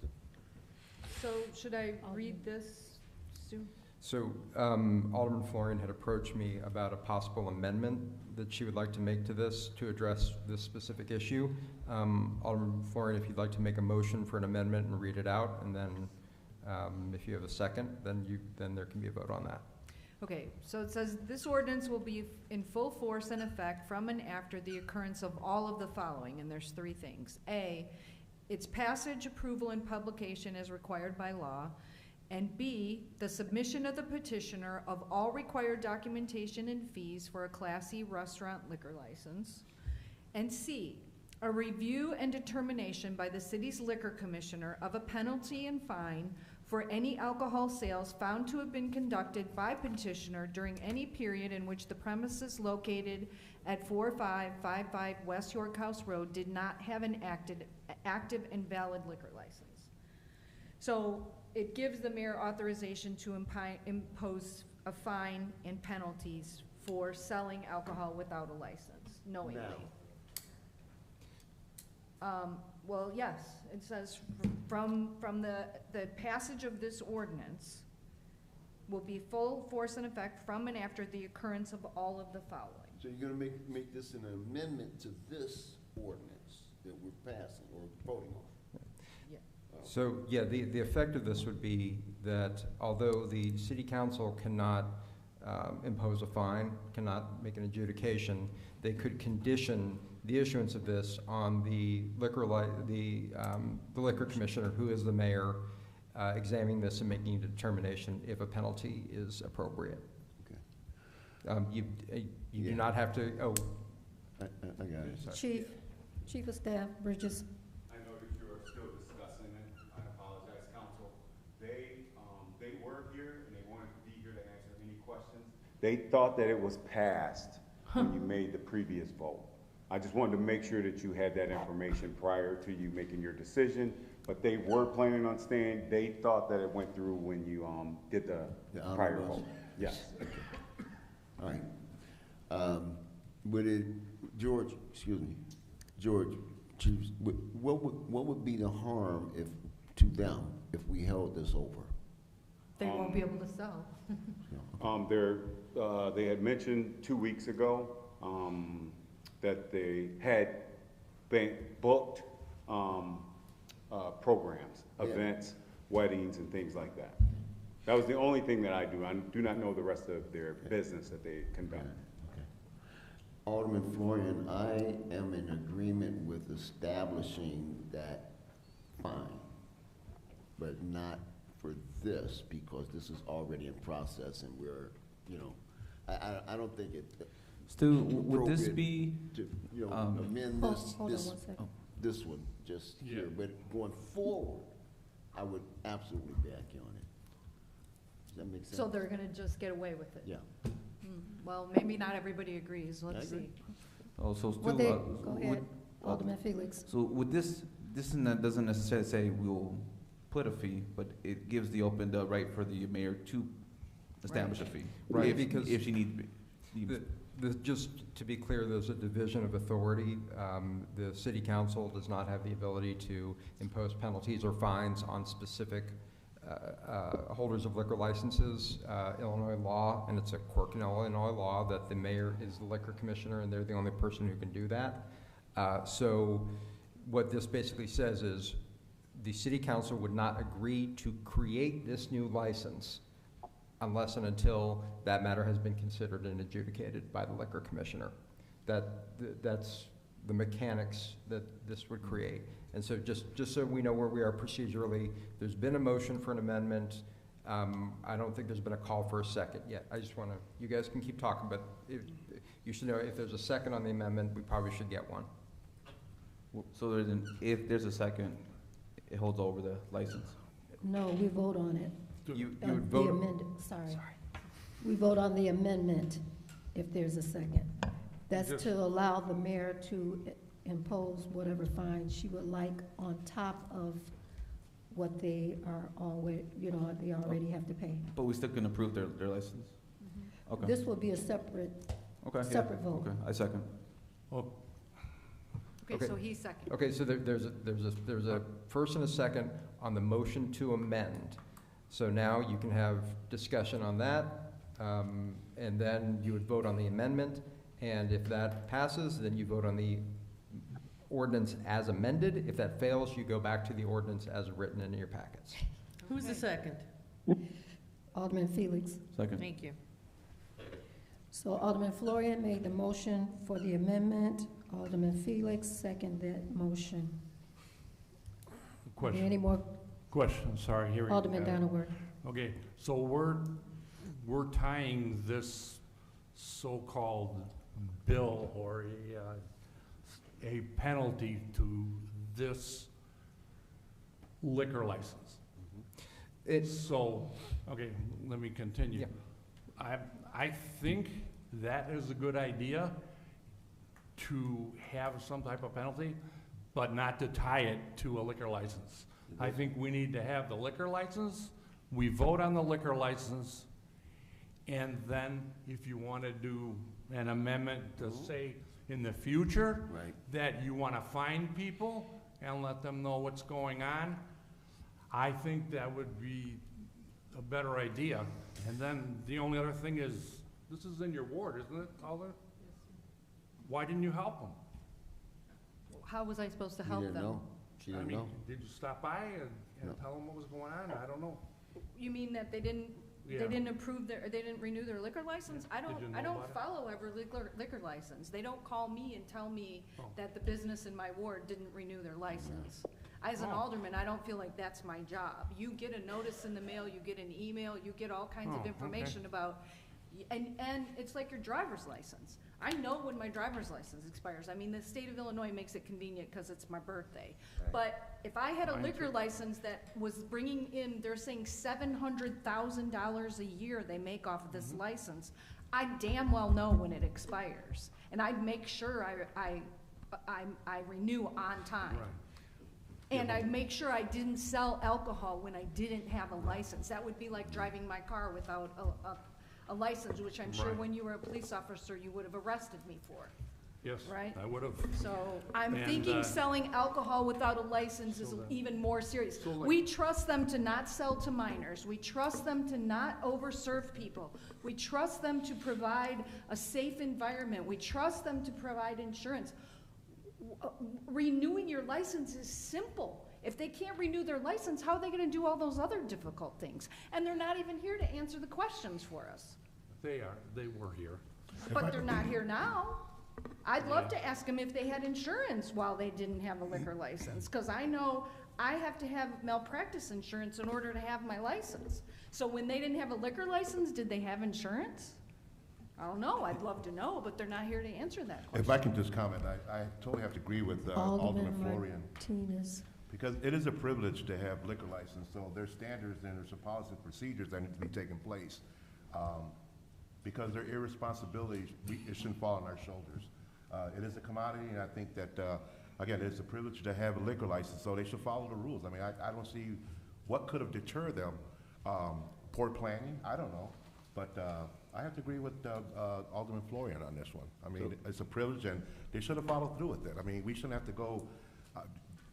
So should I read this, Stu? So Alderman Florian had approached me about a possible amendment that she would like to make to this to address this specific issue. Alderman Florian, if you'd like to make a motion for an amendment and read it out, and then if you have a second, then there can be a vote on that. Okay, so it says, this ordinance will be in full force and effect from and after the occurrence of all of the following, and there's three things. A, its passage, approval, and publication as required by law. And B, the submission of the petitioner of all required documentation and fees for a Class E restaurant liquor license. And C, a review and determination by the city's liquor commissioner of a penalty and fine for any alcohol sales found to have been conducted by petitioner during any period in which the premises located at 4555 West York House Road did not have an active and valid liquor license. So it gives the mayor authorization to impose a fine and penalties for selling alcohol without a license, knowingly. Well, yes, it says from the passage of this ordinance will be full force and effect from and after the occurrence of all of the following. So you're gonna make this an amendment to this ordinance that we're passing or voting on? Yeah. So, yeah, the effect of this would be that although the city council cannot impose a fine, cannot make an adjudication, they could condition the issuance of this on the liquor commissioner, who is the mayor, examining this and making a determination if a penalty is appropriate. Okay. You do not have to. Oh, I got it. Chief of Staff Bridges. I know that you are still discussing it. I apologize, council. They were here and they wanted to be here to answer any questions. They thought that it was passed when you made the previous vote. I just wanted to make sure that you had that information prior to you making your decision, but they were planning on staying. They thought that it went through when you did the prior vote. Yes. Okay. All right. George, what would be the harm to them if we held this over? They won't be able to sell. They had mentioned 2 weeks ago that they had booked programs, events, weddings, and things like that. That was the only thing that I do. I do not know the rest of their business that they conduct. Okay. Alderman Florian, I am in agreement with establishing that fine, but not for this, because this is already in process and we're, I don't think it. Stu, would this be to, amend this hold on 1 second. this one just here, but going forward, I would absolutely back you on it. Does that make sense? So they're gonna just get away with it? Yeah. Well, maybe not everybody agrees. Let's see. Oh, so still, Go ahead, Alderman Felix. So with this doesn't necessarily say we will put a fee, but it gives the right for the mayor to establish a fee. Right, because if she needs to be. Just to be clear, there's a division of authority. The city council does not have the ability to impose penalties or fines on specific holders of liquor licenses. Illinois law, and it's a quirk in Illinois law, that the mayor is the liquor commissioner and they're the only person who can do that. So what this basically says is the city council would not agree to create this new license unless and until that matter has been considered and adjudicated by the liquor commissioner. That's the mechanics that this would create. And so just so we know where we are procedurally, there's been a motion for an amendment. I don't think there's been a call for a second yet. I just want to, you guys can keep talking, but you should know if there's a second on the amendment, we probably should get one. So if there's a second, it holds over the license? No, we vote on it. You would vote? The amended, sorry. We vote on the amendment if there's a second. That's to allow the mayor to impose whatever fine she would like on top of what they are always, they already have to pay. But we still can approve their license? Okay. This will be a separate vote. Okay, I second. Okay, so he's second. Okay, so there's a first and a second on the motion to amend. So now you can have discussion on that, and then you would vote on the amendment. And if that passes, then you vote on the ordinance as amended. If that fails, you go back to the ordinance as written in your packets. Who's the second? Alderman Felix. Second. Thank you. So Alderman Florian made the motion for the amendment. Alderman Felix seconded that motion. Question. Any more? Question, sorry. Here we go. Alderman Donowitz. Okay, so we're tying this so-called bill or a penalty to this liquor license. Okay, let me continue. Yeah. I think that is a good idea to have some type of penalty, but not to tie it to a liquor license. I think we need to have the liquor license, we vote on the liquor license, and then if you want to do an amendment to say in the future that you want to fine people and let them know what's going on, I think that would be a better idea. And then the only other thing is, this is in your ward, isn't it, Alder? Why didn't you help them? How was I supposed to help them? know. She didn't know. Did you stop by and tell them what was going on? I don't know. You mean that they didn't approve they didn't renew their liquor license? I don't follow every liquor license. They don't call me and tell me that the business in my ward didn't renew their license. As an alderman, I don't feel like that's my job. You get a notice in the mail, you get an email, you get all kinds of information about, and it's like your driver's license. I know when my driver's license expires. I mean, the state of Illinois makes it convenient because it's my birthday. Right. But if I had a liquor license that was bringing in, they're saying $700,000 a year they make off of this license, I damn well know when it expires. And I'd make sure I renew on time. Right. And I'd make sure I didn't sell alcohol when I didn't have a license. That would be like driving my car without a license, which I'm sure Right. when you were a police officer, you would have arrested me for. Yes, Right? I would have. So I'm And, thinking selling alcohol without a license is even more serious. We trust them to not sell to minors. We trust them to not overserve people. We trust them to provide a safe environment. We trust them to provide insurance. Renewing your license is simple. If they can't renew their license, how are they going to do all those other difficult things? And they're not even here to answer the questions for us. They were here. But they're not here now. I'd love to ask them if they had insurance while they didn't have a liquor license, because I know I have to have malpractice insurance in order to have my license. So when they didn't have a liquor license, did they have insurance? I don't know. I'd love to know, but they're not here to answer that question. If I can just comment, I totally have to agree with Alderman Florian. Martinez. Because it is a privilege to have liquor license, so there's standards and there's policy and procedures that need to be taking place. Because their irresponsibilities, it shouldn't fall on our shoulders. It is a commodity, and I think that, again, it's a privilege to have a liquor license, so they should follow the rules. I mean, I don't see what could have deterred them. Poor planning, I don't know. But I have to agree with Alderman Florian on this one. I mean, it's a privilege, and they should have followed through with it. I mean, we shouldn't have to go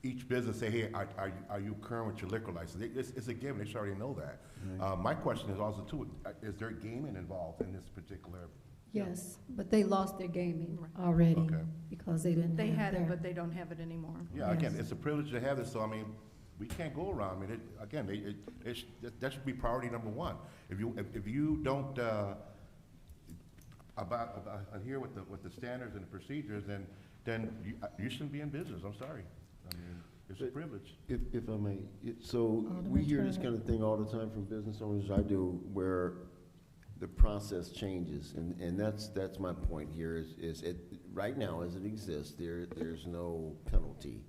each business say, hey, are you current with your liquor license? It's a given. They should already know that. Right. My question is also, too, is there gaming involved in this particular? Yes, but they lost their gaming already because they didn't They have had it, their- but they don't have it anymore. Yeah, again, it's a privilege to have this, so I mean, we can't go around. I mean, that should be priority number one. If you don't adhere with the standards and the procedures, then you shouldn't be in business. I'm sorry. I mean, it's a privilege. If I may, so we hear this kind of thing all the time from business owners, I do, where the process changes, and that's my point here, is it, right now, as it exists, there's no penalty.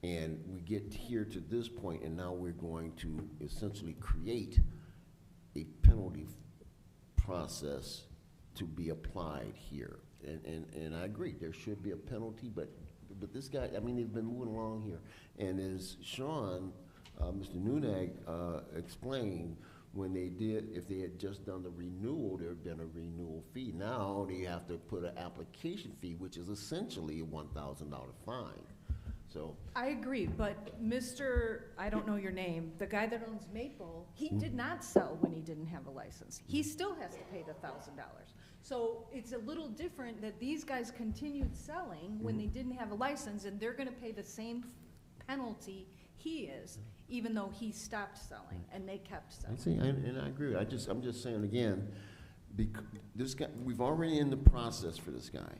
And we get here to this point, and now we're going to essentially create a penalty process to be applied here. And I agree, there should be a penalty, but this guy, I mean, they've been moving along here. And as Sean, Mr. Nunag explained, when they did, if they had just done the renewal, there had been a renewal fee. Now they have to put an application fee, which is essentially a $1,000 fine. So I agree, but Mr., I don't know your name, the guy that owns Maple, he did not sell when he didn't have a license. He still has to pay the $1,000. So it's a little different that these guys continued selling when they didn't have a license, and they're gonna pay the same penalty he is, even though he stopped selling and they kept selling. I see, and I agree. I'm just saying again, this guy, we've already in the process for this guy,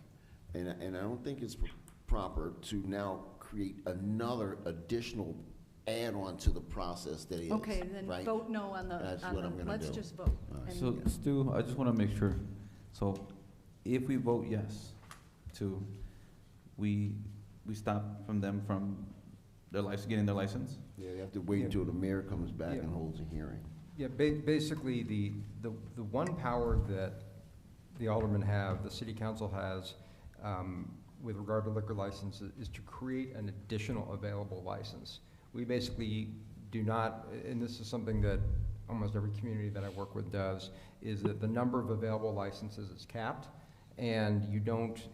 and I don't think it's proper to now create another additional add-on to the process that is. Okay, then right? vote no on the, That's what I'm gonna let's do. just vote. Right. So, Stu, I just want to make sure. So, if we vote yes to, we stop them from their getting their license? Yeah, you have to wait until the mayor comes back and holds a hearing. Yeah, basically, the one power that the aldermen have, the city council has, with regard to liquor licenses, is to create an additional available license. We basically do not, and this is something that almost every community that I work with does, is that the number of available licenses is capped, and you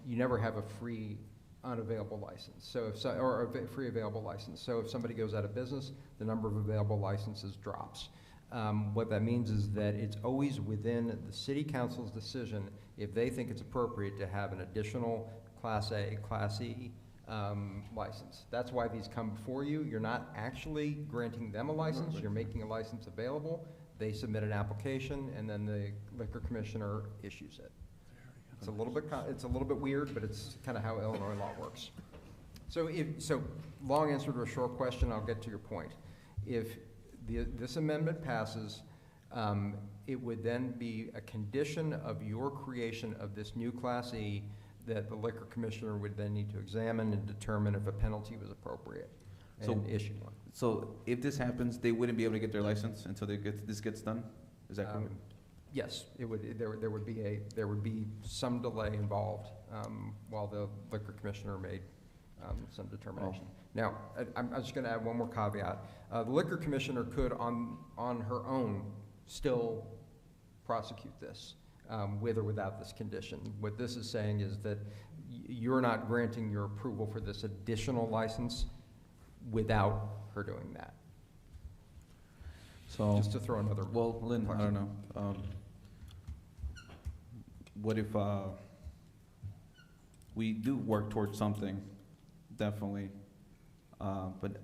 never have a free unavailable license. So or a free available license. So if somebody goes out of business, the number of available licenses drops. What that means is that it's always within the city council's decision if they think it's appropriate to have an additional Class A, Class E license. That's why these come before you. You're not actually granting them a license. You're making a license available. They submit an application, and then the liquor commissioner issues it. It's a little bit weird, but it's kind of how Illinois law works. So long answer to a short question, I'll get to your point. If this amendment passes, it would then be a condition of your creation of this new Class E that the liquor commissioner would then need to examine and determine if a penalty was appropriate and issue one. So if this happens, they wouldn't be able to get their license until this gets done? Is that correct? Yes, it would. There would be some delay involved while the liquor commissioner made some determination. Now, I'm just going to add one more caveat. The liquor commissioner could, on her own, still prosecute this with or without this condition. What this is saying is that you're not granting your approval for this additional license without her doing that. So just to throw another. Well, Lynn, I don't know. What if we do work towards something, definitely, but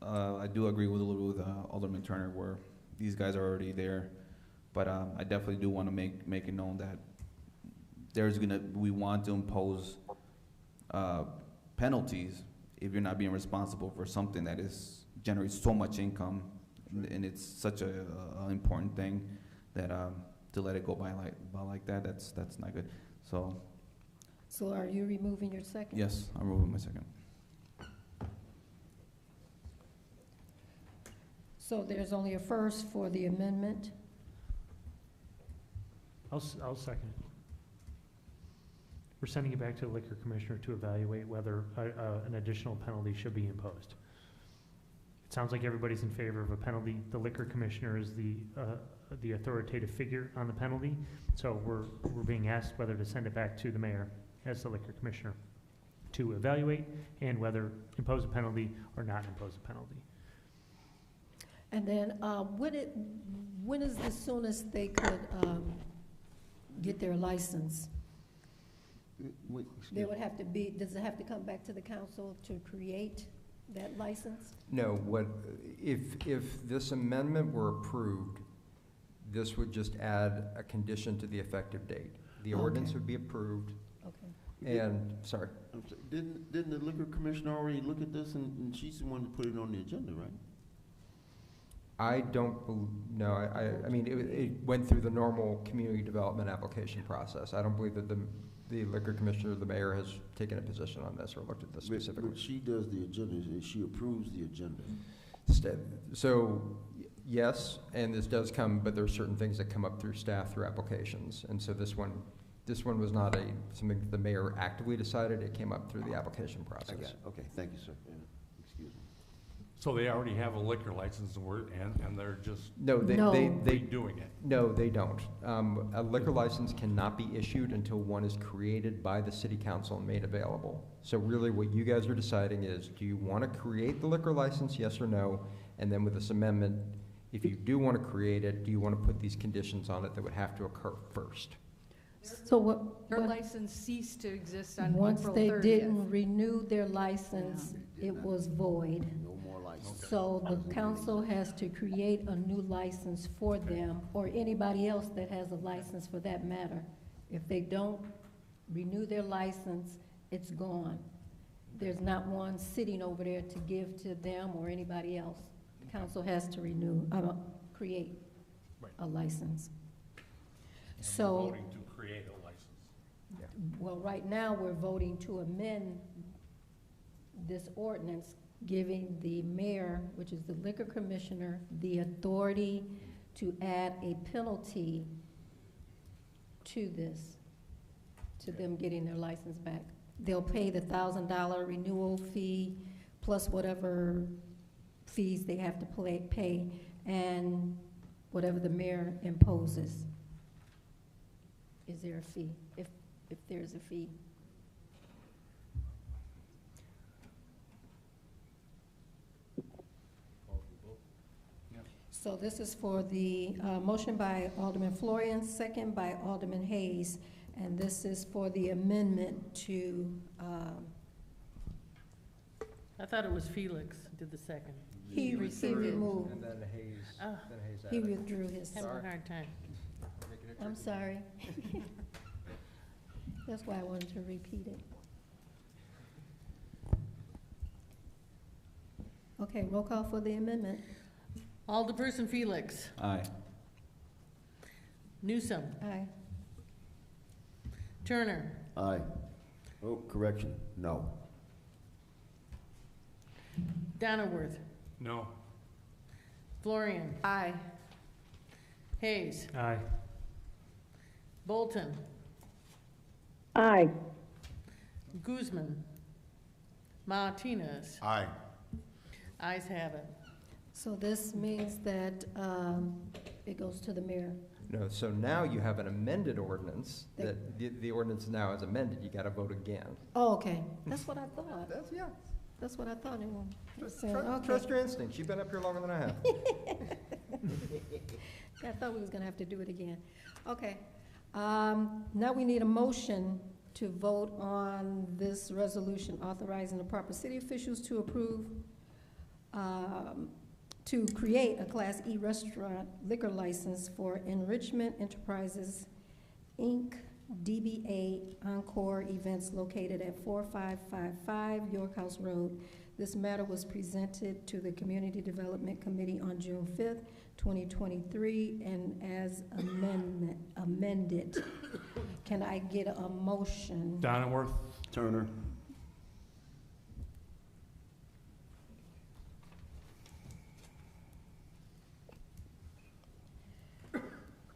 I do agree with Alderman Turner where these guys are already there, but I definitely do want to make it known that we want to impose penalties if you're not being responsible for something that generates so much income, and it's such a important thing that to let it go by like that, that's not good. So are you removing your second? Yes, I'm removing my second. So there's only a first for the amendment. I'll second it. We're sending it back to the liquor commissioner to evaluate whether an additional penalty should be imposed. It sounds like everybody's in favor of a penalty. The liquor commissioner is the authoritative figure on the penalty, so we're being asked whether to send it back to the mayor as the liquor commissioner to evaluate and whether impose a penalty or not impose a penalty. And then when is the soonest they could get their license? There would have to be, does it have to come back to the council to create that license? No, if this amendment were approved, this would just add a condition to the effective date. the ordinance would be approved, Okay. and, sorry. I'm sorry, didn't the liquor commissioner already look at this and she's the one who put it on the agenda, right? I don't, no, I mean, it went through the normal community development application process. I don't believe that the liquor commissioner or the mayor has taken a position on this or looked at this specifically. But she does the agenda, she approves the agenda. So, yes, and this does come, but there are certain things that come up through staff through applications. And so this one was not something that the mayor actively decided, it came up through the application process. Okay, thank you, sir. Excuse me. So they already have a liquor license and they're just No, they redoing it? No, they don't. A liquor license cannot be issued until one is created by the city council and made available. So really what you guys are deciding is, do you want to create the liquor license, yes or no? And then with this amendment, if you do want to create it, do you want to put these conditions on it that would have to occur first? So what? Their license ceased to exist on Once April they 30th. didn't renew their license, it was void. No more license. So the council has to create a new license for them, or anybody else that has a license for that matter. If they don't renew their license, it's gone. There's not one sitting over there to give to them or anybody else. The council has to create a license. So. Voting to create a license. Well, right now, we're voting to amend this ordinance, giving the mayor, which is the liquor commissioner, the authority to add a penalty to this, to them getting their license back. They'll pay the $1,000 renewal fee, plus whatever fees they have to pay, and whatever the mayor imposes. Is there a fee, if there's a fee? So this is for the motion by Alderman Florian, second by Alderman Hayes, and this is for the amendment to. I thought it was Felix did the second. He removed. And then Hayes, He added. withdrew his. Having a hard time. I'm sorry. That's why I wanted to repeat it. Okay, roll call for the amendment. Alderperson Felix. Aye. Newsom. Aye. Turner. Aye. Oh, correction, no. Donnerworth. No. Florian. Aye. Hayes. Aye. Bolton. Aye. Guzman. Martinez. Aye. Ayes have it. So this means that it goes to the mayor. No, so now you have an amended ordinance, that the ordinance now is amended, you gotta vote again. Oh, okay. That's what I thought. Yeah. That's what I thought it was. Trust your instincts, you've been up here longer than I have. I thought we was gonna have to do it again. Okay. Now we need a motion to vote on this resolution authorizing the proper city officials to approve, to create a Class E restaurant liquor license for Enrichment Enterprises, Inc., DBA Encore Events located at 4555 York House Road. This matter was presented to the Community Development Committee on June 5th, 2023, and as amended. Can I get a motion? Donnerworth? Turner.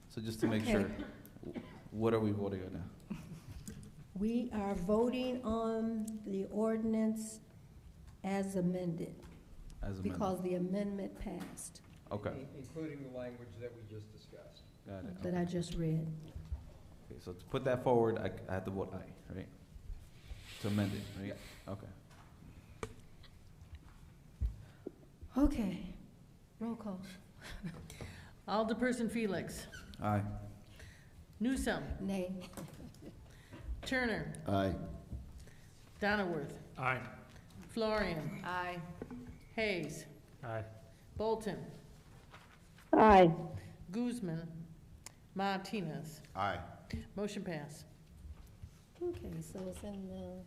So just to make Okay. sure, what are we voting on now? We are voting on the ordinance as amended. As amended. Because the amendment passed, Okay, Including the language that we just discussed. got it. that I just read. Okay, so to put that forward, I have to vote aye, right? To amend it, right? Okay. Okay, roll call. Alderperson Felix. Aye. Newsom. Nay. Turner. Aye. Donnerworth. Aye. Florian. Aye. Hayes. Aye. Bolton. Aye. Guzman. Martinez. Aye. Motion pass. Okay, so it's in the,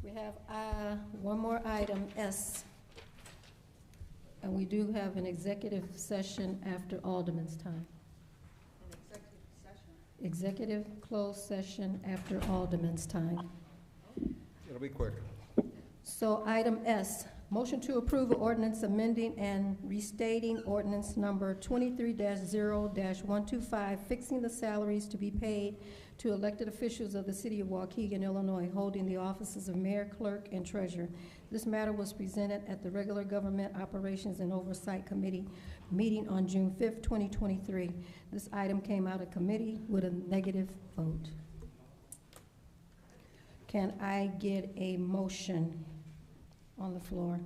we have one more item, S. And we do have an executive session after Alderman's time. An executive session? Executive closed session after Alderman's time. It'll be quick. So item S, motion to approve an ordinance amending and restating ordinance number 23-0-125, fixing the salaries to be paid to elected officials of the city of Waukegan, Illinois, holding the offices of mayor, clerk, and treasurer. This matter was presented at the regular Government Operations and Oversight Committee meeting on June 5th, 2023. This item came out of committee with a negative vote. Can I get a motion on the floor?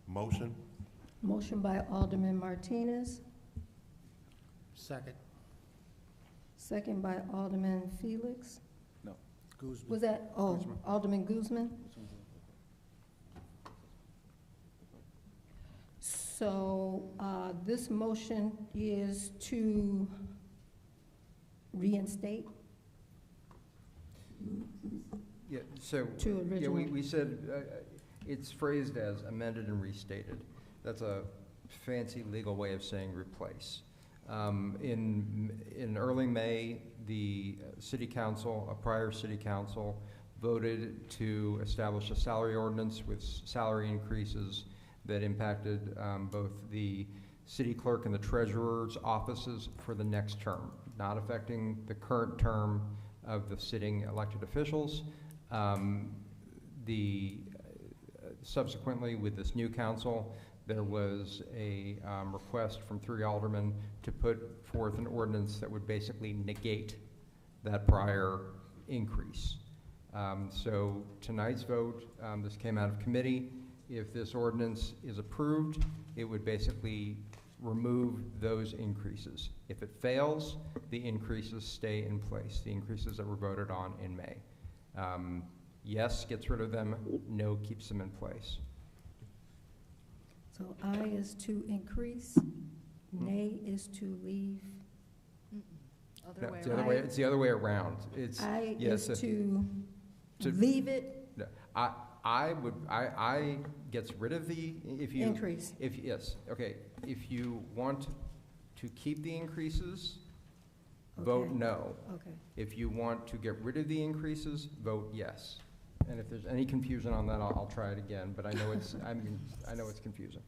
Motion? Motion by Alderman Martinez, Second. second by Alderman Felix. No. Guzman. Was that, Alderman Guzman? So, this motion is to reinstate? Yeah, so, To yeah, original. we said, it's phrased as amended and restated. That's a fancy legal way of saying replace. In early May, the city council, a prior city council, voted to establish a salary ordinance with salary increases that impacted both the city clerk and the treasurer's offices for the next term, not affecting the current term of the sitting elected officials. Subsequently, with this new council, there was a request from 3 aldermen to put forth an ordinance that would basically negate that prior increase. So tonight's vote, this came out of committee. If this ordinance is approved, it would basically remove those increases. If it fails, the increases stay in place, the increases that were voted on in May. Yes gets rid of them, no keeps them in place. So I is to increase, nay is to leave. Other No, way it's the other around. way, it's the other way around. It's, I yes, is to leave it, no, I gets rid of the, if you. increase. Yes, okay, if you want to keep the increases, vote Okay. no. Okay. If you want to get rid of the increases, vote yes. And if there's any confusion on that, I'll try it again, but I know it's, I know it's confusing.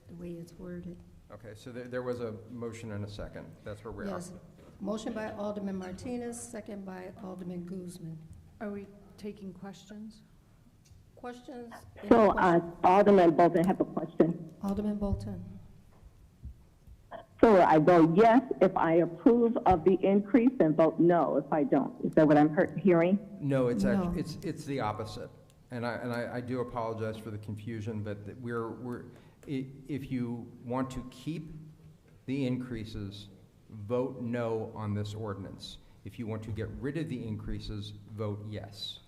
The way it's worded. Okay, so there was a motion and a second. That's where we are. Yes. Motion by Alderman Martinez, second by Alderman Guzman. Are we taking questions? Questions? Any So, questions? Alderman Bolton, I have a question. Alderman Bolton. So I vote yes if I approve of the increase and vote no if I don't. Is that what I'm hearing? No, it's No. actually, it's the opposite. And I do apologize for the confusion, but if you want to keep the increases, vote no on this ordinance. If you want to get rid of the increases, vote yes.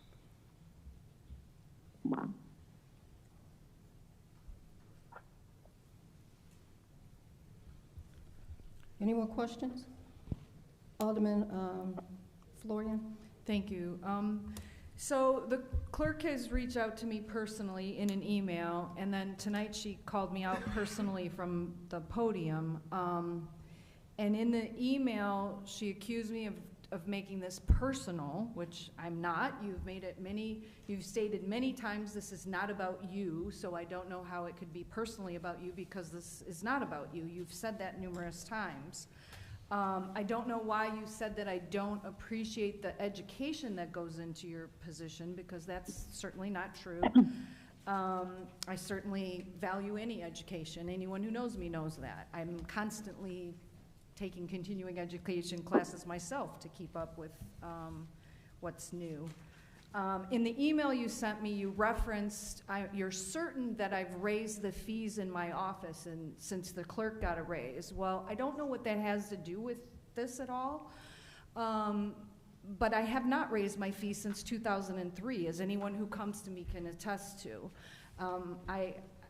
Wow. Any more questions? Alderman Florian? Thank you. So the clerk has reached out to me personally in an email, and then tonight she called me out personally from the podium. And in the email, she accused me of making this personal, which I'm not. You've stated many times this is not about you, so I don't know how it could be personally about you because this is not about you. You've said that numerous times. I don't know why you said that I don't appreciate the education that goes into your position, because that's certainly not true. I certainly value any education. Anyone who knows me knows that. I'm constantly taking continuing education classes myself to keep up with what's new. In the email you sent me, you referenced, you're certain that I've raised the fees in my office and since the clerk got a raise. Well, I don't know what that has to do with this at all, but I have not raised my fees since 2003, as anyone who comes to me can attest to.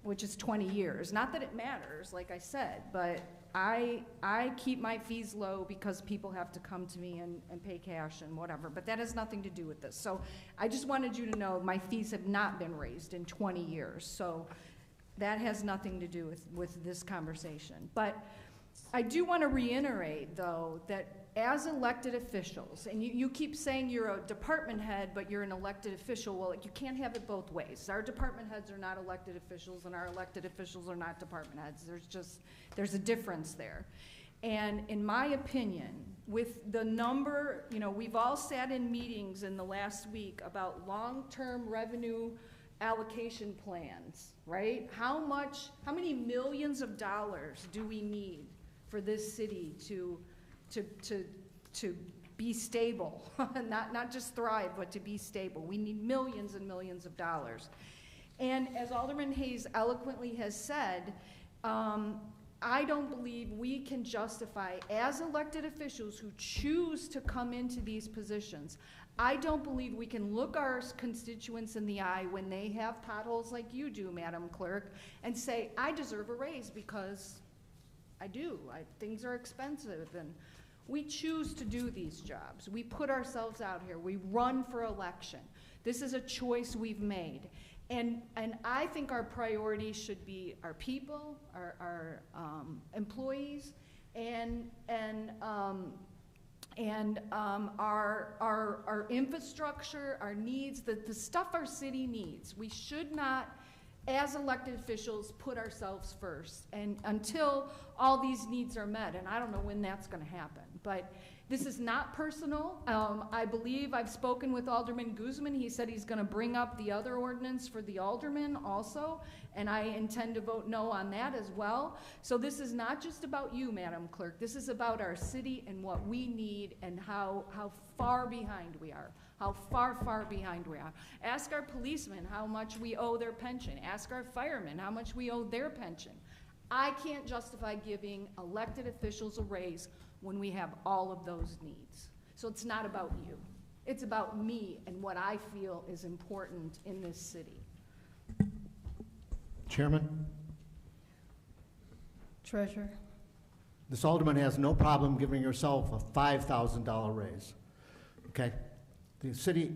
which is 20 years. Not that it matters, like I said, but I keep my fees low because people have to come to me and pay cash and whatever, but that has nothing to do with this. So I just wanted you to know my fees have not been raised in 20 years. So that has nothing to do with this conversation. But I do want to reiterate, though, that as elected officials, and you keep saying you're a department head, but you're an elected official. Well, you can't have it both ways. Our department heads are not elected officials, and our elected officials are not department heads. There's a difference there. And in my opinion, with the number, we've all sat in meetings in the last week about long-term revenue allocation plans, right? How many millions of dollars do we need for this city to be stable, not just thrive, but to be stable? We need millions and millions of dollars. And as Alderman Hayes eloquently has said, I don't believe we can justify, as elected officials who choose to come into these positions, I don't believe we can look our constituents in the eye when they have potholes like you do, Madam Clerk, and say, I deserve a raise because I do. Things are expensive, and we choose to do these jobs. We put ourselves out here. We run for election. This is a choice we've made. And I think our priorities should be our people, our employees, and our infrastructure, our needs, the stuff our city needs. We should not, as elected officials, put ourselves first, and until all these needs are met, and I don't know when that's going to happen. But this is not personal. I believe I've spoken with Alderman Guzman. He said he's going to bring up the other ordinance for the aldermen also, and I intend to vote no on that as well. So this is not just about you, Madam Clerk. This is about our city and what we need and how far behind we are. How far behind we are. Ask our policemen how much we owe their pension. Ask our firemen how much we owe their pension. I can't justify giving elected officials a raise when we have all of those needs. So it's not about you. It's about me and what I feel is important in this city. Chairman? Treasurer. This alderman has no problem giving herself a $5,000 raise, okay? The city,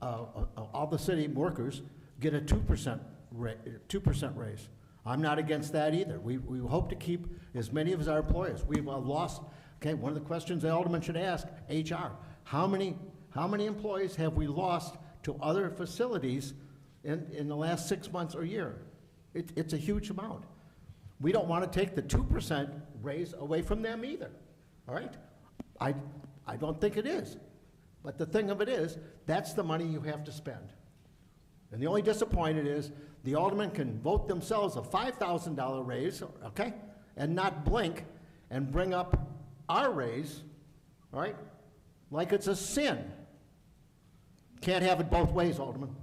all the city workers get a 2% raise. I'm not against that either. We hope to keep as many of our employees. We've lost, okay, one of the questions the alderman should ask, HR, how many employees have we lost to other facilities in the last 6 months or year? It's a huge amount. We don't want to take the 2% raise away from them either, all right? I don't think it is. But the thing of it is, that's the money you have to spend. And the only disappointed is the aldermen can vote themselves a $5,000 raise, okay, and not blink and bring up our raise, all right, like it's a sin. Can't have it both ways, Alderman.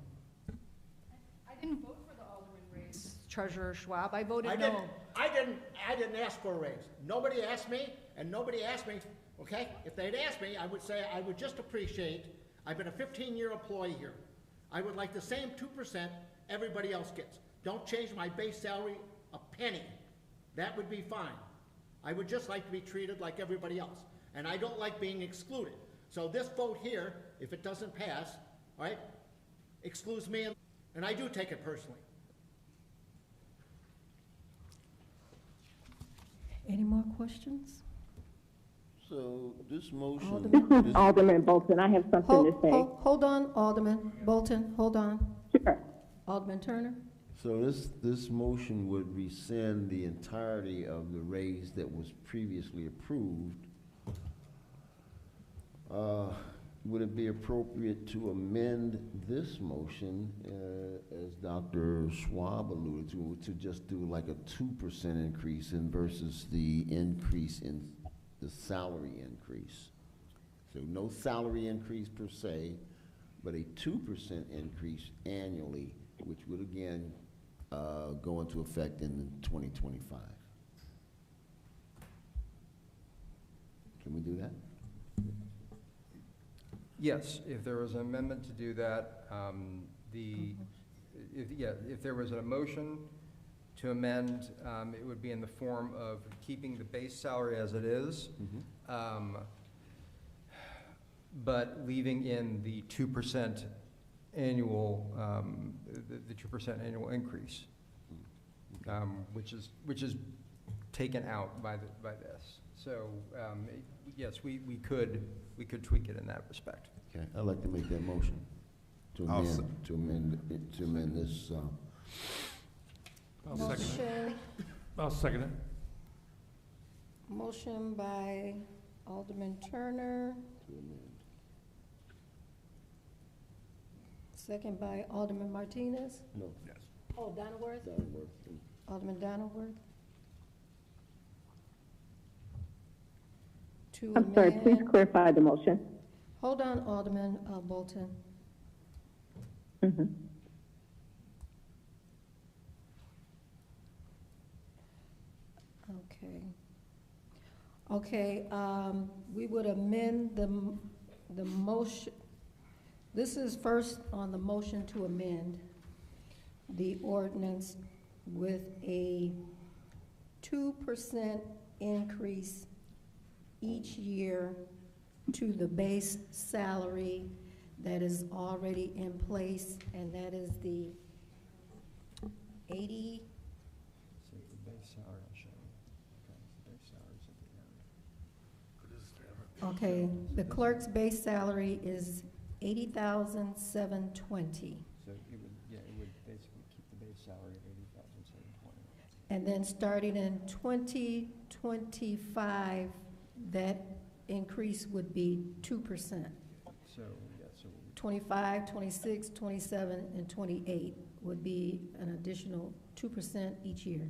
I didn't vote for the alderman raise, Treasurer Schwab. I voted no. I didn't ask for a raise. Nobody asked me, and nobody asked me, okay? If they'd asked me, I would say I would just appreciate, I've been a 15-year employee here. I would like the same 2% everybody else gets. Don't change my base salary a penny. That would be fine. I would just like to be treated like everybody else. And I don't like being excluded. So this vote here, if it doesn't pass, all right, excludes me, and I do take it personally. Any more questions? So this motion. Alderman? This is Alderman Bolton. I have something to say. Hold on, Alderman Bolton, hold on. Sure. Alderman Turner? So this motion would rescind the entirety of the raise that was previously approved. Would it be appropriate to amend this motion, as Dr. Schwab alluded to just do like a 2% increase versus the increase in the salary increase? So no salary increase per se, but a 2% increase annually, which would again go into effect in 2025. Can we do that? Yes, if there was an amendment to do that, if there was a motion To amend, it would be in the form of keeping the base salary as it is, but leaving in the 2% annual, the 2% annual increase, which is taken out by this. So, yes, we could tweak it in that respect. Okay, I'd like to make that motion to amend this, I'll second it. Motion, I'll second it. motion by Alderman Turner, second by Alderman Martinez. No. Yes. Oh, Donnerworth? Donnerworth. Alderman Donnerworth. To I'm sorry, please amend, clarify the motion. hold on, Alderman Bolton. Mhm. Okay. Okay, we would amend the motion. This is first on the motion to amend the ordinance with a 2% increase each year to the base salary that is already in place, and that is the 80. So the base salary, I'll show you. Okay, the base salary's at the end. Okay, the clerk's base salary is $80,720. So it would basically keep the base salary at $80,720. And then starting in 2025, that increase would be 2%. So, yeah, so 25, 26, 27, and 28 would be an additional 2% each year.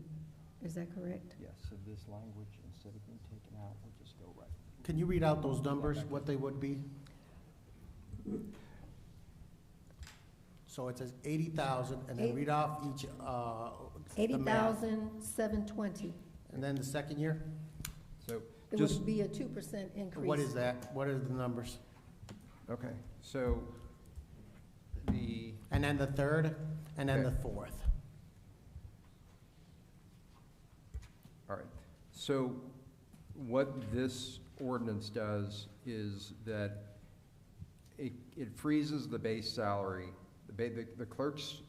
Is that correct? yes, so this language, instead of being taken out, will just go right. Can you read out those numbers, what they would be? So it says 80,000, and then read off each, the math. 80,720. And then the second year? So It just, would be a 2% increase. What is that? What are the numbers? okay, so the, And then the third, and then Okay. the fourth. all right. So what this ordinance does is that it freezes the base salary, the clerk's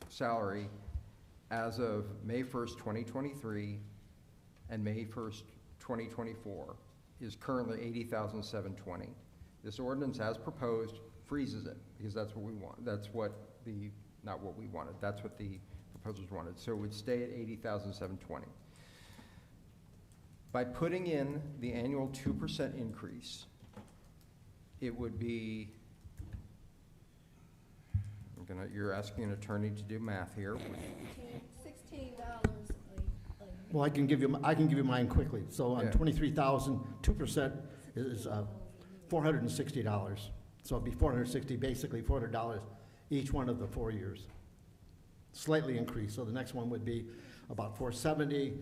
salary as of May 1st, 2023, and May 1st, 2024, is currently $80,720. This ordinance, as proposed, freezes it, because that's what we want. That's what the, not what we wanted, that's what the proposers wanted. So it would stay at $80,720. By putting in the annual 2% increase, it would be, you're asking an attorney to do math here. $16 Well, I can give you mine quickly. So on Yeah. 23,000, 2% is $460. So it'd be 460, basically $400 each one of the 4 years. Slightly increased, so the next one would be about 470,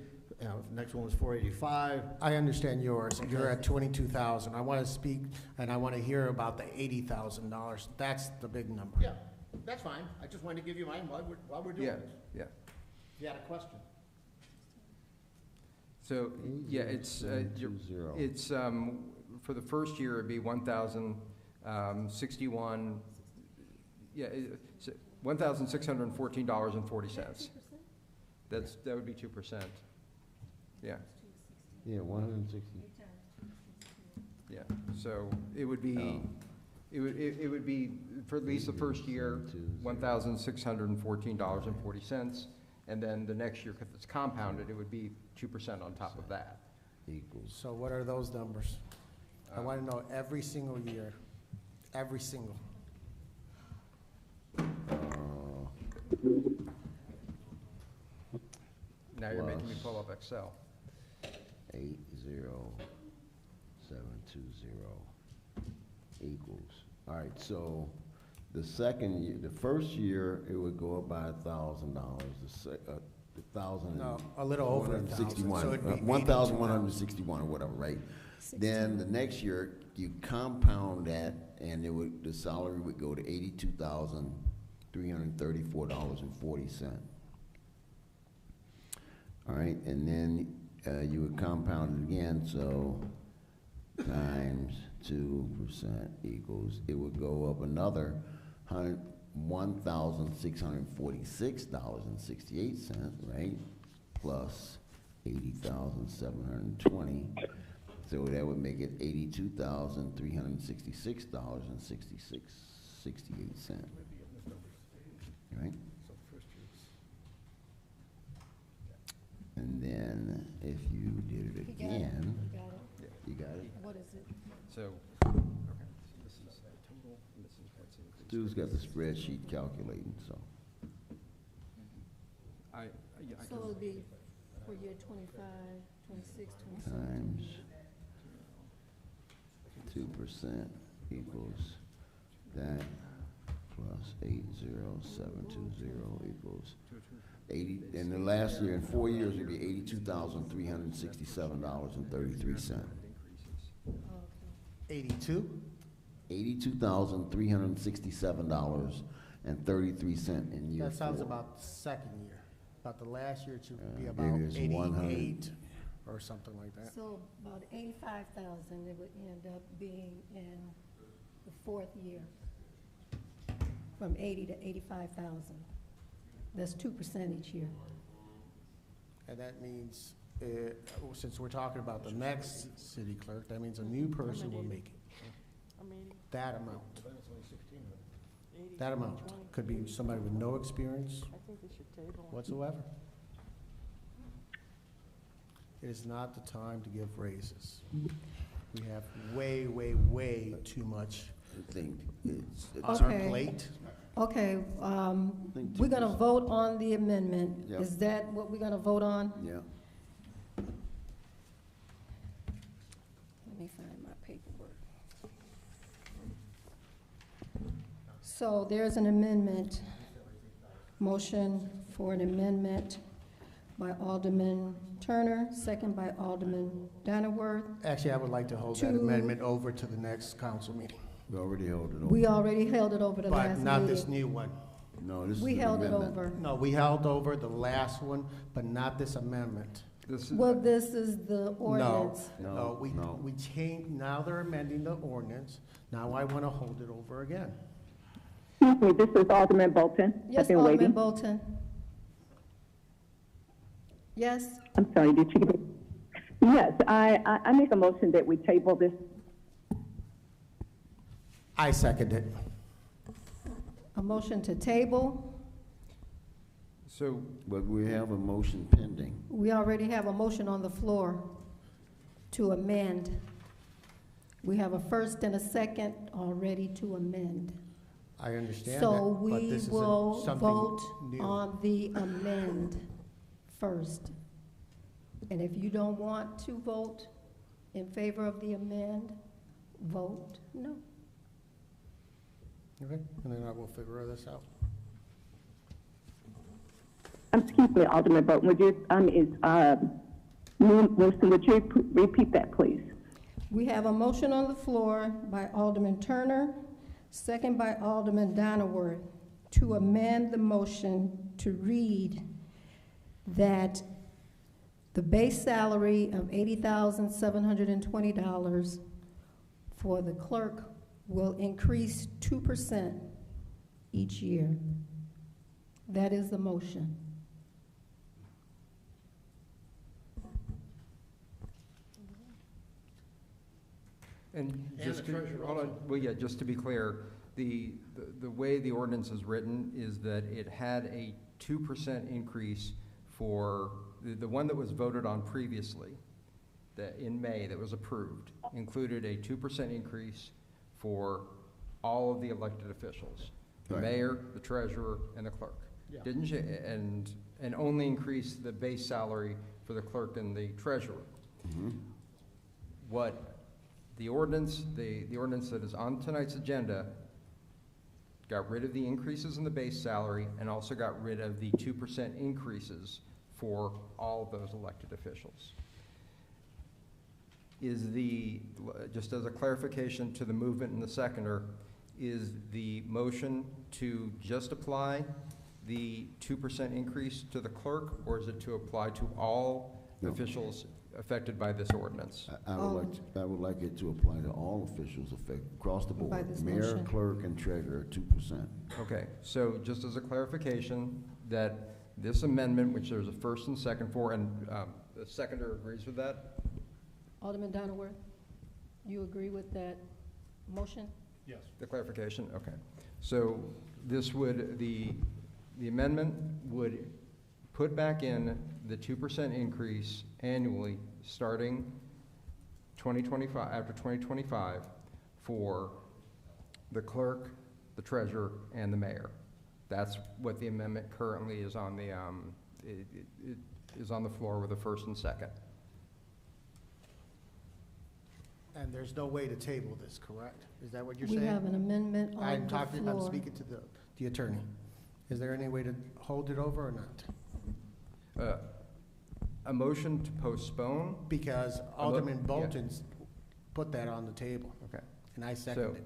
next one was 485. I understand yours. You're at 22,000. I want to speak, and I want to hear about the $80,000. That's the big number. Yeah, that's fine. I just wanted to give you mine while we're doing Yeah, this. yeah. If you had a question. So, yeah, it's, for the first year, it'd be 1,061, it's $1,614.40. That would be 2%. Yeah. Yeah, 160. Yeah, so it would be, it would be, for at least the first year, $1,614.40, and then the next year, because it's compounded, it would be 2% on top of that. Equals. So what are those numbers? I want to know every single year, every single. Now you're making me pull up Excel. 80720 equals. All right, so the second year, the first year, it would go up by $1,000. The thousand. No, a little over 1,000, so it'd be 1,161 or whatever, right? Then the next year, you compound that, and the salary would go to $82,334.40. All right, and then you would compound it again, so times 2% equals, it would go up another $1,646.68, right? Plus 80,720. So that would make it $82,366.68. Right? And then if you did it again, you got it? What is it? So, this is total, and this is what's increased. Stu's got the spreadsheet calculating, so. So it'll be for year 25, 26, 27. Times 2% equals that plus 80720 equals 80, in the last year, in 4 years, it'd be $82,367.33. 82? $82,367.33 in year 4. That sounds about second year. About the last year, it should be about maybe it's 88 or something like that. So about 85,000 it would end up being in the fourth year, from 80 to 85,000. That's 2% each year. And that means, since we're talking about the next city clerk, that means a new person will make that amount. That amount could be somebody with no experience whatsoever. It is not the time to give raises. We have way, way, way too much I think it's on our plate. Okay, we're gonna vote on the amendment. Yep. Is that what we're gonna vote on? Yeah. Let me find my paperwork. So there's an amendment, motion for an amendment by Alderman Turner, second by Alderman Donnerworth. Actually, I would like to hold that amendment over to the next council meeting. We already held it over. We already held it over the last meeting. But not this new one. No, this is We an held it amendment. over. No, we held over the last one, but not this amendment. Well, this is the ordinance. No, we changed, now they're amending the ordinance. Now I want to hold it over again. Excuse me, this is Alderman Bolton. Yes, I've been Alderman waiting. Bolton. Yes? I'm sorry, did you get it? Yes, I make a motion that we table this. I second it. A motion to table. So, but we have a motion pending. We already have a motion on the floor to amend. We have a first and a second already to amend. I understand So that, but we this is will something vote new. on the amend first. And if you don't want to vote in favor of the amend, vote no. Okay, and then I will figure this out. Excuse me, Alderman Bolton, would you, Wilson, would you repeat that, please? We have a motion on the floor by Alderman Turner, second by Alderman Donnerworth, to amend the motion to read that the base salary of $80,720 for the clerk will increase 2% each year. That is the motion. and And just the to, treasurer hold on, also. well, yeah, just to be clear, the way the ordinance is written is that it had a 2% increase for, the one that was voted on previously, that in May, that was approved, included a 2% increase for all of the elected officials. The Right. mayor, the treasurer, and the clerk. Yeah. Didn't you, and only increase the base salary for the clerk and the treasurer. What the ordinance that is on tonight's agenda got rid of the increases in the base salary and also got rid of the 2% increases for all of those elected officials. Is just as a clarification to the movement and the seconder, is the motion to just apply the 2% increase to the clerk, or is it to apply to all No. officials affected by this ordinance? I would like it to apply to all officials across the By board. this Mayor, motion. clerk, and treasurer, 2%. Okay, so just as a clarification, that this amendment, which there's a first and second for, and the seconder agrees with that? Alderman Donowitz, you agree with that motion? Yes. The clarification, okay. So this would, the amendment would put back in the 2% increase annually, starting 2025, after 2025, for the clerk, the treasurer, and the mayor. That's what the amendment currently is on the, it is on the floor with the first and second. And there's no way to table this, correct? Is that what you're saying? We have an amendment on I'm the talking, I'm floor. speaking to the attorney. Is there any way to hold it over or not? A motion to postpone? Because Alderman Bolton's put that on the table. Okay. And I second it.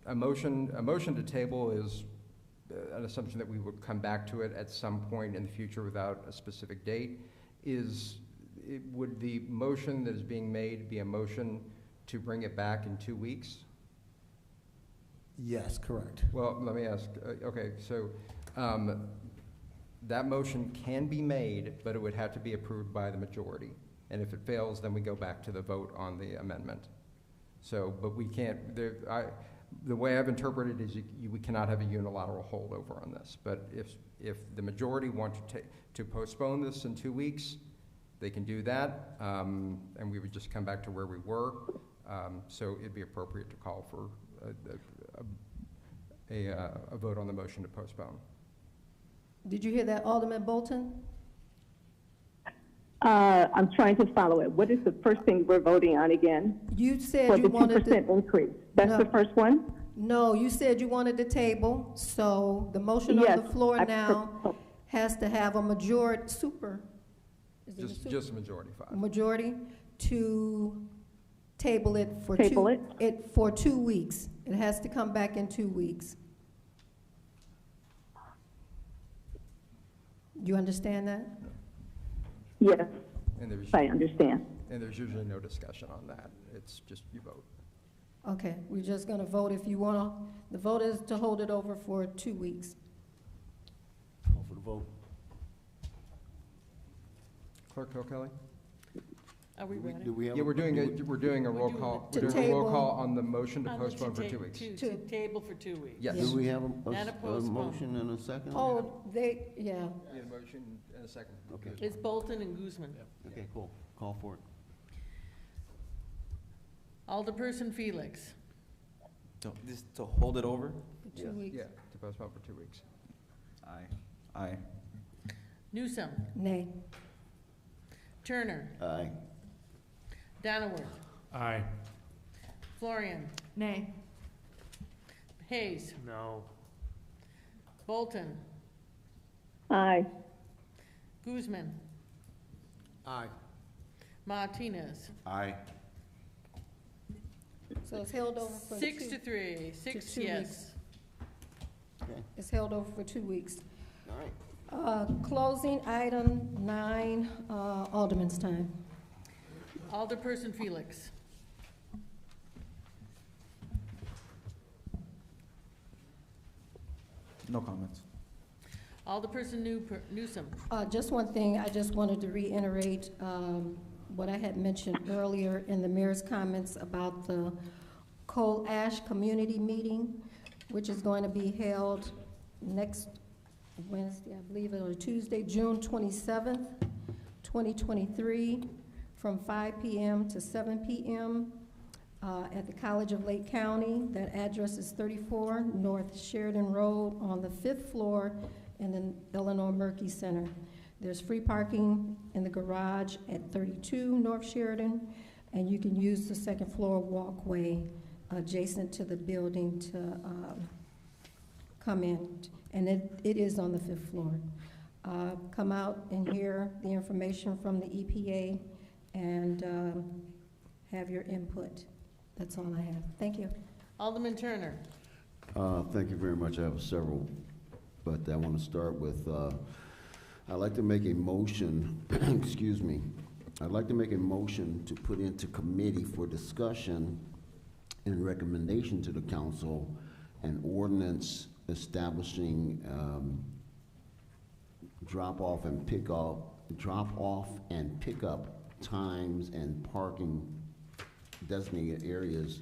A motion to table is an assumption that we would come back to it at some point in the future without a specific date. Would the motion that is being made be a motion to bring it back in 2 weeks? Yes, correct. Well, let me ask, okay, so that motion can be made, but it would have to be approved by the majority. And if it fails, then we go back to the vote on the amendment. So, but we can't, the way I've interpreted it is we cannot have a unilateral holdover on this. But if the majority want to postpone this in 2 weeks, they can do that, and we would just come back to where we were. So it'd be appropriate to call for a vote on the motion to postpone. Did you hear that, Alderman Bolton? I'm trying to follow it. What is the first thing we're voting on again? You said For you the wanted to. 2% increase. That's No. the first one? No, you said you wanted to table, so the motion Yes, on the floor I now has to have a majority, is it a super? Just a majority, 5. Majority to table it for Table for 2 weeks. It has to come back in 2 weeks. You understand that? Yes, And there's, I understand. and there's usually no discussion on that. It's just you vote. Okay, we're just gonna vote if you wanna, the vote is to hold it over for 2 weeks. Call for the vote. Clerk O'Kelly? Are we ready? Do we have? Yeah, we're doing a roll doing call. it. We're To doing a roll table. call on the motion to On the postpone for ta- 2 weeks. To table for 2 weeks. Yes. Do we have And a a postpone. motion and a second? Oh, yeah. Need a motion and a second. Okay. It's Bolton and Guzman. Okay, cool. Call for it. Alderperson Felix. Just to hold it over? For 2 weeks. Yeah, to postpone for 2 weeks. Aye. Newsom. Nay. Turner. Aye. Donowitz. Aye. Florian. Nay. Hayes. No. Bolton. Aye. Guzman. Aye. Martinez. Aye. So it's held over for 6 to 2 3, 6 2 yes. Okay, It's held over for 2 weeks. all right. Closing item 9, Alderman's time. Alderperson Felix. No comments. Alderperson Newsom. Just one thing, I just wanted to reiterate what I had mentioned earlier in the mayor's comments about the Coal Ash Community Meeting, which is going to be held next Wednesday, I believe, or Tuesday, June 27th, 2023, from 5 p.m. to 7 p.m. At the College of Lake County. That address is 34 North Sheridan Road on the 5th floor in the Eleanor Murky Center. There's free parking in the garage at 32 North Sheridan, and you can use the second floor walkway adjacent to the building to come in. And it is on the 5th floor. Come out and hear the information from the EPA and have your input. That's all I have. Thank you. Alderman Turner. Thank you very much. I have several but I want to start with, I'd like to make a motion, excuse me, I'd like to make a motion to put into committee for discussion and recommendation to the council an ordinance establishing drop-off and pickup times and parking designated areas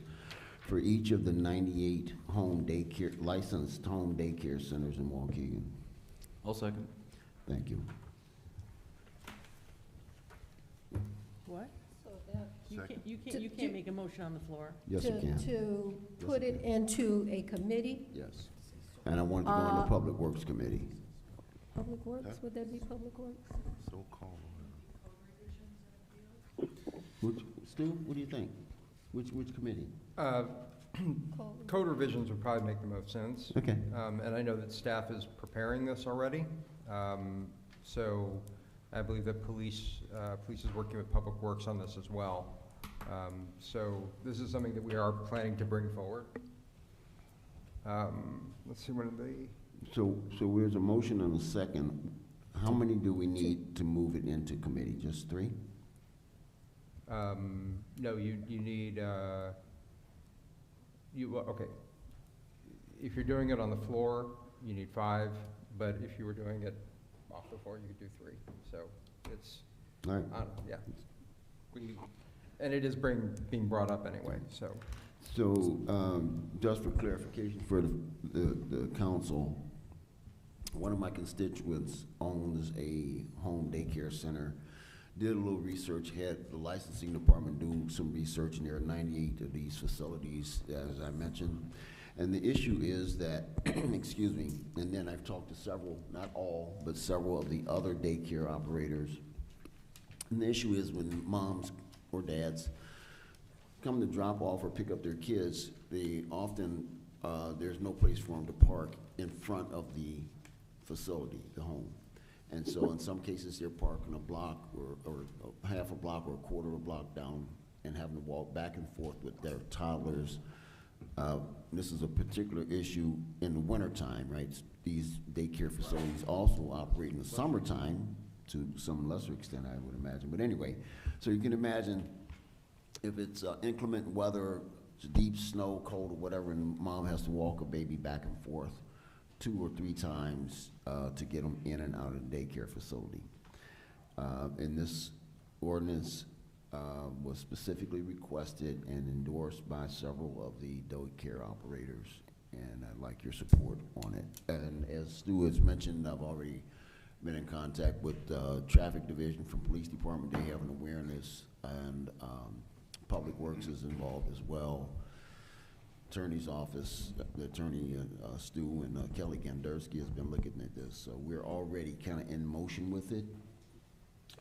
for each of the 98 licensed home daycare centers in Waukegan. I'll second. Thank you. What? So that. You can't make a motion on the floor. Yes, you can. To put it into a committee? Yes. And I want to go into Public Works Committee. Public Works, would that be Public Works? So calm. Stu, what do you think? Which committee? Code revisions would probably make the most sense. Okay. And I know that staff is preparing this already. So I believe that police is working with Public Works on this as well. So this is something that we are planning to bring forward. Let's see, when are they? So there's a motion and a second. How many do we need to move it into committee? Just 3? No, you need, okay. If you're doing it on the floor, you need 5, but if you were doing it off the floor, you could do 3. So it's, all right. Yeah. And it is being brought up anyway, so. So, just for clarification for the council, one of my constituents owns a home daycare center. Did a little research, had the licensing department do some research, and there are 98 of these facilities, as I mentioned. And the issue is that, excuse me, and then I've talked to several, not all, but several of the other daycare operators. And the issue is when moms or dads come to drop off or pick up their kids, they often, there's no place for them to park in front of the facility, the home. And so in some cases, they're parking a block or half a block or a quarter of a block down and having to walk back and forth with their toddlers. This is a particular issue in the wintertime, right? These daycare facilities also operate in the summertime to some lesser extent, I would imagine. But anyway, so you can imagine if it's inclement weather, it's deep snow, cold, or whatever, and mom has to walk a baby back and forth 2 or 3 times to get them in and out of the daycare facility. And this ordinance was specifically requested and endorsed by several of the daycare operators, and I'd like your support on it. And as Stu has mentioned, I've already been in contact with Traffic Division from Police Department. They have an awareness, and Public Works is involved as well. Attorney's office, the attorney, Stu and Kelly Gandersky has been looking at this. So we're already kind of in motion with it.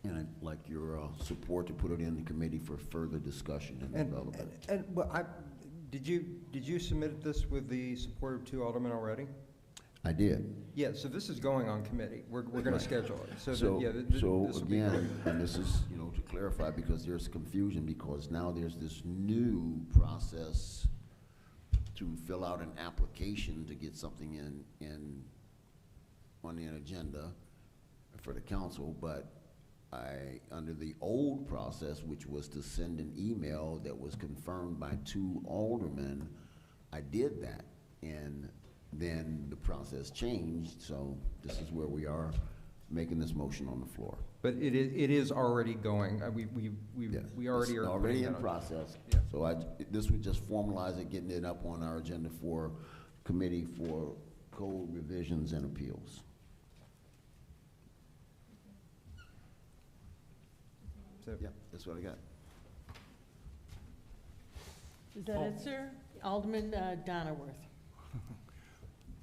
And I'd like your support to put it in the committee for further discussion and development. Well, did you submit this with the support of 2 aldermen already? I did. Yeah, so this is going on committee. We're going to schedule it. So Again, and this is, to clarify, because there's confusion, because now there's this new process to fill out an application to get something on the agenda for the council, but under the old process, which was to send an email that was confirmed by 2 aldermen, I did that, and then the process changed, so this is where we are making this motion on the floor. But it is already going. We already are already in process. Yeah. So this would just formalize it, getting it up on our agenda for committee for code revisions and appeals. Yeah, that's what I got. Is that it, sir? Alderman Donnerworth.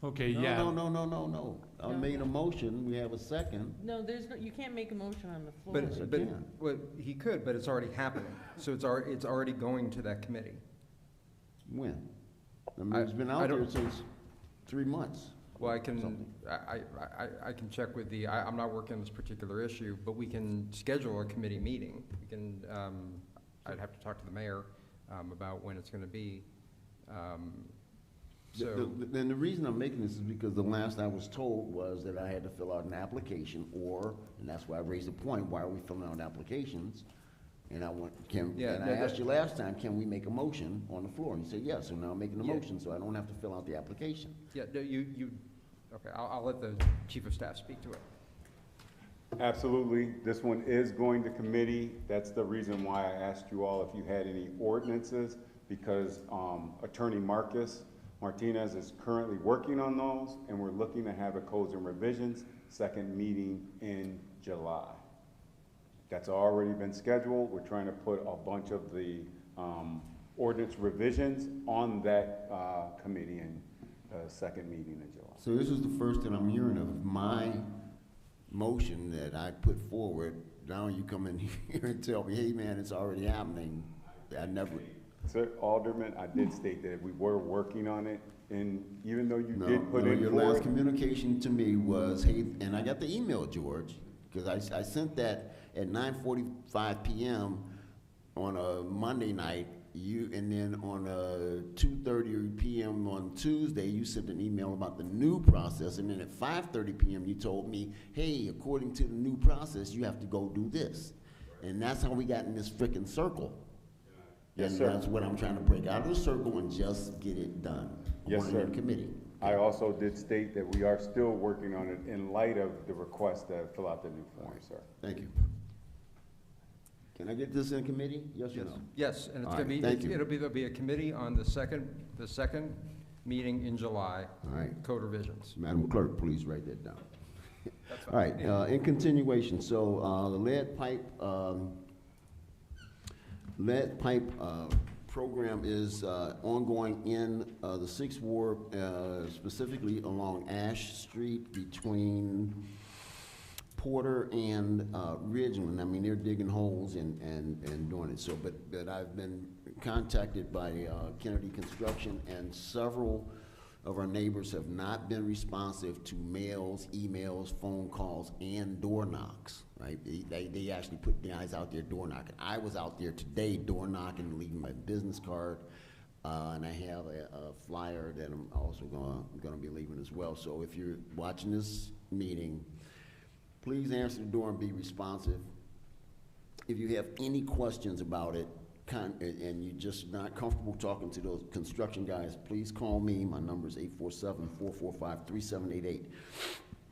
Okay, No, yeah. No. I made a motion. We have a second. No, you can't make a motion on the floor. But he could, but it's already happening. So it's already going to that committee. When? I mean, it's been out there since 3 months. Well, I can check with I'm not working on this particular issue, but we can schedule a committee meeting. We can, I'd have to talk to the mayor about when it's going to be. So, Then the reason I'm making this is because the last I was told was that I had to fill out an application, and that's why I raised the point, why are we filling out applications? And I asked you last time, can we make a motion on the floor? And you said yes, so now I'm making a motion, so I don't have to fill out the application. yeah, no, okay, I'll let the Chief of Staff speak to it. Absolutely. This one is going to committee. That's the reason why I asked you all if you had any ordinances, because Attorney Martinez is currently working on those, and we're looking to have a codes and revisions second meeting in July. That's already been scheduled. We're trying to put a bunch of the ordinance revisions on that committee in second meeting in July. So this is the first that I'm hearing of my motion that I put forward. Now you come in here and tell me, hey man, it's already happening. I never. Sir, Alderman, I did state that we were working on it, and even though you did put in your for last it, communication to me was, hey, and I got the email, George, because I sent that at 9:45 p.m. on a Monday night. And then on 2:30 p.m. on Tuesday, you sent an email about the new process, and then at 5:30 p.m. you told me, hey, according to the new process, you have to go do this. And that's how we got in this frickin' circle. Yes, and sir. That's what I'm trying to break out of the circle and just get it done. Yes, sir. Committee. I also did state that we are still working on it in light of the request to fill out the new form, sir. Thank you. Can I get this in committee? Yes or no? Yes, and it's All gonna be, right, thank you. there'll be a committee on the second meeting in July. All right. Code revisions. Madam Clerk, please write that down. That's fine. All right, in continuation, so the lead pipe program is ongoing in the 6th Ward, specifically along Ash Street between Porter and Ridgeland. I mean, they're digging holes and doing it. So, but I've been contacted by Kennedy Construction, and several of our neighbors have not been responsive to mails, emails, phone calls, and door knocks, right? They actually put guys out there door knocking. I was out there today door knocking, leaving my business card, and I have a flyer that I'm also gonna be leaving as well. So if you're watching this meeting, please answer the door and be responsive. If you have any questions about it, and you're just not comfortable talking to those construction guys, please call me. My number is 847-445-3788.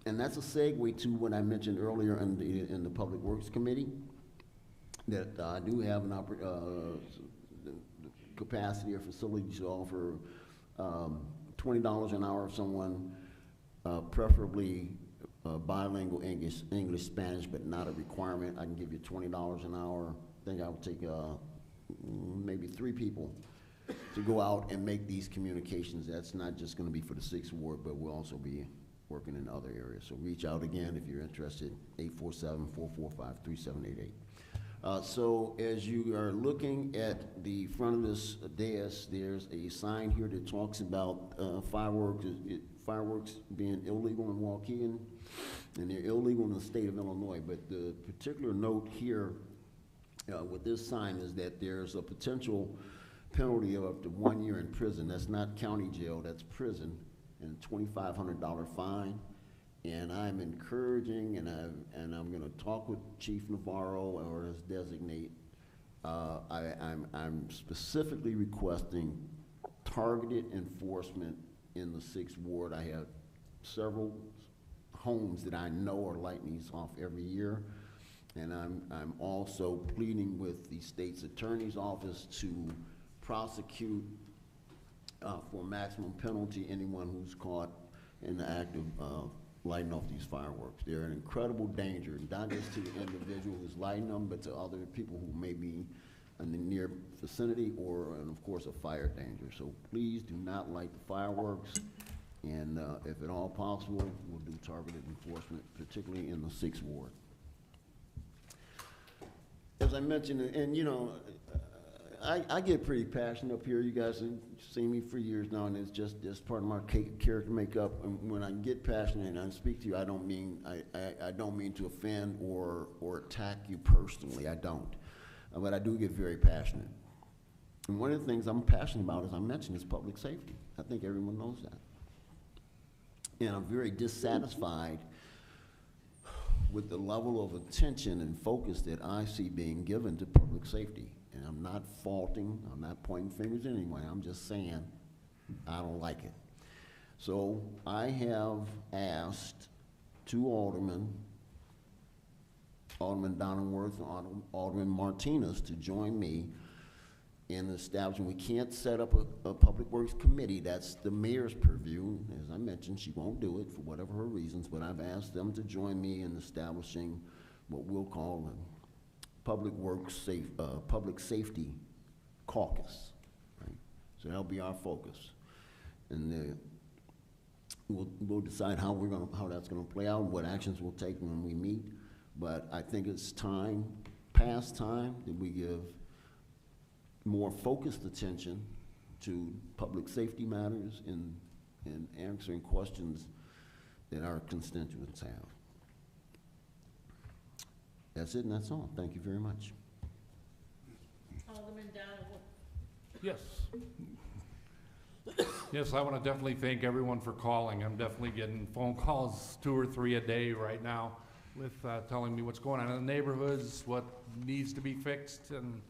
And that's a segue to what I mentioned earlier in the Public Works Committee, that I do have an capacity or facility to offer $20 an hour if someone, preferably bilingual English, Spanish, but not a requirement. I can give you $20 an hour. I think I would take maybe 3 people to go out and make these communications. That's not just going to be for the 6th Ward, but we'll also be working in other areas. So reach out again if you're interested, 847-445-3788. So as you are looking at the front of this dais, there's a sign here that talks about fireworks being illegal in Waukegan, and they're illegal in the state of Illinois. But the particular note here with this sign is that there's a potential penalty of up to 1 year in prison. That's not county jail, that's prison, and a $2,500 fine. And I'm encouraging, and I'm going to talk with Chief Navarro or his designate. I'm specifically requesting targeted enforcement in the 6th Ward. I have several homes that I know are lighting these off every year. And I'm also pleading with the state's attorney's office to prosecute for maximum penalty anyone who's caught in the act of lighting off these fireworks. They're an incredible danger, not just to the individual who's lighting them, but to other people who may be in the near vicinity, and of course a fire danger. So please do not light the fireworks, and if at all possible, we'll do targeted enforcement, particularly in the 6th Ward. As I mentioned, and you know, I get pretty passionate up here. You guys have seen me for years now, and it's just part of my character makeup. And when I get passionate and I speak to you, I don't mean to offend or attack you personally. I don't, but I do get very passionate. And one of the things I'm passionate about, as I mentioned, is public safety. I think everyone knows that. And I'm very dissatisfied with the level of attention and focus that I see being given to public safety. And I'm not faulting, I'm not pointing fingers at anyone, I'm just saying I don't like it. So I have asked two aldermen, Alderman Donenworth and Alderman Martinez, to join me in establishing. We can't set up a Public Works Committee. That's the mayor's purview. As I mentioned, she won't do it for whatever her reasons, but I've asked them to join me in establishing what we'll call a Public Safety Caucus. Right? So that'll be our focus. And we'll decide how that's gonna play out and what actions we'll take when we meet. But I think it's past time that we give more focused attention to public safety matters and answering questions that our constituents have. That's it and that's all. Thank you very much. Alderman Donald. Yes. Yes, I want to definitely thank everyone for calling. I'm definitely getting phone calls 2 or 3 a day right now with telling me what's going on in the neighborhoods, what needs to be fixed, and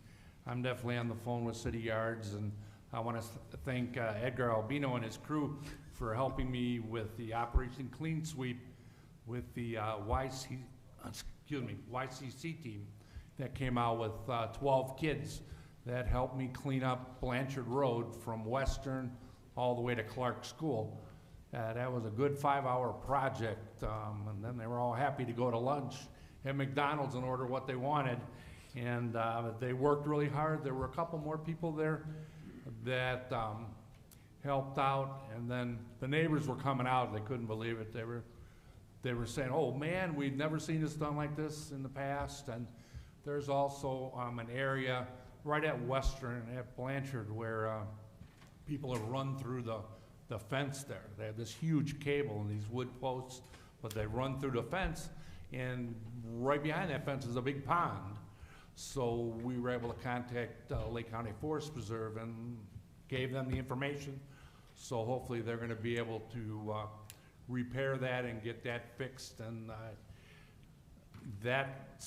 I'm definitely on the phone with City Yards, and I want to thank Edgar Albino and his crew for helping me with the Operation Clean Sweep with the YCC team that came out with 12 kids that helped me clean up Blanchard Road from Western all the way to Clark School. That was a good 5-hour project, and then they were all happy to go to lunch at McDonald's and order what they wanted. And they worked really hard. There were a couple more people there that helped out, and then the neighbors were coming out. They couldn't believe it. They were saying, "Oh man, we've never seen this done like this in the past." And there's also an area right at Western, at Blanchard, where people have run through the fence there. They have this huge cable and these wood posts, but they run through the fence, and right behind that fence is a big pond. So we were able to contact Lake County Forest Preserve and gave them the information. So hopefully they're going to be able to repair that and get that fixed. And that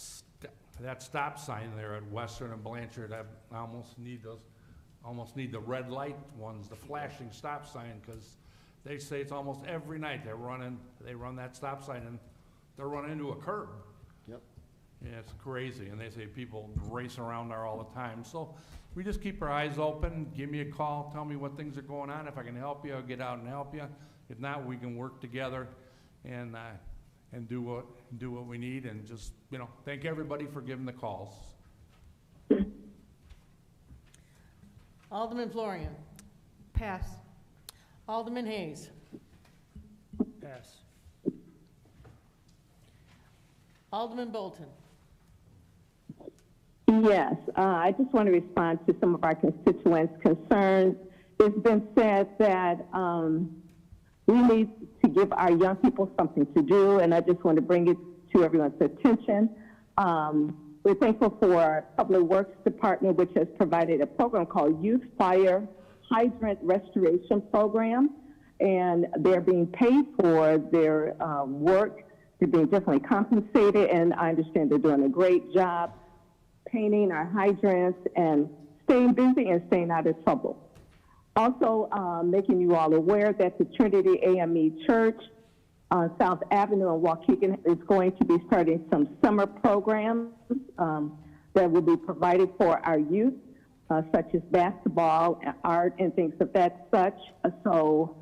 stop sign there at Western and Blanchard, I almost need the red light ones, the flashing stop sign, because they say it's almost every night they run that stop sign and they're running into a curb. Yep. Yeah, it's crazy, and they say people race around there all the time. So we just keep our eyes open, give me a call, tell me what things are going on. If I can help you, I'll get out and help you. If not, we can work together and do what we need, and just, thank everybody for giving the calls. Alderman Florian. Pass. Alderman Hayes. Pass. Alderman Bolton. Yes, I just want to respond to some of our constituents' concerns. It's been said that we need to give our young people something to do, and I just want to bring it to everyone's attention. We're thankful for our Public Works Department, which has provided a program called Youth Fire Hydrant Restoration Program, and they're being paid for their work. They're being definitely compensated, and I understand they're doing a great job painting our hydrants and staying busy and staying out of trouble. Also, making you all aware that the Trinity AME Church on South Avenue in Waukegan is going to be starting some summer programs that will be provided for our youth, such as basketball, art, and things of that such. So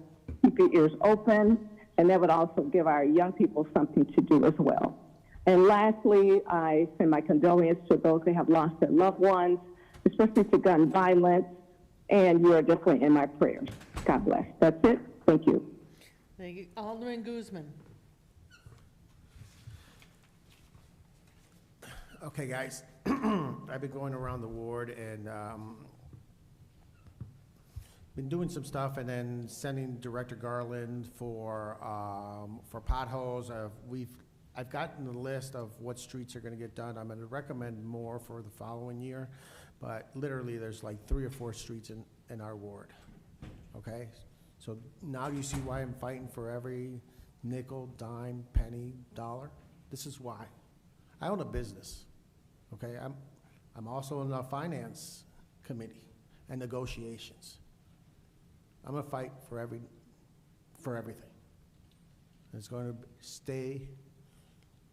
keep your ears open, and that would also give our young people something to do as well. And lastly, I send my condolences to those who have lost their loved ones, especially to gun violence, and you are definitely in my prayers. God bless. That's it. Thank you. Thank you. Alderman Guzman. Okay, guys, I've been going around the ward and been doing some stuff, and then sending Director Garland for potholes. I've gotten the list of what streets are going to get done. I'm going to recommend more for the following year, but literally there's like 3 or 4 streets in our ward, okay? So now you see why I'm fighting for every nickel, dime, penny, dollar? This is why. I own a business, okay? I'm also in the finance committee and negotiations. I'm gonna fight for everything. It's going to stay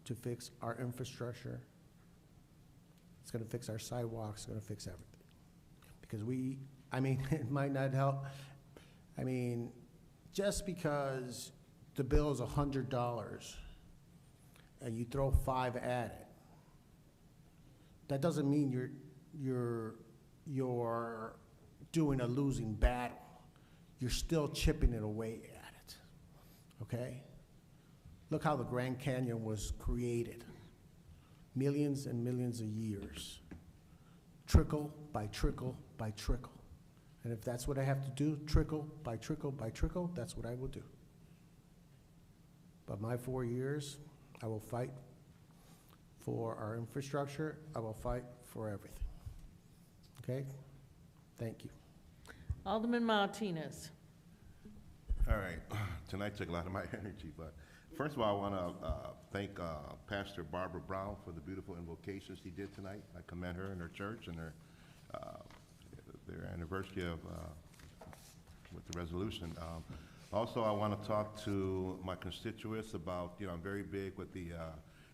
to fix our infrastructure. It's going to fix our sidewalks. It's going to fix everything. Because it might not help. I mean, just because the bill is $100 and you throw 5 at it, that doesn't mean you're doing a losing battle. You're still chipping it away at it, okay? Look how the Grand Canyon was created. Millions and millions of years. Trickle by trickle by trickle. And if that's what I have to do, trickle by trickle by trickle, that's what I will do. But my 4 years, I will fight for our infrastructure. I will fight for everything. Okay? Thank you. Alderman Martinez. All right, tonight took a lot of my energy, but first of all, I want to thank Pastor Barbara Brown for the beautiful invocation she did tonight. I commend her and her church and their anniversary of with the resolution. Also, I want to talk to my constituents about, I'm very big with the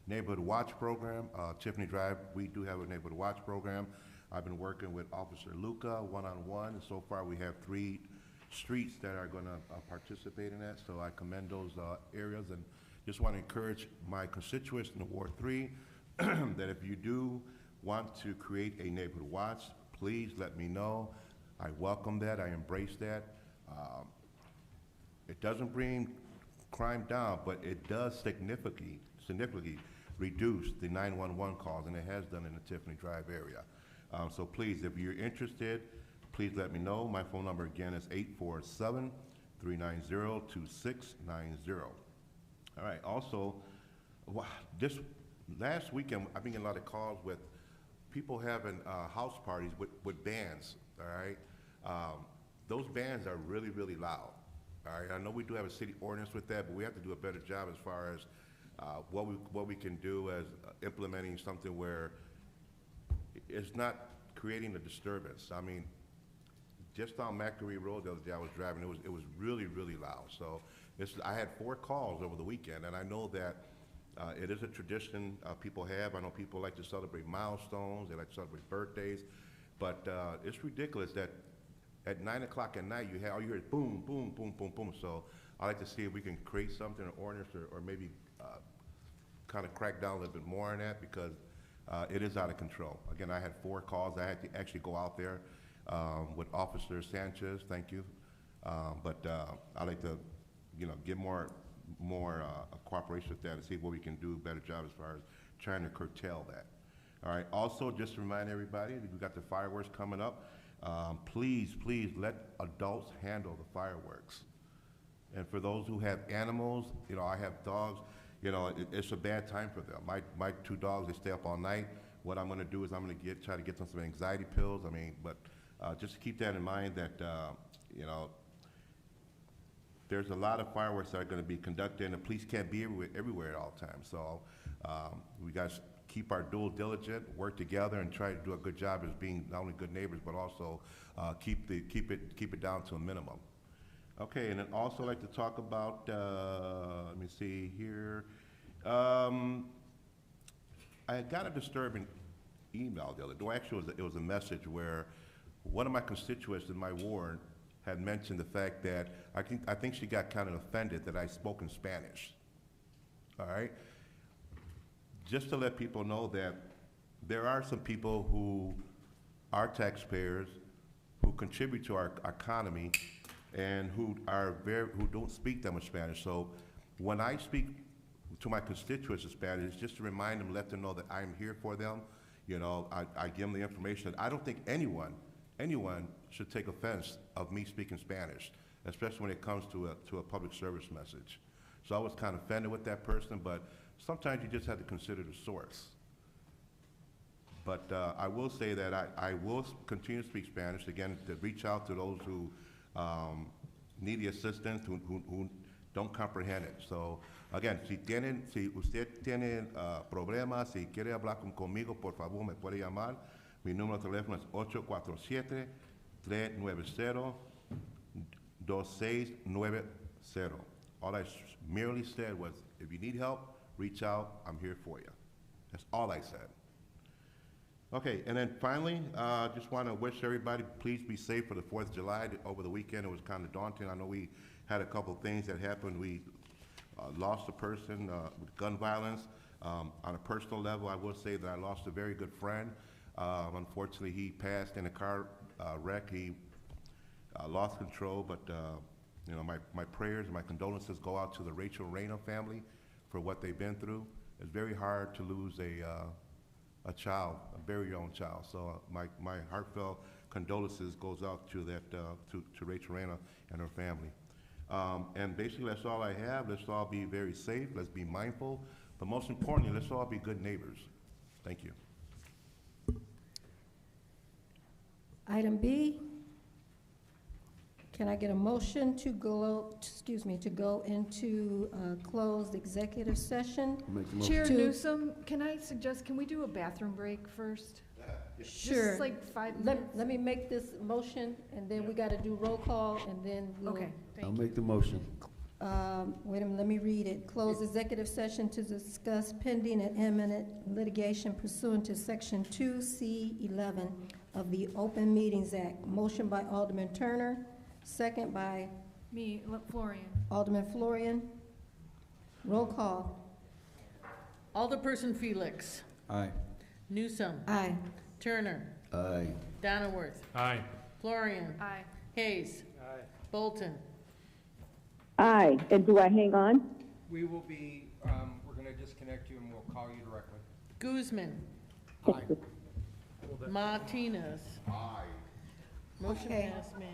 Neighborhood Watch program. Tiffany Drive, we do have a Neighborhood Watch program. I've been working with Officer Luca one-on-one, and so far we have 3 streets that are going to participate in that, so I commend those areas, and just want to encourage my constituents in Ward 3 that if you do want to create a neighborhood watch, please let me know. I welcome that. I embrace that. It doesn't bring crime down, but it does significantly reduce the 911 calls, and it has done in the Tiffany Drive area. So please, if you're interested, please let me know. My phone number again is 847-390-2690. All right, also, this last weekend, I've been getting a lot of calls with people having house parties with bands, all right? Those bands are really, really loud, all right? I know we do have a city ordinance with that, but we have to do a better job as far as what we can do as implementing something where it's not creating a disturbance. I mean, just on Macquarie Road the other day I was driving, it was really, really loud. So I had 4 calls over the weekend, and I know that it is a tradition people have. I know people like to celebrate milestones, they like to celebrate birthdays, but it's ridiculous that at 9 o'clock at night all you hear is boom, boom, boom, boom, boom. So I like to see if we can create something, an ordinance, or maybe kind of crack down a little bit more on that, because it is out of control. Again, I had 4 calls. I had to actually go out there with Officer Sanchez, thank you. But I'd like to, get more cooperation with that and see what we can do a better job as far as trying to curtail that. All right, also just to remind everybody, we've got the fireworks coming up. Please let adults handle the fireworks. And for those who have animals, I have dogs, it's a bad time for them. My 2 dogs, they stay up all night. What I'm gonna do is I'm gonna try to get them some anxiety pills. But just keep that in mind that, there's a lot of fireworks that are gonna be conducted, and the police can't be everywhere at all times. So we guys keep our dual diligent, work together, and try to do a good job as being not only good neighbors, but also keep it down to a minimum. Okay, and then also I'd like to talk about, let me see here. I got a disturbing email the other day. Well, actually, it was a message where one of my constituents in my ward had mentioned the fact that I think she got kind of offended that I spoke in Spanish. All right? Just to let people know that there are some people who are taxpayers, who contribute to our economy, and who don't speak that much Spanish. So when I speak to my constituents in Spanish, just to remind them, let them know that I'm here for them. I give them the information. I don't think anyone should take offense of me speaking Spanish, especially when it comes to a public service message. So I was kind of offended with that person, but sometimes you just have to consider the source. But I will say that I will continue to speak Spanish, again, to reach out to those who need the assistance, who don't comprehend it. So, again, si usted tiene problemas, si quiere hablar conmigo, por favor, me puede llamar. Mi número de teléfono es 847-390-2690. All I merely said was, if you need help, reach out, I'm here for you. That's all I said. Okay, and then finally, just want to wish everybody, please be safe for the 4th of July. Over the weekend, it was kind of daunting. I know we had a couple things that happened. We lost a person with gun violence. On a personal level, I will say that I lost a very good friend. Unfortunately, he passed in a car wreck. He lost control, but you know, my prayers and my condolences go out to the Rachel Reyna family for what they've been through. It's very hard to lose a child, a very young child. So my heartfelt condolences goes out to that to Rachel Reyna and her family. And basically, that's all I have. Let's all be very safe. Let's be mindful. But most importantly, let's all be good neighbors. Thank you. Item B, can I get a motion to go into closed executive session? Chair Newsom, can I suggest, can we do a bathroom break first? Sure. Just like 5 minutes? Let me make this motion, and then we got to do roll call, and then we'll. Okay, I'll make the motion. Wait a minute, let me read it. Close executive session to discuss pending and imminent litigation pursuant to Section 2C11 of the Open Meetings Act. Motion by Alderman Turner, second by Florian. Alderman Florian. Roll call. Alderperson Felix. Aye. Newsom. Aye. Turner. Aye. Donnerworth. Aye. Florian. Aye. Hayes. Aye. Bolton. Aye. And do I hang on? We will be, we're going to disconnect you and we'll call you directly. Guzman. Aye. Martinez. Aye. Motion Okay. passed, ma'am.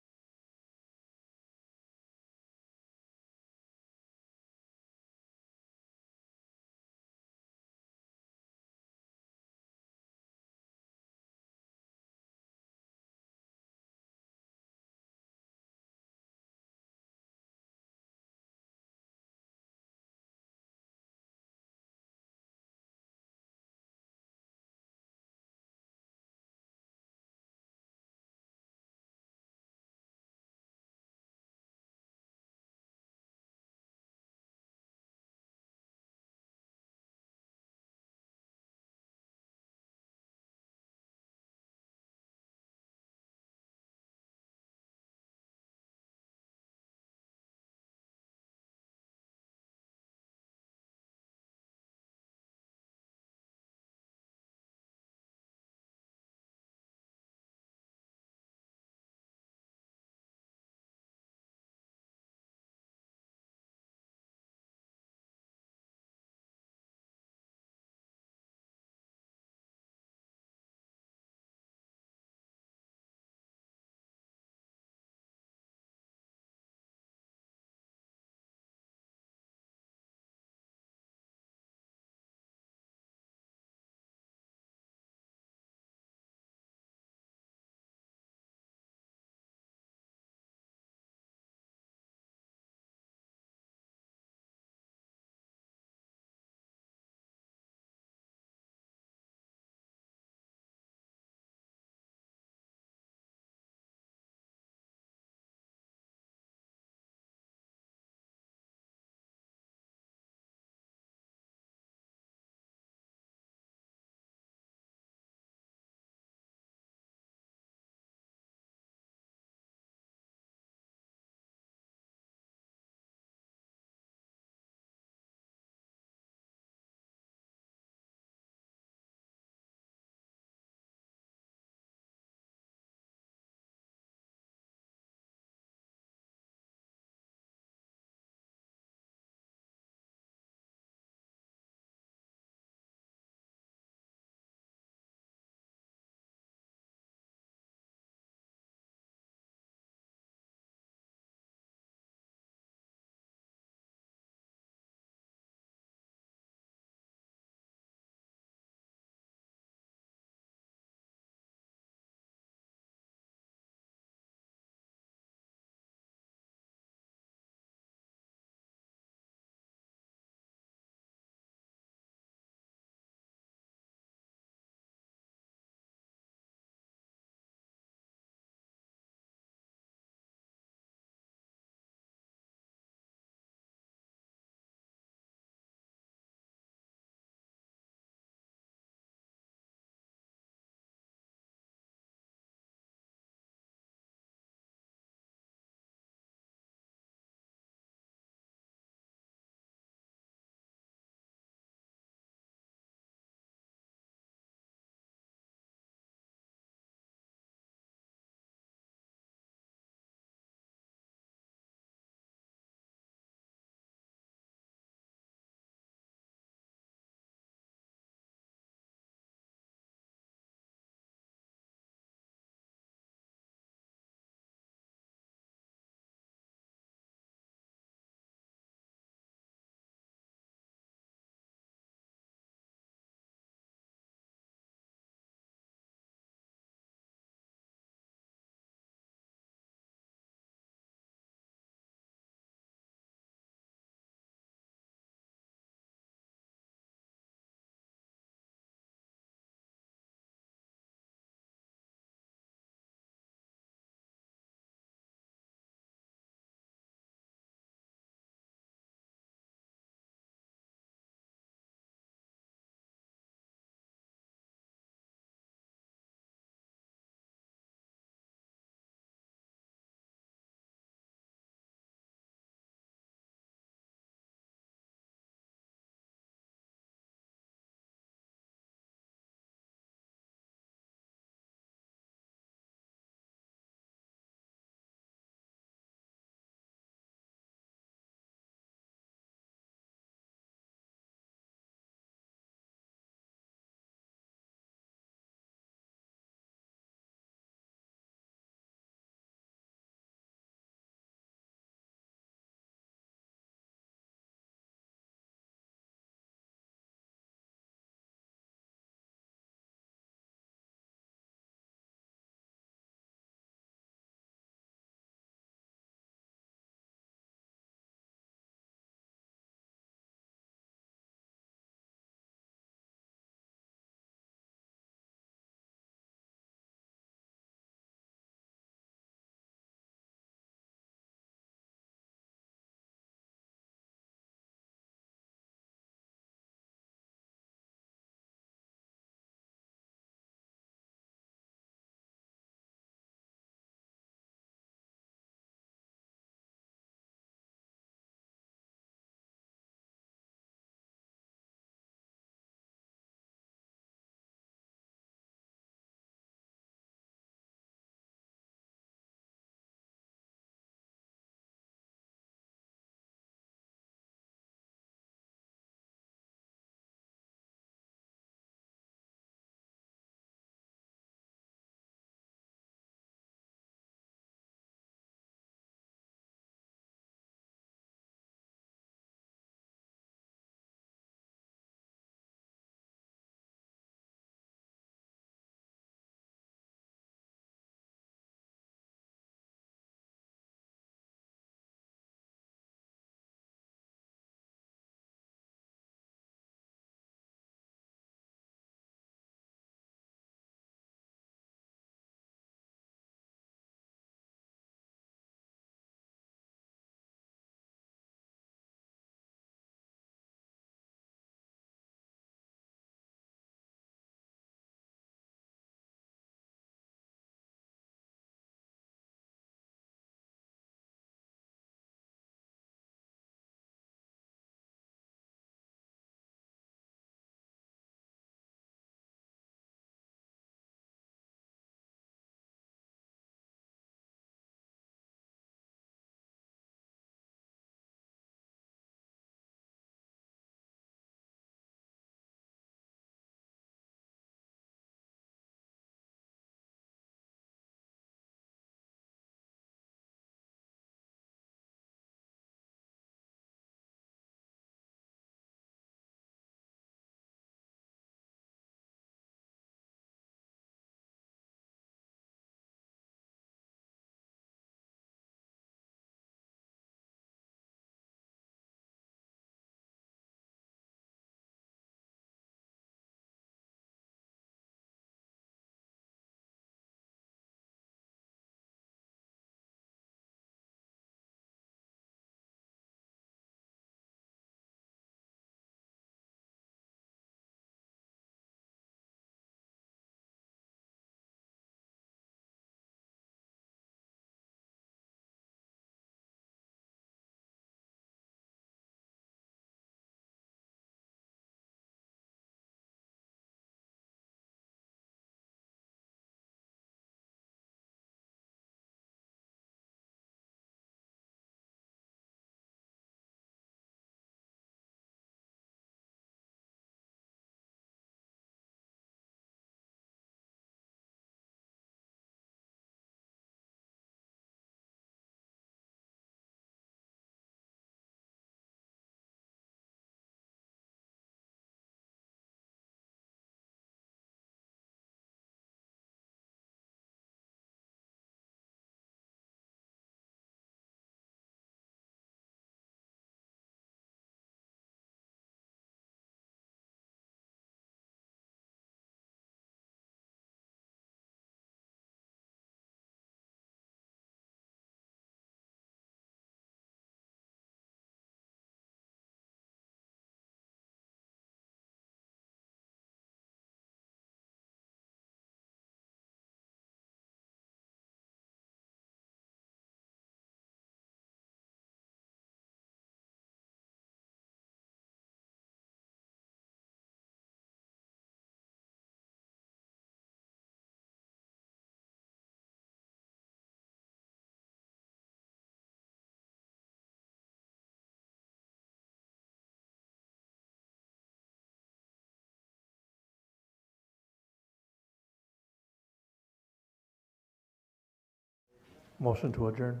Motion to adjourn.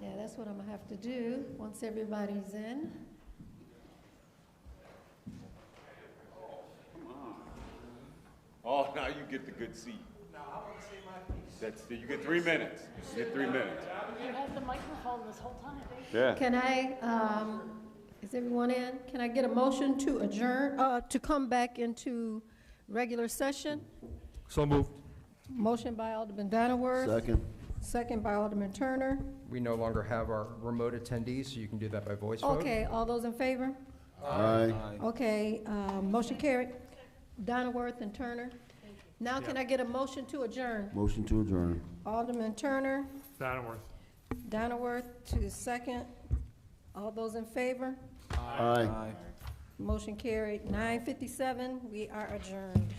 Yeah, that's what I'm gonna have to do once everybody's in. Oh, now you get the good seat. No, I want to say my piece. You get 3 minutes. You get 3 minutes. You had the microphone this whole time. Yeah. Can I, is everyone in? Can I get a motion to adjourn, to come back into regular session? So moved. Motion by Alderman Donowitz. Second. Second by Alderman Turner. We no longer have our remote attendees, so you can do that by voice vote. Okay, all those in favor? Aye. Okay, motion carried. Donowitz and Turner. Now can I get a motion to adjourn? Motion to adjourn. Alderman Turner, Donowitz. Donowitz to second. All those in favor? Aye. Motion carried. 9:57, we are adjourned.